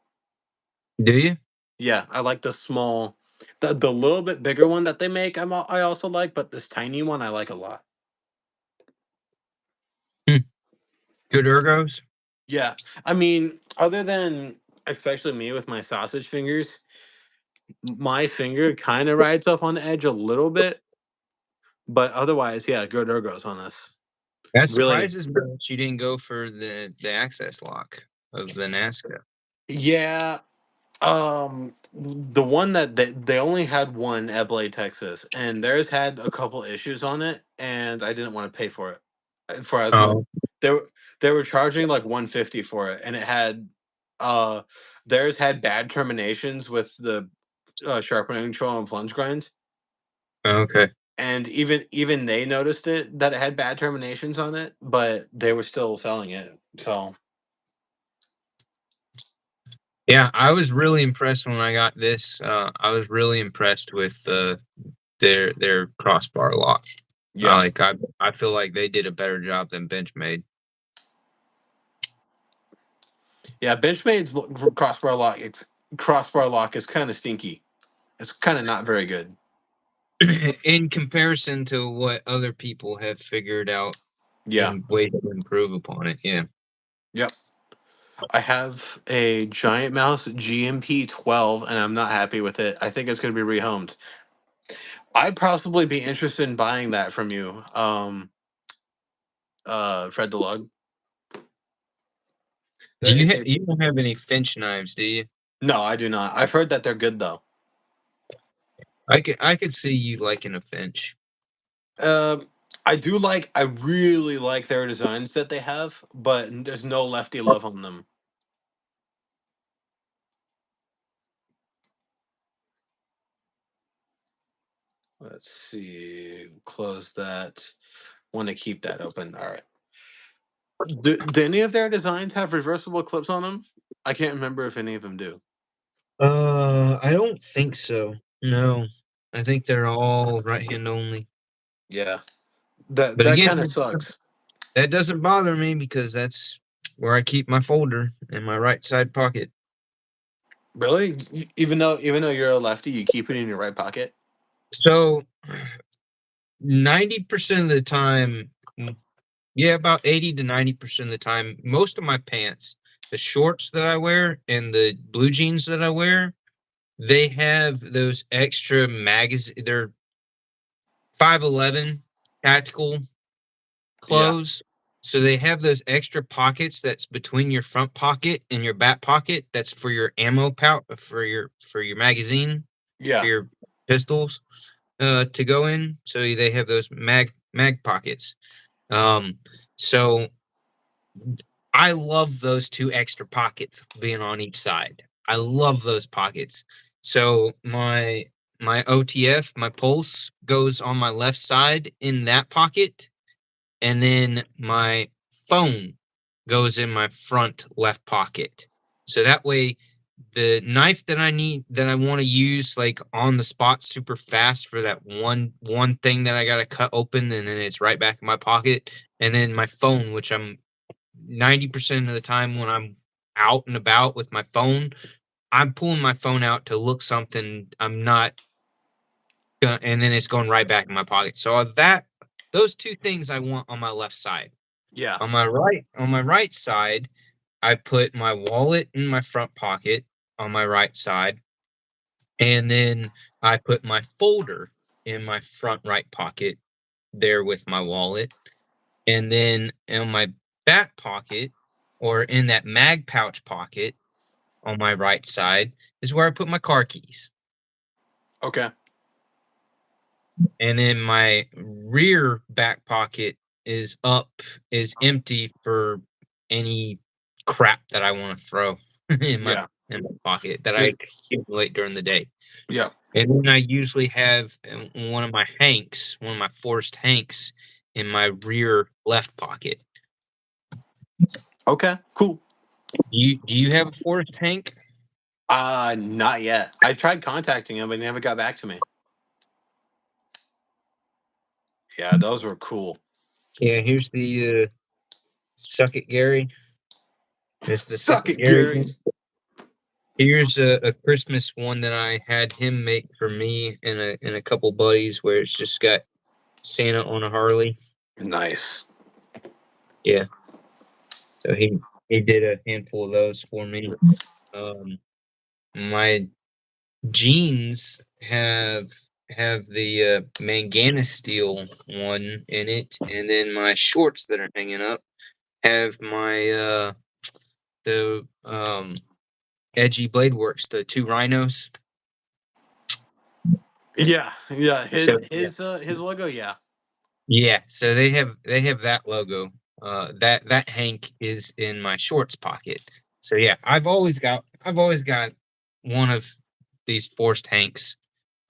Speaker 2: Do you?
Speaker 1: Yeah, I like the small. The little bit bigger one that they make, I also like, but this tiny one I like a lot.
Speaker 2: Hmm. Good ergos?
Speaker 1: Yeah, I mean, other than especially me with my sausage fingers, my finger kind of rides up on the edge a little bit, but otherwise, yeah, good ergos on this.
Speaker 2: That
Speaker 1: Really,
Speaker 2: surprises me that you didn't go for the access lock of the Nazca.
Speaker 1: yeah. The one that they only had one at Blade, Texas, and theirs had a couple issues on it, and I didn't want to pay for it for as much.
Speaker 2: Oh,
Speaker 1: They were charging like 150 for it, and it had uh theirs had bad terminations with the sharpening control and plunge grinds,
Speaker 2: okay.
Speaker 1: and even they noticed it that it had bad terminations on it, but they were still selling it. So
Speaker 2: Yeah, I was really impressed when I got this. I was really impressed with their crossbar lock.
Speaker 1: yeah,
Speaker 2: I feel like they did a better job than Benchmade.
Speaker 1: yeah, Benchmade's crossbar lock is kind of stinky. It's kind of not very good.
Speaker 2: In comparison to what other people have figured out
Speaker 1: Yeah.
Speaker 2: and ways to improve upon it. Yeah.
Speaker 1: Yep. I have a Giant Mouse GMP 12 and I'm not happy with it. I think it's going to be rehomed. I'd possibly be interested in buying that from you. Fred DeLug.
Speaker 2: Do you
Speaker 1: It,
Speaker 2: you don't have any Finch knives, do you?
Speaker 1: no, I do not. I've heard that they're good though.
Speaker 2: I could see you liking a Finch.
Speaker 1: Um I really like their designs that they have, but there's no lefty love on them. Let's see. Close that. Want to keep that open. All right. Do any of their designs have reversible clips on them? I can't remember if any of them do.
Speaker 2: I don't think so. No. I think they're all right hand only.
Speaker 1: Yeah. That
Speaker 2: But
Speaker 1: that
Speaker 2: again,
Speaker 1: kind of sucks.
Speaker 2: that doesn't bother me because that's where I keep my folder in my right side pocket.
Speaker 1: Really? Even though you're a lefty, you keep it in your right pocket?
Speaker 2: So 90% of the time, yeah, about 80 to 90% of the time, most of my pants, the shorts that I wear and the blue jeans that I wear, they have those extra they're 511 tactical
Speaker 1: Yeah.
Speaker 2: clothes. So they have those extra pockets that's between your front pocket and your back pocket. That's for your ammo pouch for your magazine for
Speaker 1: Yeah.
Speaker 2: your pistols to go in. So they have those mag pockets. Um, so I love those two extra pockets being on each side. I love those pockets. So my OTF, my pulse goes on my left side in that pocket, and then my phone goes in my front left pocket. So that way the knife that I want to use like on the spot super fast for that one thing that I got to cut open, and then it's right back in my pocket. And then my phone, which I'm 90% of the time when I'm out and about with my phone, I'm pulling my phone out to look something I'm not and then it's going right back in my pocket. So that those two things I want on my left side.
Speaker 1: Yeah.
Speaker 2: On my right side, I put my wallet in my front pocket on my right side, and then I put my folder in my front right pocket there with my wallet. And then in my back pocket or in that mag pouch pocket on my right side is where I put my car keys.
Speaker 1: Okay.
Speaker 2: And then my rear back pocket is empty for any crap that I want to throw
Speaker 1: Yeah.
Speaker 2: in my pocket that I
Speaker 1: Is-
Speaker 2: accumulate during the day.
Speaker 1: Yeah.
Speaker 2: And then I usually have one of my forced hanks in my rear left pocket.
Speaker 1: Okay. Cool.
Speaker 2: Do you have a forced hank?
Speaker 1: Not yet. I tried contacting him, but he never got back to me. Yeah, those were cool.
Speaker 2: Yeah, here's the Suck It Gary. It's the Suck
Speaker 1: Suck
Speaker 2: It
Speaker 1: it,
Speaker 2: Gary
Speaker 1: Gary.
Speaker 2: one. Here's a Christmas one that I had him make for me and a couple buddies where it's just got Santa on a Harley.
Speaker 1: Nice.
Speaker 2: Yeah. So he did a handful of those for me. My jeans have the Mangana steel one in it, and then my shorts that are hanging up have my the edgy blade works, the two rhinos.
Speaker 1: Yeah. Yeah. His
Speaker 2: So yeah.
Speaker 1: his uh his logo. Yeah.
Speaker 2: Yeah, so they have that logo. That Hank is in my shorts pocket. So yeah, I've always got one of these forced Hanks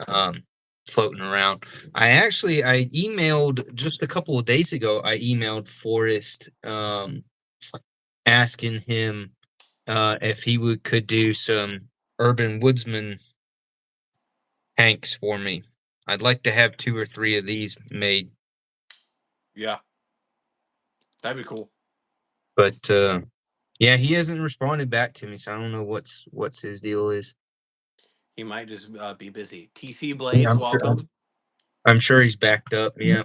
Speaker 2: um floating around. I emailed just a couple of days ago, I emailed Forrest asking him if he could do some urban woodsman Hanks for me. I'd like to have two or three of these made.
Speaker 1: Yeah. That'd be cool.
Speaker 2: But yeah, he hasn't responded back to me, so I don't know what's his deal is.
Speaker 1: He might just be busy. TC
Speaker 2: Yeah,
Speaker 1: Blades, welcome.
Speaker 2: I'm sure he's backed up. Yeah,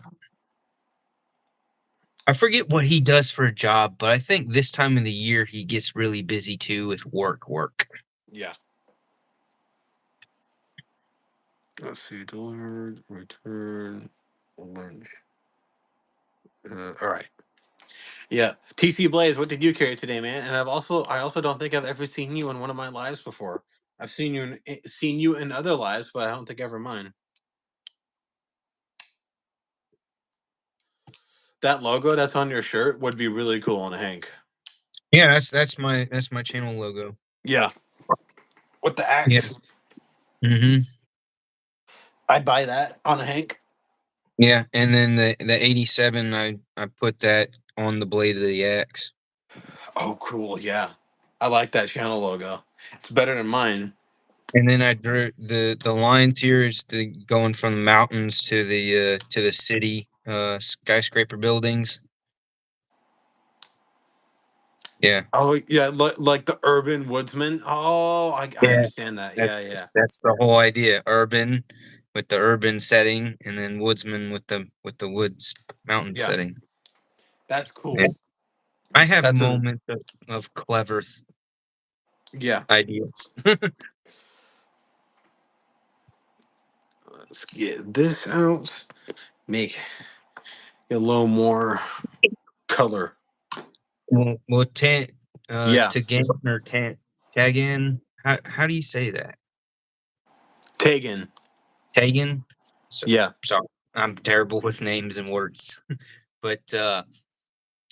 Speaker 2: I forget what he does for a job, but I think this time of the year he gets really busy too with work.
Speaker 1: Yeah. Let's see. Delivered, return, lunch. All right. Yeah. TC Blaze, what did you carry today, man? And I also don't think I've ever seen you in one of my lives before. I've seen you in other lives, but I don't think ever mine. That logo that's on your shirt would be really cool on a Hank.
Speaker 2: Yeah, that's my channel logo.
Speaker 1: Yeah. With the
Speaker 2: Yeah.
Speaker 1: axe.
Speaker 2: Mm-hmm.
Speaker 1: I'd buy that on a Hank.
Speaker 2: Yeah, and then the 87, I put that on the blade of the axe.
Speaker 1: Oh, cool. Yeah. I like that channel logo. It's better than mine.
Speaker 2: And then I drew the lines here is the going from the mountains to the city skyscraper buildings. Yeah.
Speaker 1: Oh, yeah. Like the urban woodsman. Oh, I
Speaker 2: Yeah,
Speaker 1: understand that. Yeah. Yeah.
Speaker 2: that's the whole idea. Urban with the urban setting, and then woodsman with the woods mountain
Speaker 1: Yeah.
Speaker 2: setting.
Speaker 1: That's
Speaker 2: Yeah.
Speaker 1: cool.
Speaker 2: I have
Speaker 1: That's a,
Speaker 2: moments of clever
Speaker 1: yeah.
Speaker 2: ideas.
Speaker 1: Let's get this out. Make it a little more color.
Speaker 2: Well,
Speaker 1: Yeah.
Speaker 2: Tagan or Tagan. How do you say that?
Speaker 1: Tagan.
Speaker 2: Tagan. So,
Speaker 1: Yeah.
Speaker 2: sorry, I'm terrible with names and words. But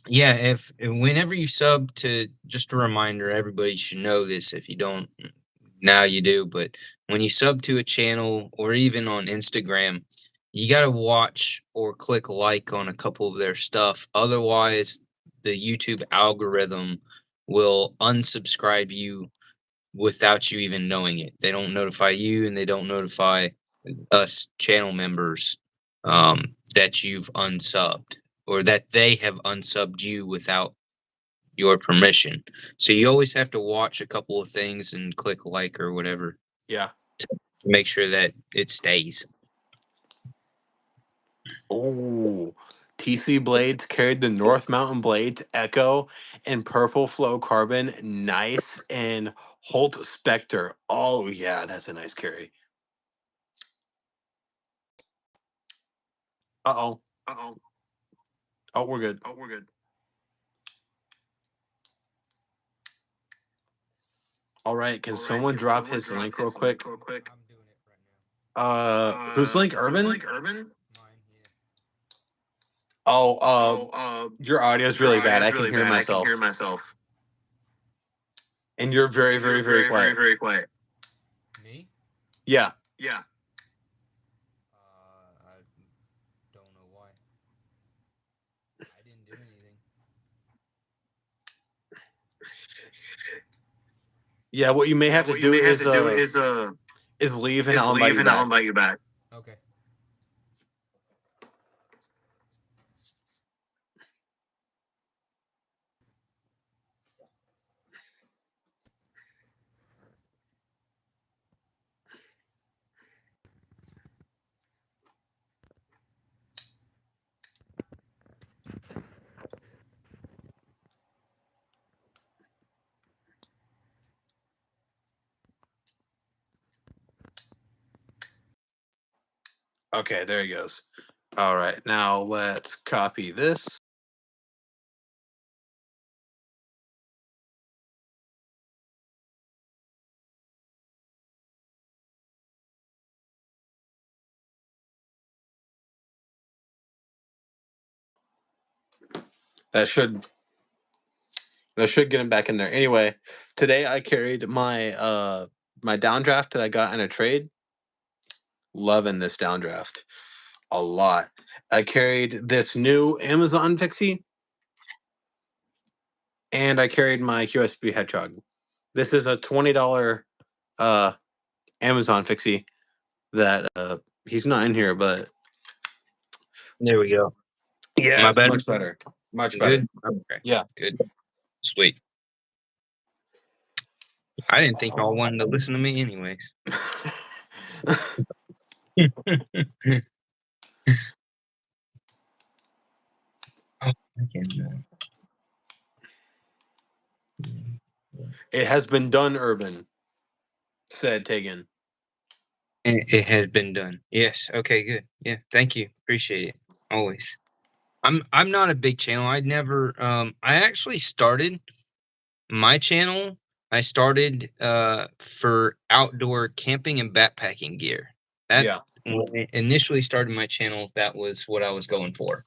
Speaker 2: yeah, if whenever you sub to, just a reminder, everybody should know this. If you don't, now you do. But when you sub to a channel or even on Instagram, you got to watch or click like on a couple of their stuff. Otherwise, the YouTube algorithm will unsubscribe you without you even knowing it. They don't notify you, and they don't notify us channel members that you've unsubbed, or that they have unsubbed you without your permission. So you always have to watch a couple of things and click like or whatever
Speaker 1: Yeah.
Speaker 2: to make sure that it stays.
Speaker 1: Oh, TC Blades carried the North Mountain Blades Echo and Purple Flow Carbon. Nice. And Holt Spectre. Oh, yeah, that's a nice carry. Uh-oh.
Speaker 4: Uh-oh.
Speaker 1: Oh, we're good.
Speaker 4: Oh, we're good.
Speaker 1: All right, can
Speaker 4: All right,
Speaker 1: someone
Speaker 4: can
Speaker 1: drop
Speaker 4: someone
Speaker 1: his
Speaker 4: drop
Speaker 1: link
Speaker 4: his
Speaker 1: real quick?
Speaker 4: real quick?
Speaker 2: I'm doing it right now.
Speaker 1: Whose link, Urban?
Speaker 4: Whose link, Urban?
Speaker 2: Mine, yeah.
Speaker 1: Oh,
Speaker 4: Oh,
Speaker 1: your audio is
Speaker 4: your
Speaker 1: really
Speaker 4: audio
Speaker 1: bad.
Speaker 4: is
Speaker 1: I can
Speaker 4: really
Speaker 1: hear
Speaker 4: bad. I can
Speaker 1: myself.
Speaker 4: hear myself.
Speaker 1: And you're very,
Speaker 4: And
Speaker 1: very,
Speaker 4: you're
Speaker 1: very quiet.
Speaker 4: very quiet.
Speaker 2: Me?
Speaker 1: Yeah.
Speaker 4: Yeah.
Speaker 2: I don't know why. I didn't do anything.
Speaker 1: Yeah, what you may have to
Speaker 4: What you
Speaker 1: do
Speaker 4: may have
Speaker 1: is
Speaker 4: to do
Speaker 1: is leave and
Speaker 4: is
Speaker 1: I'll invite
Speaker 4: leave
Speaker 1: you
Speaker 4: and I'll
Speaker 1: back.
Speaker 4: invite you back.
Speaker 2: Okay.
Speaker 1: Okay, there he goes. All right, now let's copy this. That should get him back in there. Anyway, today I carried my my downdraft that I got in a trade. Loving this downdraft a lot. I carried this new Amazon fixie, and I carried my QSB Hedgehog. This is a $20 Amazon fixie that he's not in here, but
Speaker 2: There we go.
Speaker 1: yeah,
Speaker 2: Am I
Speaker 1: it's
Speaker 2: better?
Speaker 1: much better. Much better.
Speaker 2: Good? Okay.
Speaker 1: Yeah.
Speaker 2: Good. Sweet. I didn't think y'all wanted to listen to me anyways.
Speaker 1: It has been done, Urban, said Tegan.
Speaker 2: It has been done. Yes. Okay, good. Yeah. Thank you. Appreciate it. Always. I'm not a big channel. I never I actually started my channel. I started for outdoor camping and backpacking gear. That
Speaker 1: Yeah.
Speaker 2: when I initially started my channel, that was what I was going for.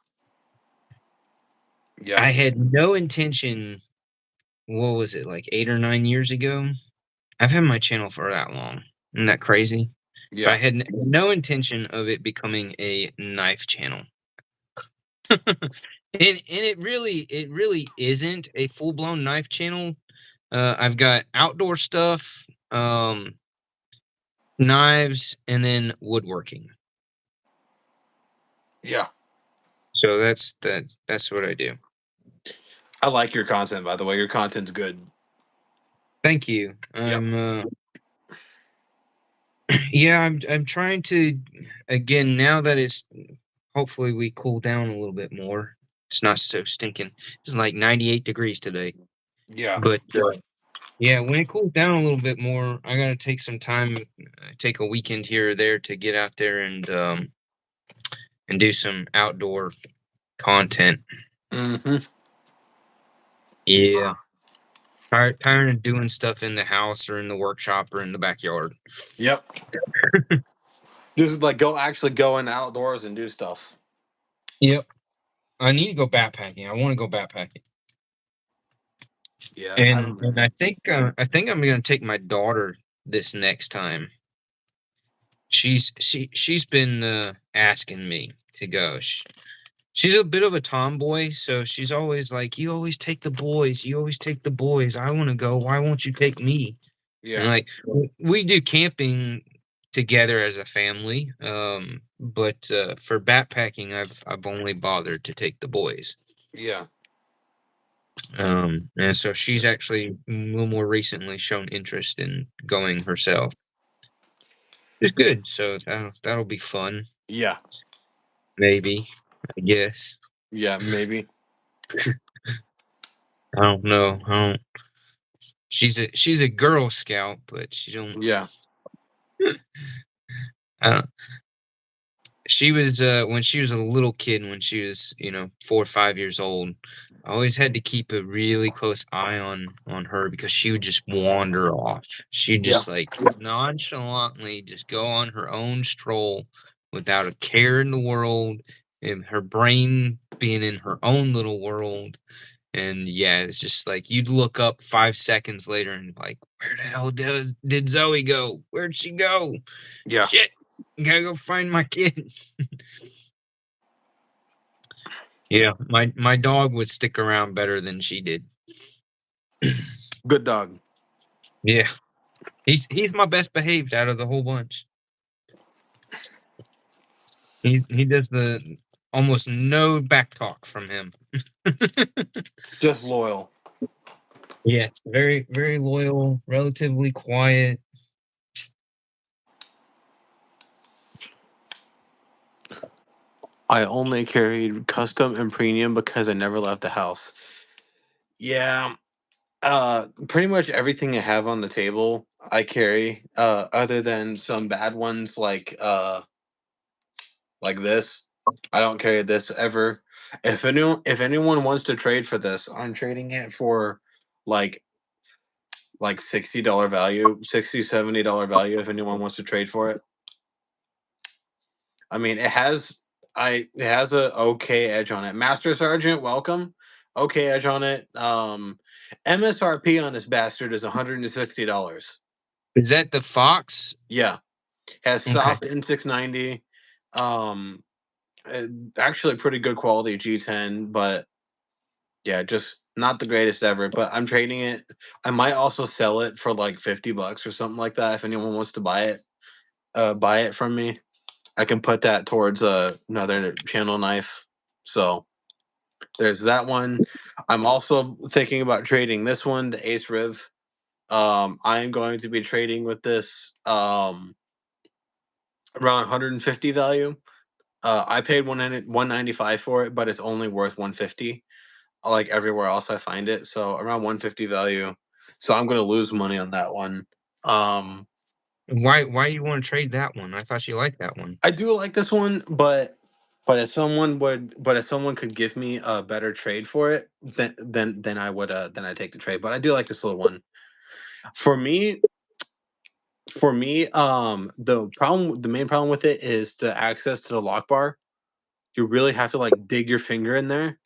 Speaker 1: Yeah.
Speaker 2: I had no intention, what was it, like 8 or 9 years ago? I've had my channel for that long. Isn't that crazy? But I
Speaker 1: Yeah.
Speaker 2: had no intention of it becoming a knife channel. And it really isn't a full-blown knife channel. I've got outdoor stuff, knives, and then woodworking.
Speaker 1: Yeah.
Speaker 2: So that's what I do.
Speaker 1: I like your content, by the way. Your content's good.
Speaker 2: Thank you. Yeah, I'm trying to, again, now that it's, hopefully we cool down a little bit more. It's not so stinking. It's like 98 degrees today.
Speaker 1: Yeah.
Speaker 2: But yeah, when it cools down a little bit more, I gotta take some time, take a weekend here or there to get out there and do some outdoor content.
Speaker 1: Mm-hmm.
Speaker 2: Yeah. Tired of doing stuff in the house or in the workshop or in the backyard.
Speaker 1: Yep. Just like go in outdoors and do stuff.
Speaker 2: Yep. I need to go backpacking. I want to go backpacking.
Speaker 1: Yeah, I
Speaker 2: And
Speaker 1: don't
Speaker 2: and
Speaker 1: know.
Speaker 2: I think I'm gonna take my daughter this next time. She's been asking me to go. She's a bit of a tomboy, so she's always like, "You always take the boys. You always take the boys. I want to go. Why won't you take me?" And
Speaker 1: Yeah,
Speaker 2: like we do camping together as a family, but for backpacking, I've only bothered to take the boys.
Speaker 1: yeah,
Speaker 2: And so she's actually a little more recently shown interest in going herself. It's good. So that'll be fun.
Speaker 1: yeah,
Speaker 2: Maybe, I guess.
Speaker 1: yeah. Maybe.
Speaker 2: I don't know. I don't. She's a Girl Scout, but she don't.
Speaker 1: Yeah,
Speaker 2: I don't she was when she was a little kid, when she was 4 or 5 years old. I always had to keep a really close eye on her because she would just wander off. She'd
Speaker 1: yeah,
Speaker 2: just like nonchalantly just go on her own stroll without a care in the world, and her brain being in her own little world. And yeah, it's just like you'd look up 5 seconds later and like, where the hell did Zoe go? Where'd she go?
Speaker 1: yeah.
Speaker 2: Shit, gotta go find my kid. Yeah, my dog would stick around better than she did.
Speaker 1: Good dog.
Speaker 2: Yeah, he's my best behaved out of the whole bunch. He does the almost no back talk from him.
Speaker 1: Just loyal.
Speaker 2: Yes, very very loyal, relatively quiet.
Speaker 1: I only carried custom and premium because I never left the house. Yeah. Pretty much everything I have on the table I carry. Other than some bad ones like this. I don't carry this ever. If anyone wants to trade for this, I'm trading it for like $60 value, $60-$70 value if anyone wants to trade for it. I mean, it has a okay edge on it. Master Sergeant, welcome. Okay edge on it. MSRP on this bastard is $160.
Speaker 2: Is that the Fox?
Speaker 1: Yeah, has
Speaker 2: Okay.
Speaker 1: soft N690. Um, Actually pretty good quality G10, but yeah, just not the greatest ever. But I'm trading it. I might also sell it for like $50 or something like that if anyone wants to buy it from me. I can put that towards another channel knife. So there's that one. I'm also thinking about trading this one, the Ace Riv. I am going to be trading with this around 150 value. I paid 195 for it, but it's only worth 150. Like everywhere else, I find it so around 150 value. So I'm going to lose money on that one. Um,
Speaker 2: Why you want to trade that one? I thought you liked that one.
Speaker 1: I do like this one, but if someone could give me a better trade for it, then I would then I take the trade. But I do like this little one. For me, the main problem with it is the access to the lock bar. You really have to like dig your finger in there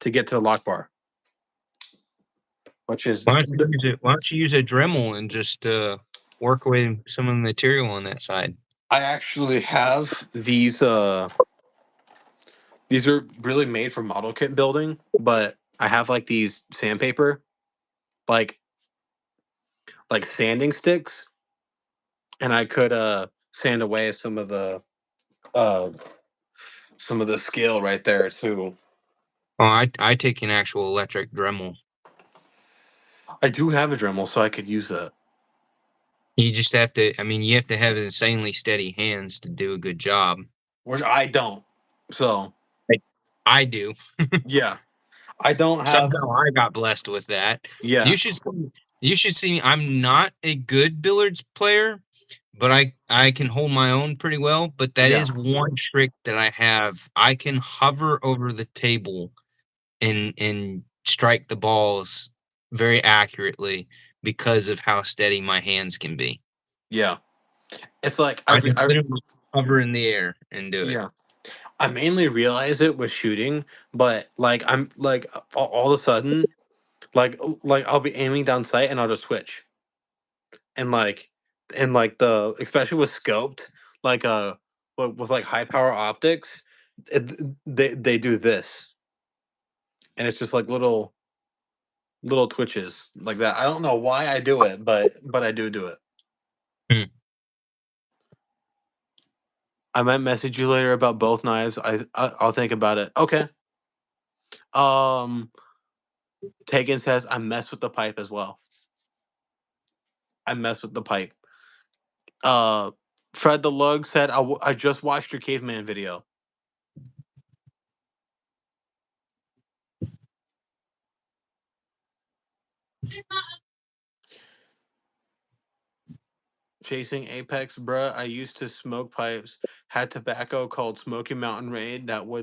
Speaker 1: to get to the lock bar, which is
Speaker 2: Why don't you use a Dremel and just work away some of the material on that side?
Speaker 1: I actually have these. These are really made for model kit building, but I have like these sandpaper, like sanding sticks, and I could sand away uh some of the scale right there too.
Speaker 2: Oh, I take an actual electric Dremel.
Speaker 1: I do have a Dremel, so I could use that.
Speaker 2: You just have to. I mean, you have to have insanely steady hands to do a good job.
Speaker 1: Which I don't. So
Speaker 2: Like, I do.
Speaker 1: yeah, I don't have.
Speaker 2: Somehow I got blessed with that.
Speaker 1: Yeah,
Speaker 2: You should see, you should see. I'm not a good billiards player, but I can hold my own pretty well. But that
Speaker 1: yeah,
Speaker 2: is one trick that I have. I can hover over the table and strike the balls very accurately because of how steady my hands can be.
Speaker 1: Yeah. It's like
Speaker 2: I can literally hover in the air and do it.
Speaker 1: yeah. I mainly realize it with shooting, but like I'm like all of a sudden, like I'll be aiming down sight and I'll just switch. And like the especially with scoped, like with like high power optics, they do this. And it's just like little twitches like that. I don't know why I do it, but I do it.
Speaker 2: Hmm.
Speaker 1: I might message you later about both knives. I'll think about it. Okay. Um, Tegan says I mess with the pipe as well. I mess with the pipe. Uh, Fred the Lug said I just watched your caveman video. Chasing Apex, bruh. I used to smoke pipes. Had tobacco called Smoky Mountain Raid that will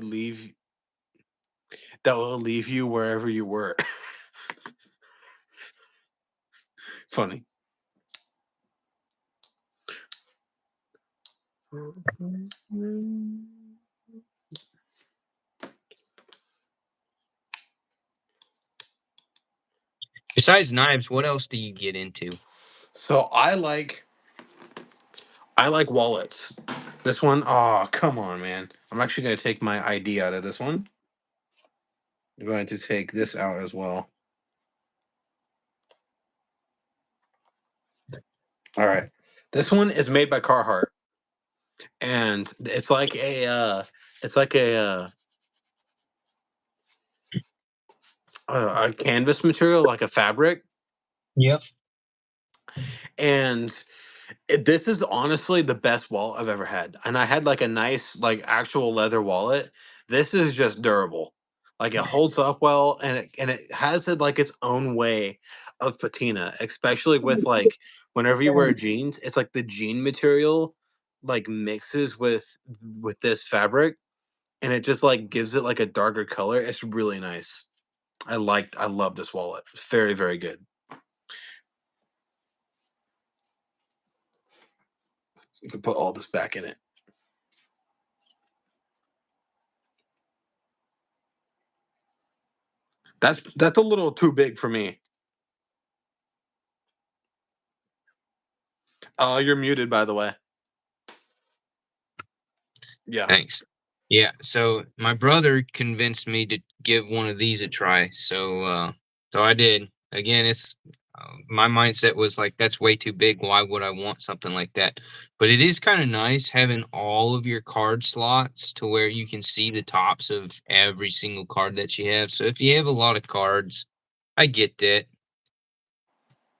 Speaker 1: leave you wherever you were. Funny.
Speaker 2: Besides knives, what else do you get into?
Speaker 1: So I like wallets. This one, oh come on, man. I'm actually gonna take my ID out of this one. I'm going to take this out as well. All right. This one is made by Carhartt, and it's like a canvas material, like a fabric,
Speaker 2: Yep.
Speaker 1: and this is honestly the best wallet I've ever had. And I had like a nice, like actual leather wallet. This is just durable. Like it holds up well, and it has it like its own way of patina, especially with like whenever you wear jeans, it's like the jean material like mixes with this fabric, and it just like gives it like a darker color. It's really nice. I love this wallet. Very, very good. You can put all this back in it. That's a little too big for me. You're muted, by the way. Yeah.
Speaker 2: Thanks. Yeah, so my brother convinced me to give one of these a try. So I did. Again, it's my mindset was like that's way too big. Why would I want something like that? But it is kind of nice having all of your card slots to where you can see the tops of every single card that you have. So if you have a lot of cards, I get that.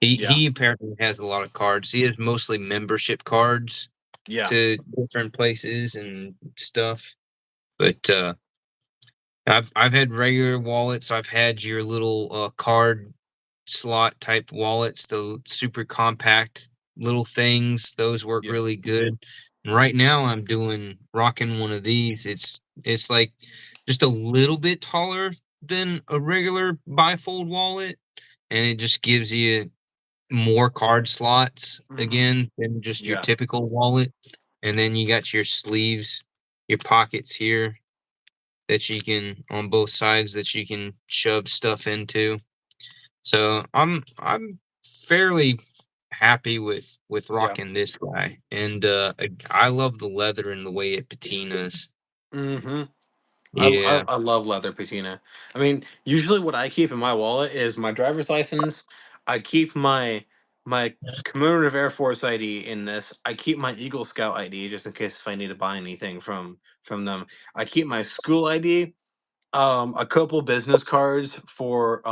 Speaker 2: He
Speaker 1: Yeah.
Speaker 2: he apparently has a lot of cards. He has mostly membership cards
Speaker 1: Yeah.
Speaker 2: to different places and stuff. But I've had regular wallets. I've had your little card slot type wallets, the super compact little things. Those work
Speaker 1: Yeah.
Speaker 2: really good. And right now, I'm doing rocking one of these. It's like just a little bit taller than a regular bifold wallet, and it just gives you more card slots
Speaker 1: Hmm.
Speaker 2: again than just your
Speaker 1: Yeah.
Speaker 2: typical wallet. And then you got your sleeves, your pockets here that you can on both sides that you can shove stuff into. So I'm fairly happy with
Speaker 1: Yeah.
Speaker 2: rocking this guy. And I love the leather and the way it patinas.
Speaker 1: Hmm. I
Speaker 2: Yeah.
Speaker 1: I love leather patina. I mean, usually what I keep in my wallet is my driver's license. I keep my commemorative Air Force ID in this. I keep my Eagle Scout ID just in case if I need to buy anything from them. I keep my school ID. A couple business cards for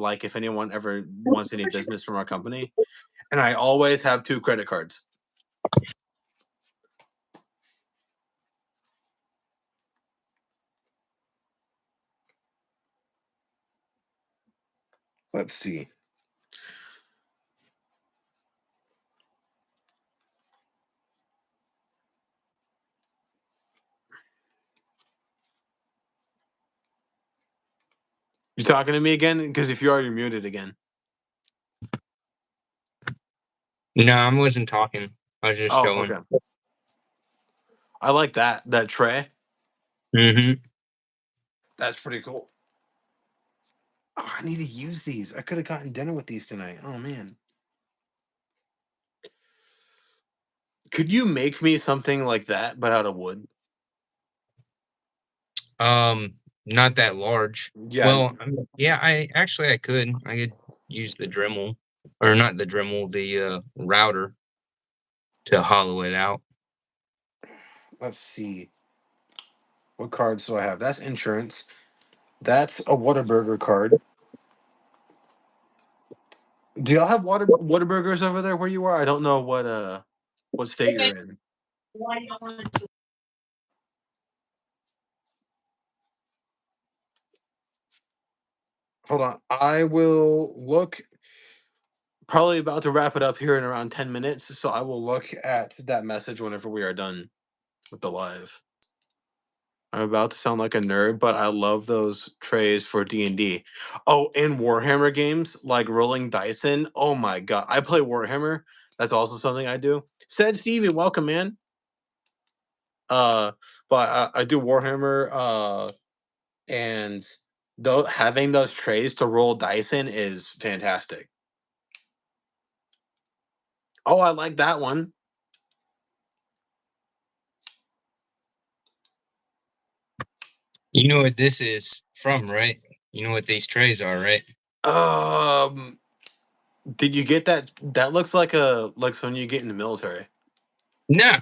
Speaker 1: like if anyone ever wants any business from our company, and I always have two credit cards. Let's see. You talking to me again? Because if you are, you're muted again.
Speaker 2: No, I wasn't talking. I was just
Speaker 1: Oh,
Speaker 2: showing.
Speaker 1: okay. I like that tray.
Speaker 2: Mm-hmm.
Speaker 1: That's pretty cool. Oh, I need to use these. I could have gotten dinner with these tonight. Oh man. Could you make me something like that, but out of wood?
Speaker 2: Not that large.
Speaker 1: Yeah.
Speaker 2: Well, yeah, I could. I could use the Dremel, or not the Dremel, the router to hollow it out.
Speaker 1: Let's see. What cards do I have? That's insurance. That's a Whataburger card. Do y'all have Whataburgers over there where you are? I don't know what state you're in. Hold on. I will look. Probably about to wrap it up here in around 10 minutes, so I will look at that message whenever we are done with the live. I'm about to sound like a nerd, but I love those trays for D&D. Oh, and Warhammer games like rolling dice in. Oh my god, I play Warhammer. That's also something I do. Said Stevie, welcome, man. Uh, but I do Warhammer. And though having those trays to roll dice in is fantastic. Oh, I like that one.
Speaker 2: You know what this is from, right? You know what these trays are, right?
Speaker 1: Um, did you get that? That looks like when you get in the military.
Speaker 2: No,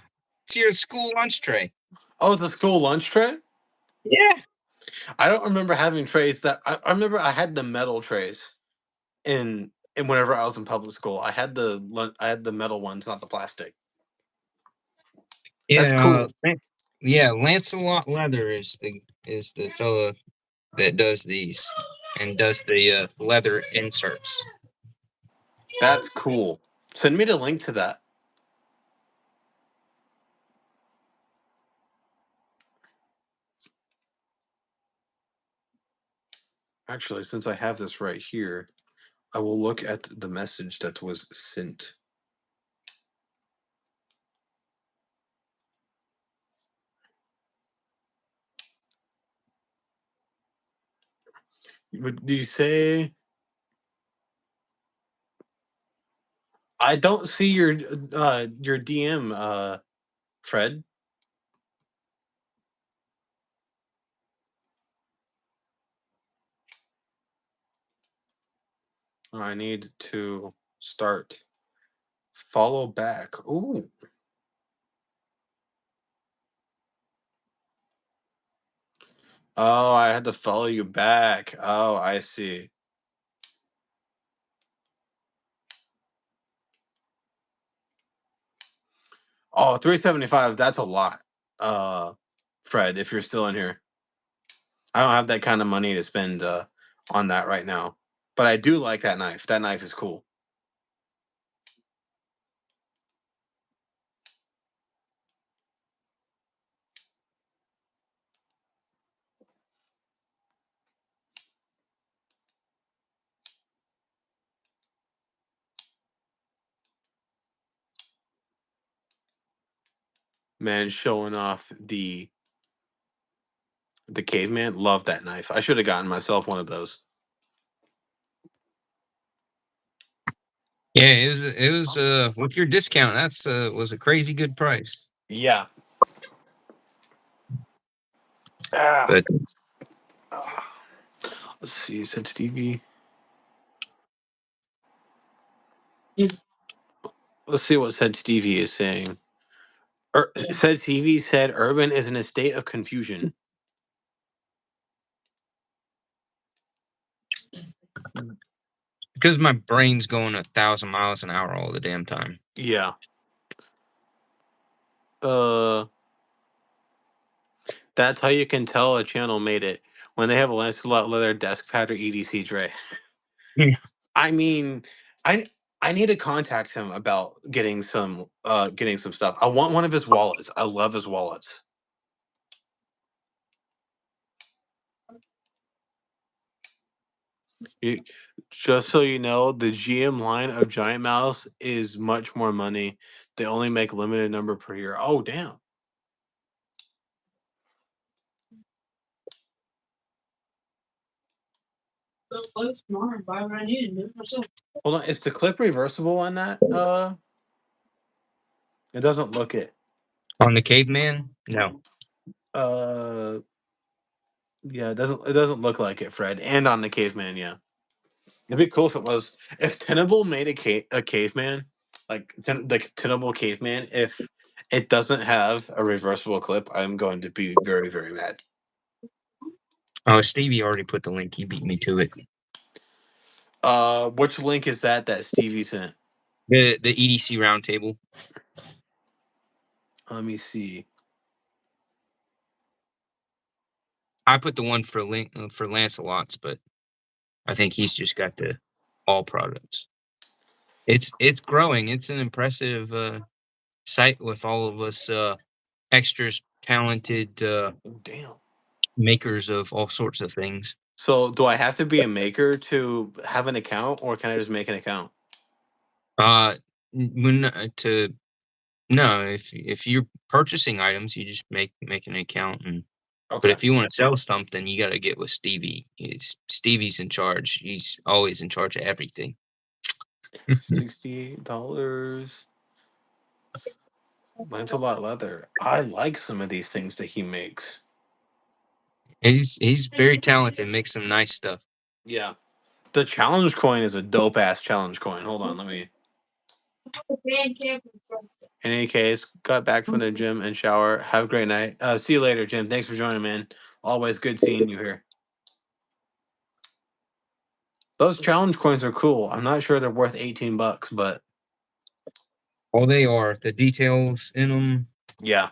Speaker 2: it's your school lunch tray.
Speaker 1: Oh, it's a school lunch tray.
Speaker 2: Yeah.
Speaker 1: I don't remember having trays that. I remember I had the metal trays in whenever I was in public school. I had the metal ones, not the plastic. That's
Speaker 2: Yeah,
Speaker 1: cool.
Speaker 2: yeah. Lancelot Leather is the fella that does these and does the leather inserts.
Speaker 1: That's cool. Send me the link to that. Actually, since I have this right here, I will look at the message that was sent. Did you say? I don't see your DM, Fred. I need to start follow back. Ooh. Oh, I had to follow you back. Oh, I see. Oh, 375, that's a lot. Fred, if you're still in here. I don't have that kind of money to spend on that right now. But I do like that knife. That knife is cool. Man, showing off the caveman. Love that knife. I should have gotten myself one of those.
Speaker 2: Yeah, it was with your discount, that's was a crazy good price.
Speaker 1: Yeah. Ah.
Speaker 2: But
Speaker 1: Let's see. Said Stevie. Let's see what said Stevie is saying. Said Stevie said Urban is in a state of confusion.
Speaker 2: because my brain's going 1,000 miles an hour all the damn time.
Speaker 1: Yeah. Uh, that's how you can tell a channel made it when they have a Lancelot leather desk pad or EDC tray.
Speaker 2: Yeah.
Speaker 1: I mean, I I need to contact him about getting some stuff. I want one of his wallets. I love his wallets. You, just so you know, the GM line of Giant Mouse is much more money. They only make limited number per year. Oh damn!
Speaker 3: So close tomorrow, buy what I need and do it myself.
Speaker 1: Hold on, is the clip reversible on that? It doesn't look it.
Speaker 2: On the caveman? No.
Speaker 1: Uh, yeah, it doesn't look like it, Fred. And on the caveman, yeah. It'd be cool if it was. If Tenable made a caveman, like Tenable caveman, if it doesn't have a reversible clip, I'm going to be very, very mad.
Speaker 2: Oh, Stevie already put the link. He beat me to it.
Speaker 1: Which link is that Stevie sent?
Speaker 2: The EDC roundtable.
Speaker 1: Let me see.
Speaker 2: I put the one for for Lancelot's, but I think he's just got the all products. It's growing. It's an impressive site with all of us extras, talented
Speaker 1: Damn.
Speaker 2: makers of all sorts of things.
Speaker 1: So, do I have to be a maker to have an account, or can I just make an account?
Speaker 2: When to no, if you're purchasing items, you just make an account, and but
Speaker 1: Okay.
Speaker 2: if you want to sell something, you got to get with Stevie. Stevie's in charge. He's always in charge of everything.
Speaker 1: $68. Lancelot leather. I like some of these things that he makes.
Speaker 2: He's very talented. Makes some nice stuff.
Speaker 1: Yeah. The challenge coin is a dope ass challenge coin. Hold on, let me. In any case, got back from the gym and shower. Have a great night. See you later, Jim. Thanks for joining, man. Always good seeing you here. Those challenge coins are cool. I'm not sure they're worth $18, but
Speaker 2: All they are, the details in them.
Speaker 1: yeah.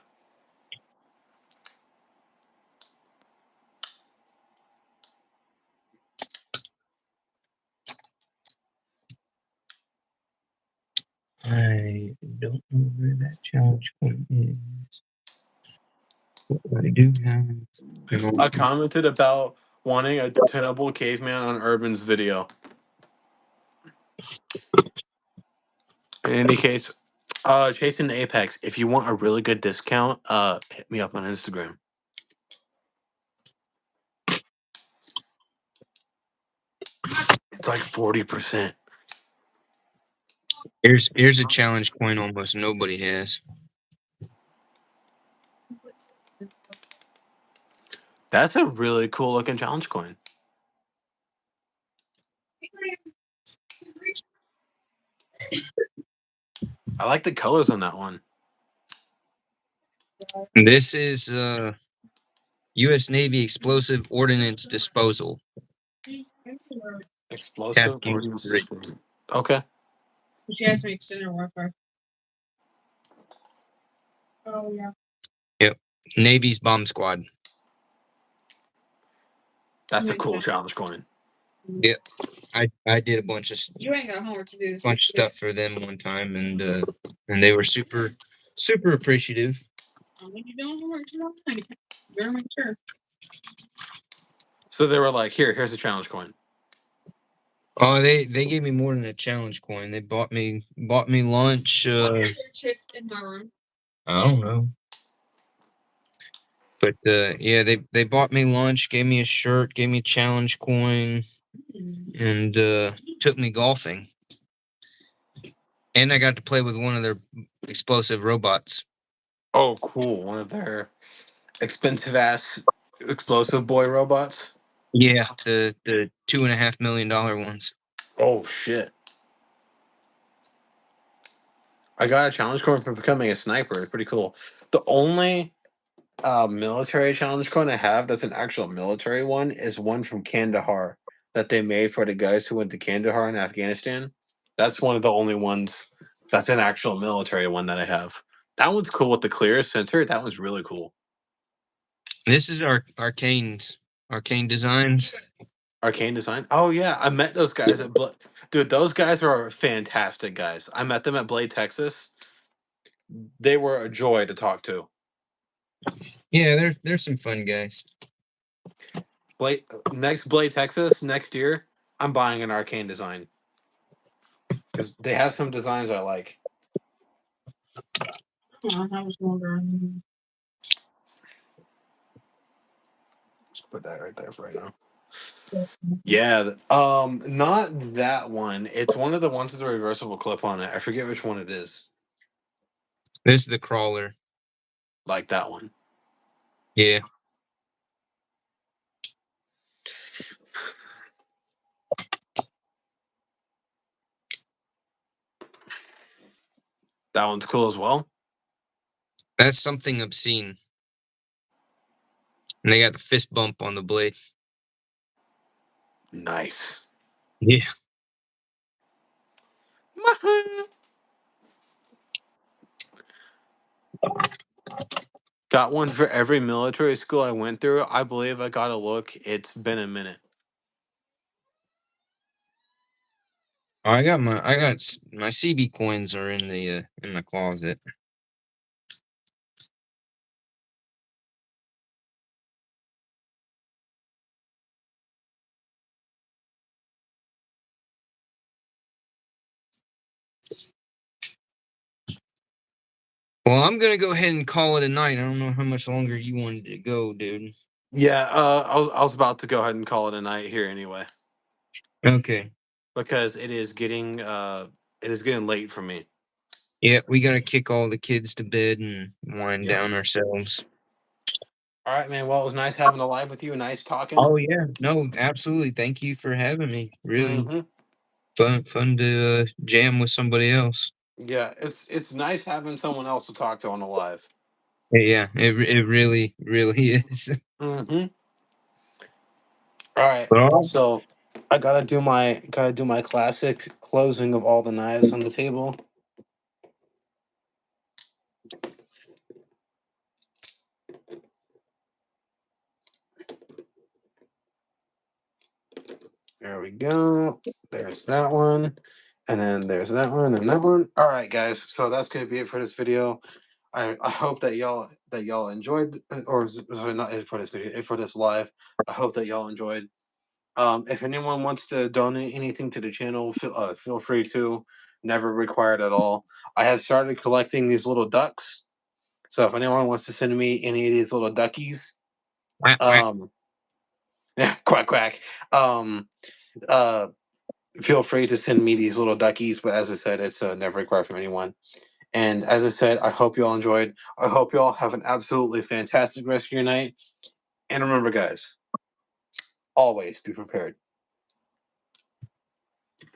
Speaker 2: I don't know where that challenge point is. What I do have.
Speaker 1: I commented about wanting a tenable caveman on Urban's video. In any case, chasing the Apex. If you want a really good discount, hit me up on Instagram. It's like 40%.
Speaker 2: Here's a challenge coin almost nobody has.
Speaker 1: That's a really cool looking challenge coin. I like the colors on that one.
Speaker 2: This is U.S. Navy explosive ordnance disposal.
Speaker 1: Explosive
Speaker 2: Task Unit
Speaker 1: ordnance
Speaker 2: 3.
Speaker 1: disposal. Okay.
Speaker 3: She has to make center Wi-Fi. Oh yeah.
Speaker 2: Yep. Navy's bomb squad.
Speaker 1: That's a
Speaker 3: Makes
Speaker 1: cool
Speaker 3: sense.
Speaker 1: challenge coin.
Speaker 2: Yep. I did a bunch of
Speaker 3: You ain't got homework to do.
Speaker 2: stuff for them one time, and they were super appreciative.
Speaker 3: When you doing homework tonight, you better make sure.
Speaker 1: So they were like, here's a challenge coin.
Speaker 2: Oh, they gave me more than a challenge coin. They bought me lunch.
Speaker 3: Chips in my room.
Speaker 2: I don't know. But yeah, they bought me lunch, gave me a shirt, gave me a challenge coin, and took me golfing. And I got to play with one of their explosive robots.
Speaker 1: Oh, cool. One of their expensive ass explosive boy robots.
Speaker 2: Yeah, the $2.5 million ones.
Speaker 1: Oh shit. I got a challenge coin for becoming a sniper. It's pretty cool. The only military challenge coin I have that's an actual military one is one from Kandahar that they made for the guys who went to Kandahar in Afghanistan. That's one of the only ones that's an actual military one that I have. That one's cool with the clear center. That one's really cool.
Speaker 2: This is our Arcane Designs.
Speaker 1: Arcane Design. Oh yeah, I met those guys at Dude, those guys are fantastic guys. I met them at Blade, Texas. They were a joy to talk to.
Speaker 2: Yeah, they're some fun guys.
Speaker 1: Blade Texas next year. I'm buying an arcane design because they have some designs I like.
Speaker 3: I was wondering.
Speaker 1: Just put that right there for right now. Yeah, not that one. It's one of the ones with the reversible clip on it. I forget which one it is.
Speaker 2: This is the crawler.
Speaker 1: Like that one.
Speaker 2: Yeah.
Speaker 1: That one's cool as well.
Speaker 2: That's something obscene. And they got the fist bump on the blade.
Speaker 1: Nice.
Speaker 2: Yeah.
Speaker 1: Got one for every military school I went through. I believe I got a look. It's been a minute.
Speaker 2: I got my CB coins are in my closet. Well, I'm gonna go ahead and call it a night. I don't know how much longer you wanted to go, dude.
Speaker 1: Yeah, I was about to go ahead and call it a night here anyway
Speaker 2: Okay.
Speaker 1: because it is getting late for me.
Speaker 2: Yeah, we gotta kick all the kids to bed and wind
Speaker 1: Yep.
Speaker 2: down ourselves.
Speaker 1: All right, man. Well, it was nice having a live with you. Nice talking.
Speaker 2: Oh yeah, no, absolutely. Thank you for having me. Really
Speaker 1: Hmm.
Speaker 2: fun to jam with somebody else.
Speaker 1: Yeah, it's nice having someone else to talk to on a live.
Speaker 2: Yeah, it really is.
Speaker 1: Hmm. All right.
Speaker 2: But all
Speaker 1: So I gotta do my classic closing of all the knives on the table. There we go. There's that one. And then there's that one and that one. All right, guys. So that's gonna be it for this video. I hope that y'all enjoyed, or sorry, not for this video, for this live. I hope that y'all enjoyed. If anyone wants to donate anything to the channel, feel free to. Never required at all. I have started collecting these little ducks. So if anyone wants to send me any of these little duckies,
Speaker 2: quack, quack.
Speaker 1: um, yeah, quack quack. Um, uh, feel free to send me these little duckies. But as I said, it's never required from anyone. And as I said, I hope you all enjoyed. I hope you all have an absolutely fantastic rest of your night. And remember, guys, always be prepared.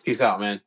Speaker 1: Peace out, man.